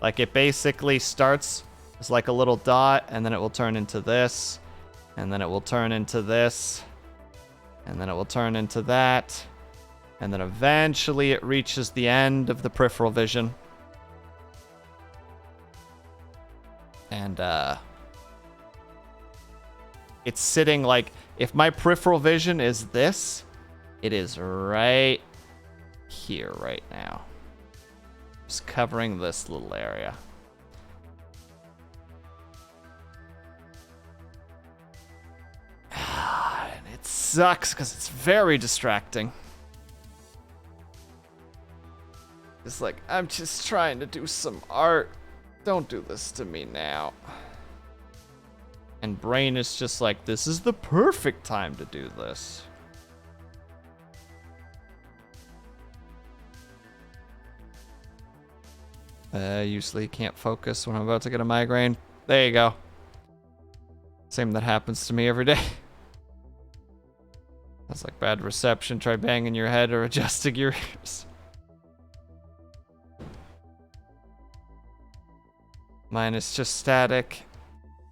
[SPEAKER 1] Like, it basically starts as like a little dot, and then it will turn into this, and then it will turn into this, and then it will turn into that, and then eventually it reaches the end of the peripheral vision. And it's sitting like, if my peripheral vision is this, it is right here right now. Just covering this little area. And it sucks because it's very distracting. It's like, I'm just trying to do some art. Don't do this to me now. And brain is just like, this is the perfect time to do this. Usually can't focus when I'm about to get a migraine. There you go. Same that happens to me every day. That's like bad reception. Try banging your head or adjusting your ears. Mine is just static,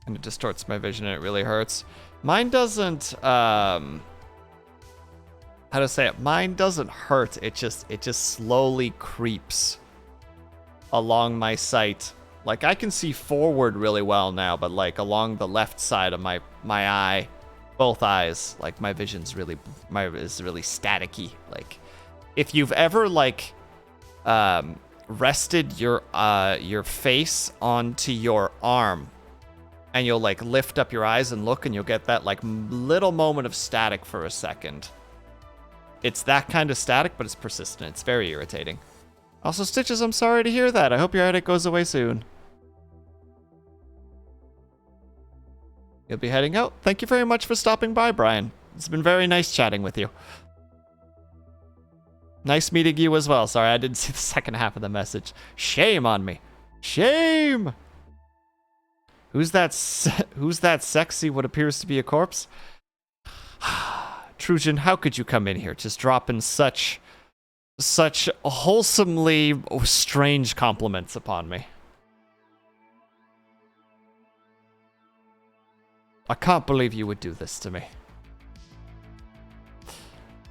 [SPEAKER 1] and it distorts my vision and it really hurts. Mine doesn't, how to say it? Mine doesn't hurt. It just slowly creeps along my sight. Like, I can see forward really well now, but like along the left side of my eye, both eyes, like my vision's really, is really staticky. Like, if you've ever like, rested your face onto your arm, and you'll like lift up your eyes and look, and you'll get that like little moment of static for a second. It's that kind of static, but it's persistent. It's very irritating. Also, Stitches, I'm sorry to hear that. I hope your headache goes away soon. You'll be heading out. Thank you very much for stopping by, Brian. It's been very nice chatting with you. Nice meeting you as well. Sorry, I didn't see the second half of the message. Shame on me. Shame! Who's that sexy what appears to be a corpse? Trujan, how could you come in here just dropping such wholesomely strange compliments upon me? I can't believe you would do this to me.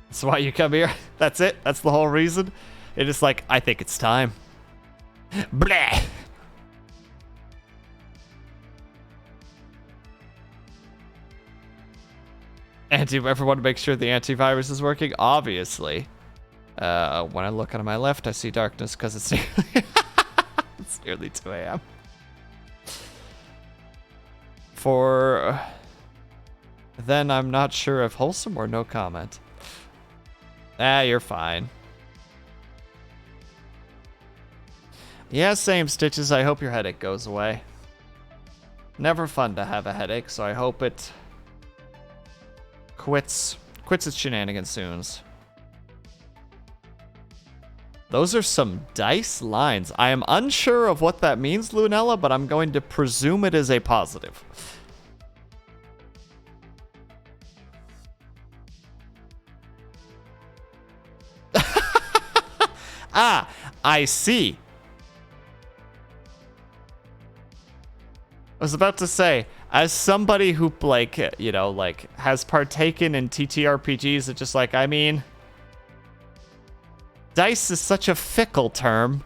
[SPEAKER 1] That's why you come here? That's it? That's the whole reason? It is like, I think it's time. Bleh! Everyone make sure the antivirus is working? Obviously. When I look on my left, I see darkness because it's it's nearly 2 a.m. Then I'm not sure if wholesome or no comment. You're fine. Yeah, same, Stitches. I hope your headache goes away. Never fun to have a headache, so I hope it quits its shenanigans soon. Those are some dice lines. I am unsure of what that means, Lunella, but I'm going to presume it is a positive. Ah, I see. I was about to say, as somebody who, like, you know, like, has partaken in TTRPGs, it's just like, I mean, dice is such a fickle term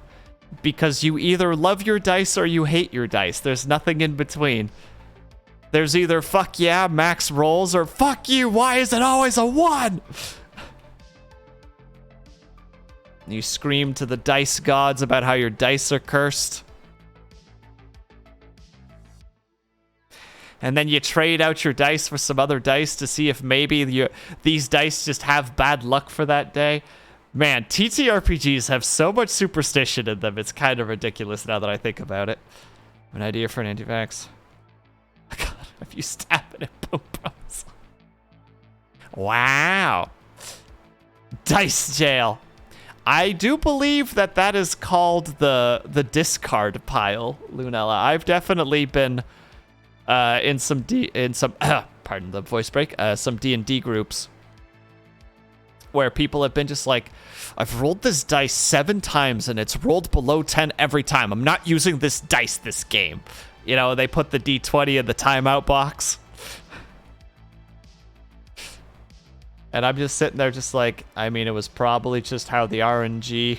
[SPEAKER 1] because you either love your dice or you hate your dice. There's nothing in between. There's either fuck yeah, max rolls, or fuck you, why is it always a 1? You scream to the dice gods about how your dice are cursed. And then you trade out your dice for some other dice to see if maybe these dice just have bad luck for that day. Man, TTRPGs have so much superstition in them, it's kind of ridiculous now that I think about it. An idea for an anti-vax. God, if you stab it at boom bros. Wow. Dice jail. I do believe that is called the discard pile, Lunella. I've definitely been in some pardon the voice break, some D&D groups where people have been just like, I've rolled this dice 7 times and it's rolled below 10 every time. I'm not using this dice this game. You know, they put the D20 in the timeout box. And I'm just sitting there just like, I mean, it was probably just how the RNG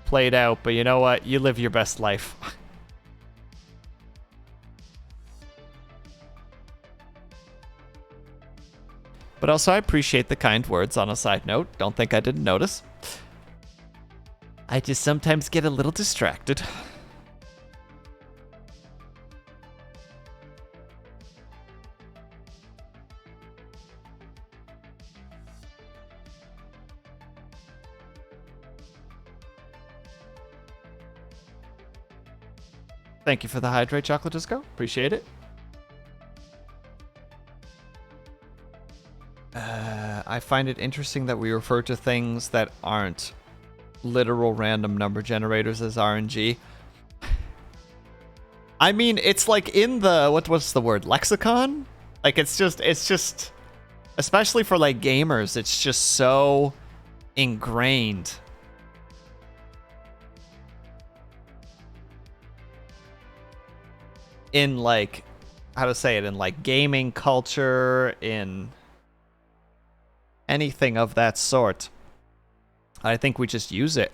[SPEAKER 1] played out, but you know what? You live your best life. But also, I appreciate the kind words on a side note. Don't think I didn't notice. I just sometimes get a little distracted. Thank you for the hydrate, Chocolate Disco. Appreciate it. I find it interesting that we refer to things that aren't literal random number generators as RNG. I mean, it's like in the what's the word? Lexicon? Like it's just especially for like gamers, it's just so ingrained. In like how to say it, in like gaming culture, in anything of that sort. I think we just use it.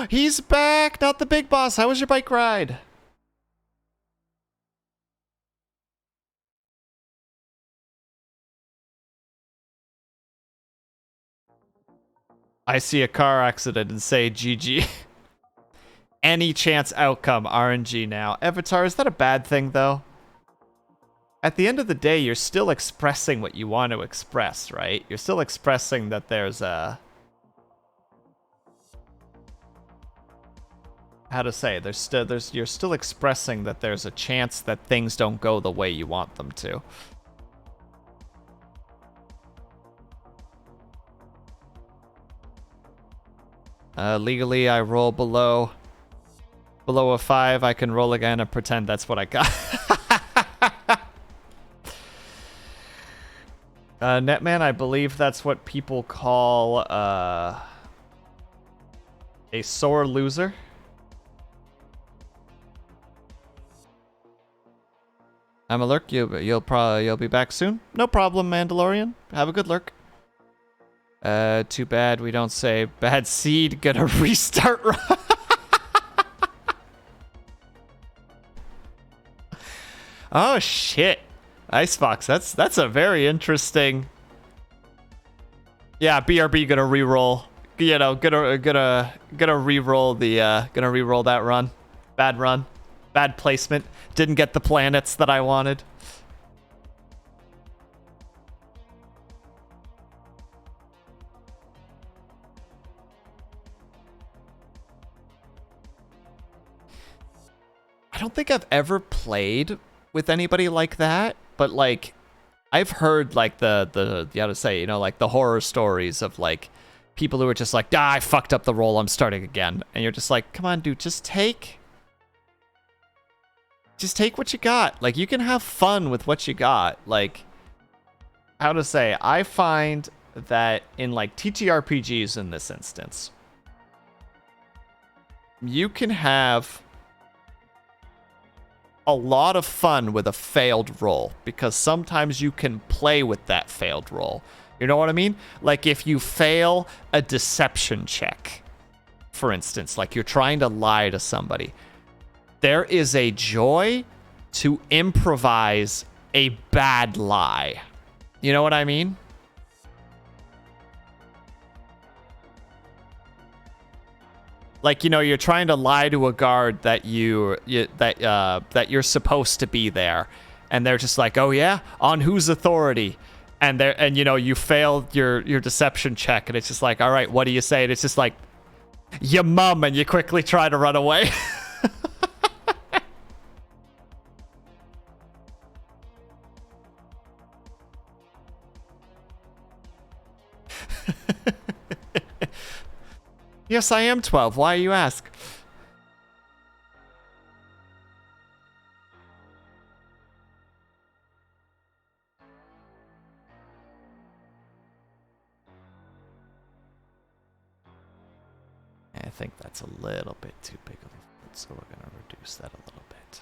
[SPEAKER 1] He's back! Not the big boss. How was your bike ride? I see a car accident and say GG. Any chance outcome, RNG now. Avatar, is that a bad thing, though? At the end of the day, you're still expressing what you want to express, right? You're still expressing that there's a... How to say? You're still expressing that there's a chance that things don't go the way you want them to. Legally, I roll below a 5. I can roll again and pretend that's what I got. Netman, I believe that's what people call a sore loser. I'm a lurk. You'll be back soon. No problem, Mandalorian. Have a good lurk. Too bad we don't say bad seed. Gonna restart. Oh shit, Icebox. That's a very interesting. Yeah, BRB gonna reroll. You know, gonna reroll the gonna reroll that run. Bad run, bad placement. Didn't get the planets that I wanted. I don't think I've ever played with anybody like that, but like I've heard like the how to say, you know, like the horror stories of like people who are just like, I fucked up the roll, I'm starting again. And you're just like, come on, dude, just take what you got. Like you can have fun with what you got. Like how to say, I find that in like TTRPGs in this instance, you can have a lot of fun with a failed roll because sometimes you can play with that failed roll. You know what I mean? Like if you fail a deception check, for instance, like you're trying to lie to somebody, there is a joy to improvise a bad lie. You know what I mean? Like, you know, you're trying to lie to a guard that that you're supposed to be there, and they're just like, "Oh yeah, on whose authority?" And you know, you failed your deception check, and it's just like, "All right, what do you say?" And it's just like, "Your mum," and you quickly try to run away. Yes, I am 12. Why you ask? I think that's a little bit too big of a foot, so we're going to reduce that a little bit.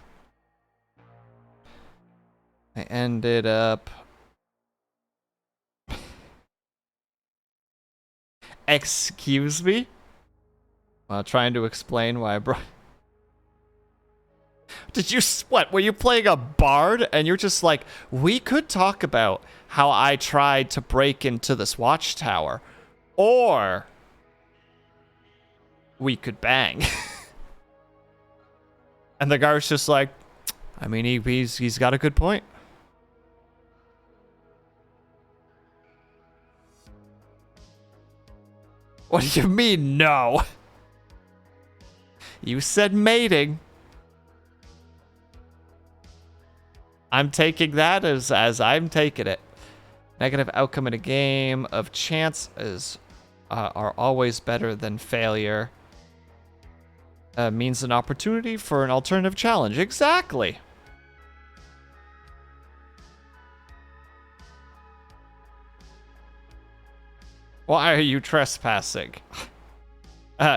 [SPEAKER 1] I ended up... Excuse me? While trying to explain why I brought... Did you... What? Were you playing a bard? And you're just like, we could talk about how I tried to break into this watchtower. Or... we could bang. And the guy's just like, I mean, he's got a good point. What do you mean, no? You said mating. I'm taking that as I'm taking it. Negative outcome in a game of chance are always better than failure. means an opportunity for an alternative challenge. Exactly. Why are you trespassing?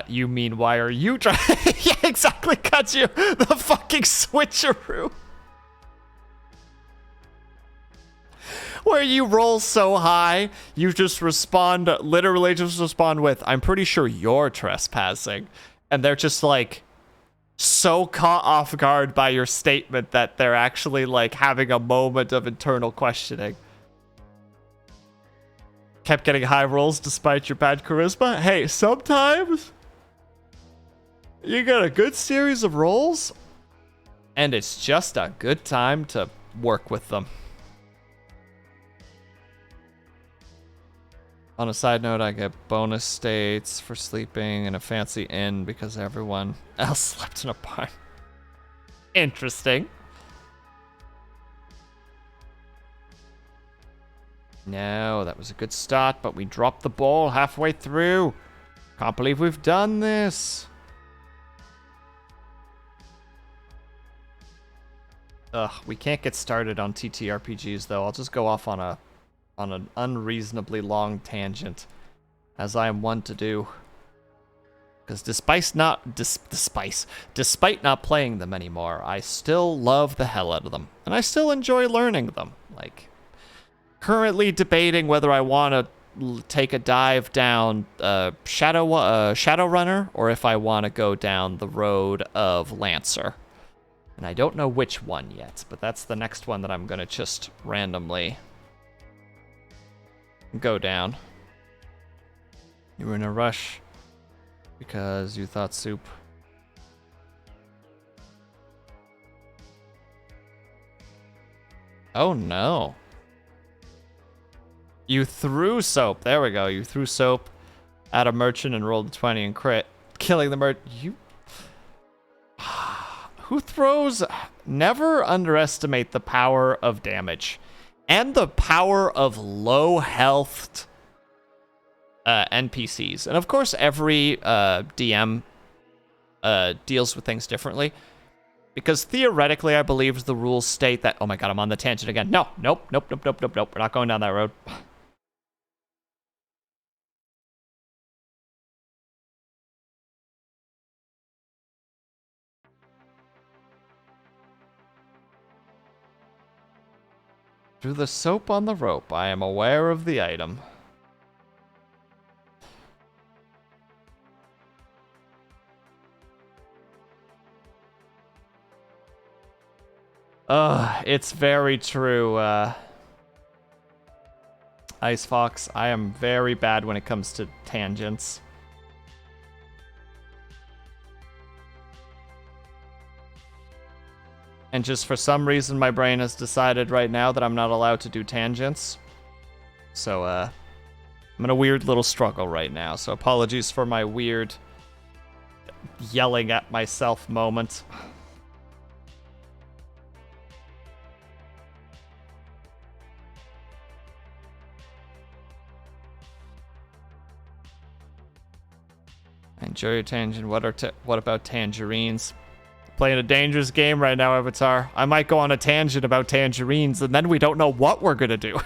[SPEAKER 1] You mean why are you yeah, exactly, cut you. The fucking switcheroo. Where you roll so high, you just respond, literally just respond with, I'm pretty sure you're trespassing. And they're just like, so caught off guard by your statement that they're actually like having a moment of internal questioning. Kept getting high rolls despite your bad charisma. Hey, sometimes you get a good series of rolls and it's just a good time to work with them. On a side note, I get bonus states for sleeping in a fancy inn because everyone else slept in a barn. Interesting. No, that was a good start, but we dropped the ball halfway through. Can't believe we've done this. Ugh, we can't get started on TTRPGs though. I'll just go off on an unreasonably long tangent, as I am one to do. Because despite not playing them anymore, I still love the hell out of them, and I still enjoy learning them. Like, currently debating whether I want to take a dive down Shadowrunner, or if I want to go down the road of Lancer. And I don't know which one yet, but that's the next one that I'm gonna just randomly go down. You were in a rush because you thought soup. Oh no. You threw soap. There we go. You threw soap at a merchant and rolled a 20 and crit. Killing the merchant. You... Who throws... Never underestimate the power of damage. And the power of low-healthed NPCs. And of course, every DM deals with things differently. Because theoretically, I believe the rules state that... Oh my god, I'm on the tangent again. No, nope. We're not going down that road. Through the soap on the rope, I am aware of the item. It's very true, Ice Fox. I am very bad when it comes to tangents. And just for some reason, my brain has decided right now that I'm not allowed to do tangents. So, I'm in a weird little struggle right now. So apologies for my weird yelling at myself moment. Enjoy your tangent. What about tangerines? Playing a dangerous game right now, Avatar. I might go on a tangent about tangerines, and then we don't know what we're gonna do.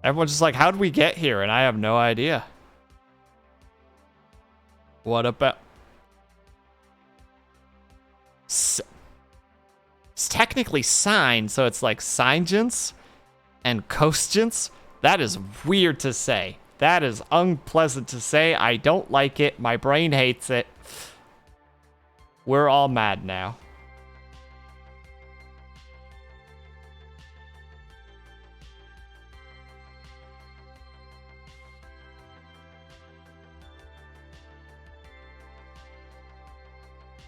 [SPEAKER 1] Everyone's just like, how'd we get here? And I have no idea. What about... It's technically sign, so it's like signgents and coastgents. That is weird to say. That is unpleasant to say. I don't like it. My brain hates it. We're all mad now.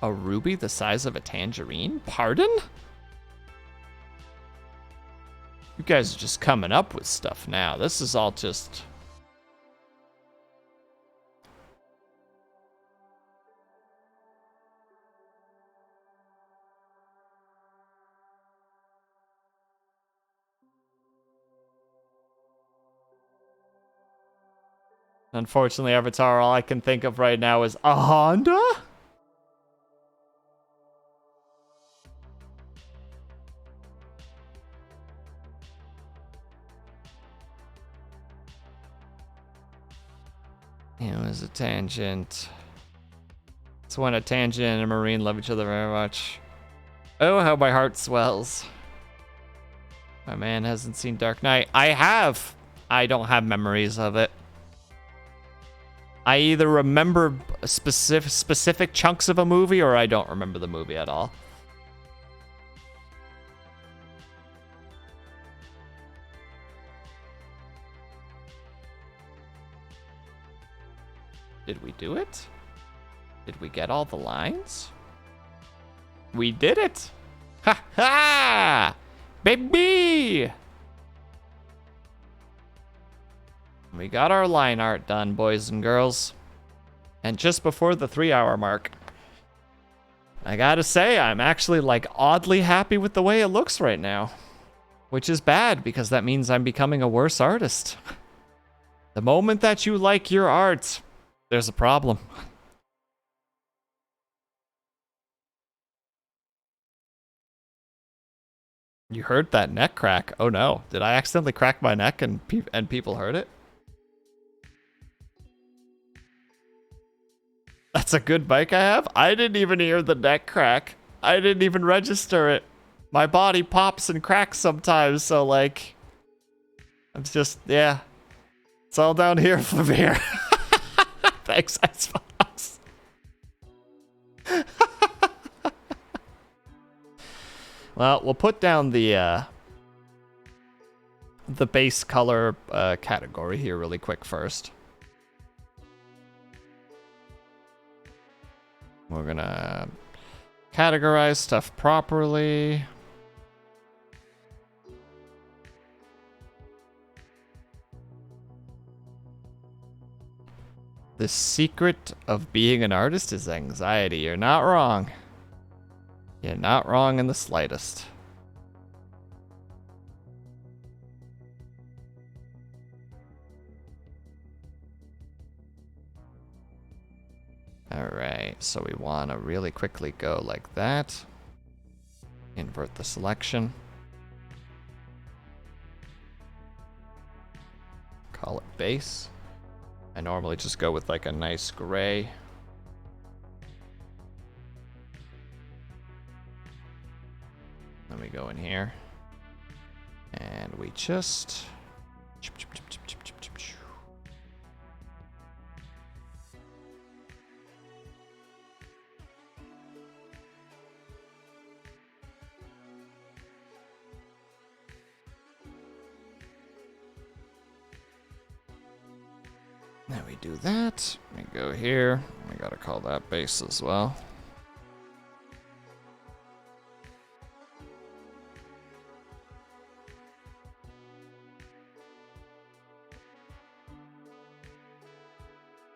[SPEAKER 1] A ruby the size of a tangerine? Pardon? You guys are just coming up with stuff now. This is all just... Unfortunately, Avatar, all I can think of right now is a Honda? It was a tangent. It's when a tangent and a marine love each other very much. Oh, how my heart swells. My man hasn't seen Dark Knight. I have. I don't have memories of it. I either remember specific chunks of a movie or I don't remember the movie at all. Did we do it? Did we get all the lines? We did it! Ha ha! Baby! We got our line art done, boys and girls. And just before the 3-hour mark. I gotta say, I'm actually like oddly happy with the way it looks right now. Which is bad, because that means I'm becoming a worse artist. The moment that you like your art, there's a problem. You heard that neck crack. Oh no, did I accidentally crack my neck and people heard it? That's a good bike I have? I didn't even hear the neck crack. I didn't even register it. My body pops and cracks sometimes, so like... I'm just, yeah. It's all down here from here. Thanks, Icebox. Well, we'll put down the base color category here really quick first. We're gonna categorize stuff properly. The secret of being an artist is anxiety. You're not wrong. You're not wrong in the slightest. Alright, so we want to really quickly go like that. Invert the selection. Call it base. I normally just go with like a nice gray. Then we go in here. And we just... Now we do that. We go here. We gotta call that base as well.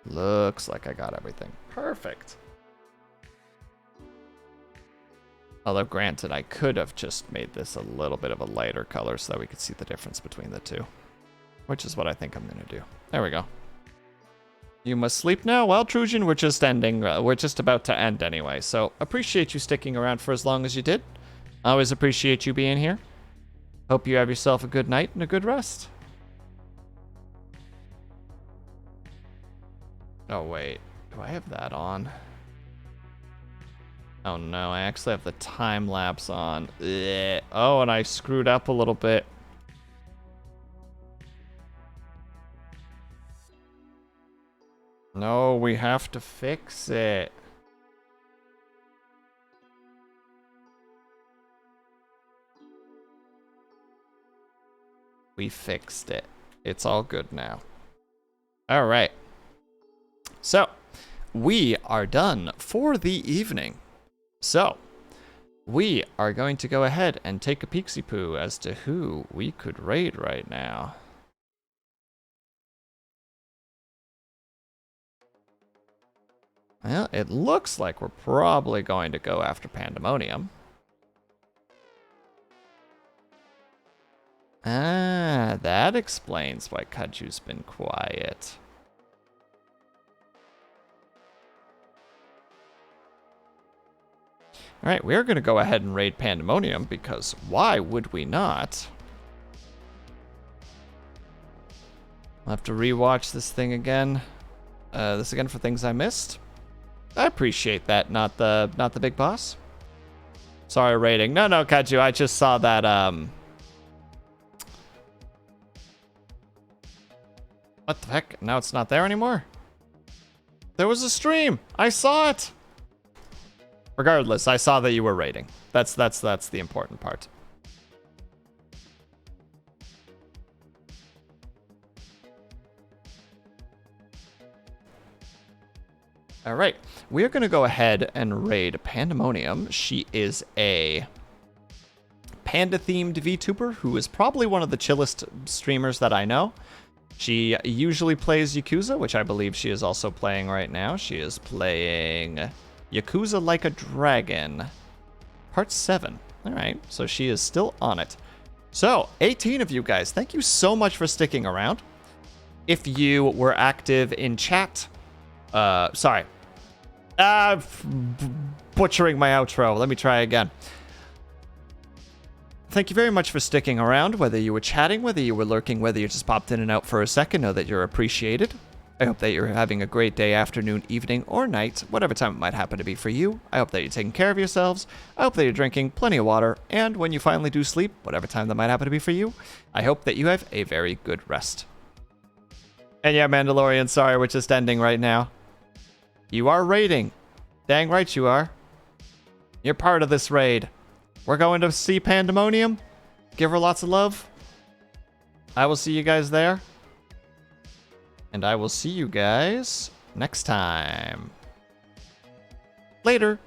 [SPEAKER 1] Looks like I got everything. Perfect. Although granted, I could have just made this a little bit of a lighter color so that we could see the difference between the two. Which is what I think I'm gonna do. There we go. You must sleep now? Well, Trujan, we're just ending. We're just about to end anyway. So appreciate you sticking around for as long as you did. I always appreciate you being here. Hope you have yourself a good night and a good rest. Oh, wait. Do I have that on? Oh, no. I actually have the time lapse on. Ugh. Oh, and I screwed up a little bit. No, we have to fix it. We fixed it. It's all good now. All right. So, we are done for the evening. So, we are going to go ahead and take a peeksy-poo as to who we could raid right now. Well, it looks like we're probably going to go after Pandemonium. Ah, that explains why Kaju's been quiet. Alright, we're going to go ahead and raid Pandemonium, because why would we not? I'll have to rewatch this thing again. This again for things I missed. I appreciate that, not the big boss. Sorry, rating. No, Kaju, I just saw that, What the heck? Now it's not there anymore? There was a stream! I saw it! Regardless, I saw that you were rating. That's the important part. All right, we are going to go ahead and raid Pandemonium. She is a panda-themed VTuber who is probably one of the chillest streamers that I know. She usually plays Yakuza, which I believe she is also playing right now. She is playing Yakuza Like a Dragon, Part 7. All right, so she is still on it. So, 18 of you guys, thank you so much for sticking around. If you were active in chat... sorry. Butchering my outro. Let me try again. Thank you very much for sticking around, whether you were chatting, whether you were lurking, whether you just popped in and out for a second. Know that you're appreciated. I hope that you're having a great day, afternoon, evening, or night, whatever time it might happen to be for you. I hope that you're taking care of yourselves. I hope that you're drinking plenty of water. And when you finally do sleep, whatever time that might happen to be for you, I hope that you have a very good rest. And yeah, Mandalorian, sorry, we're just ending right now. You are raiding. Dang right you are. You're part of this raid. We're going to see Pandemonium. Give her lots of love. I will see you guys there. And I will see you guys next time. Later.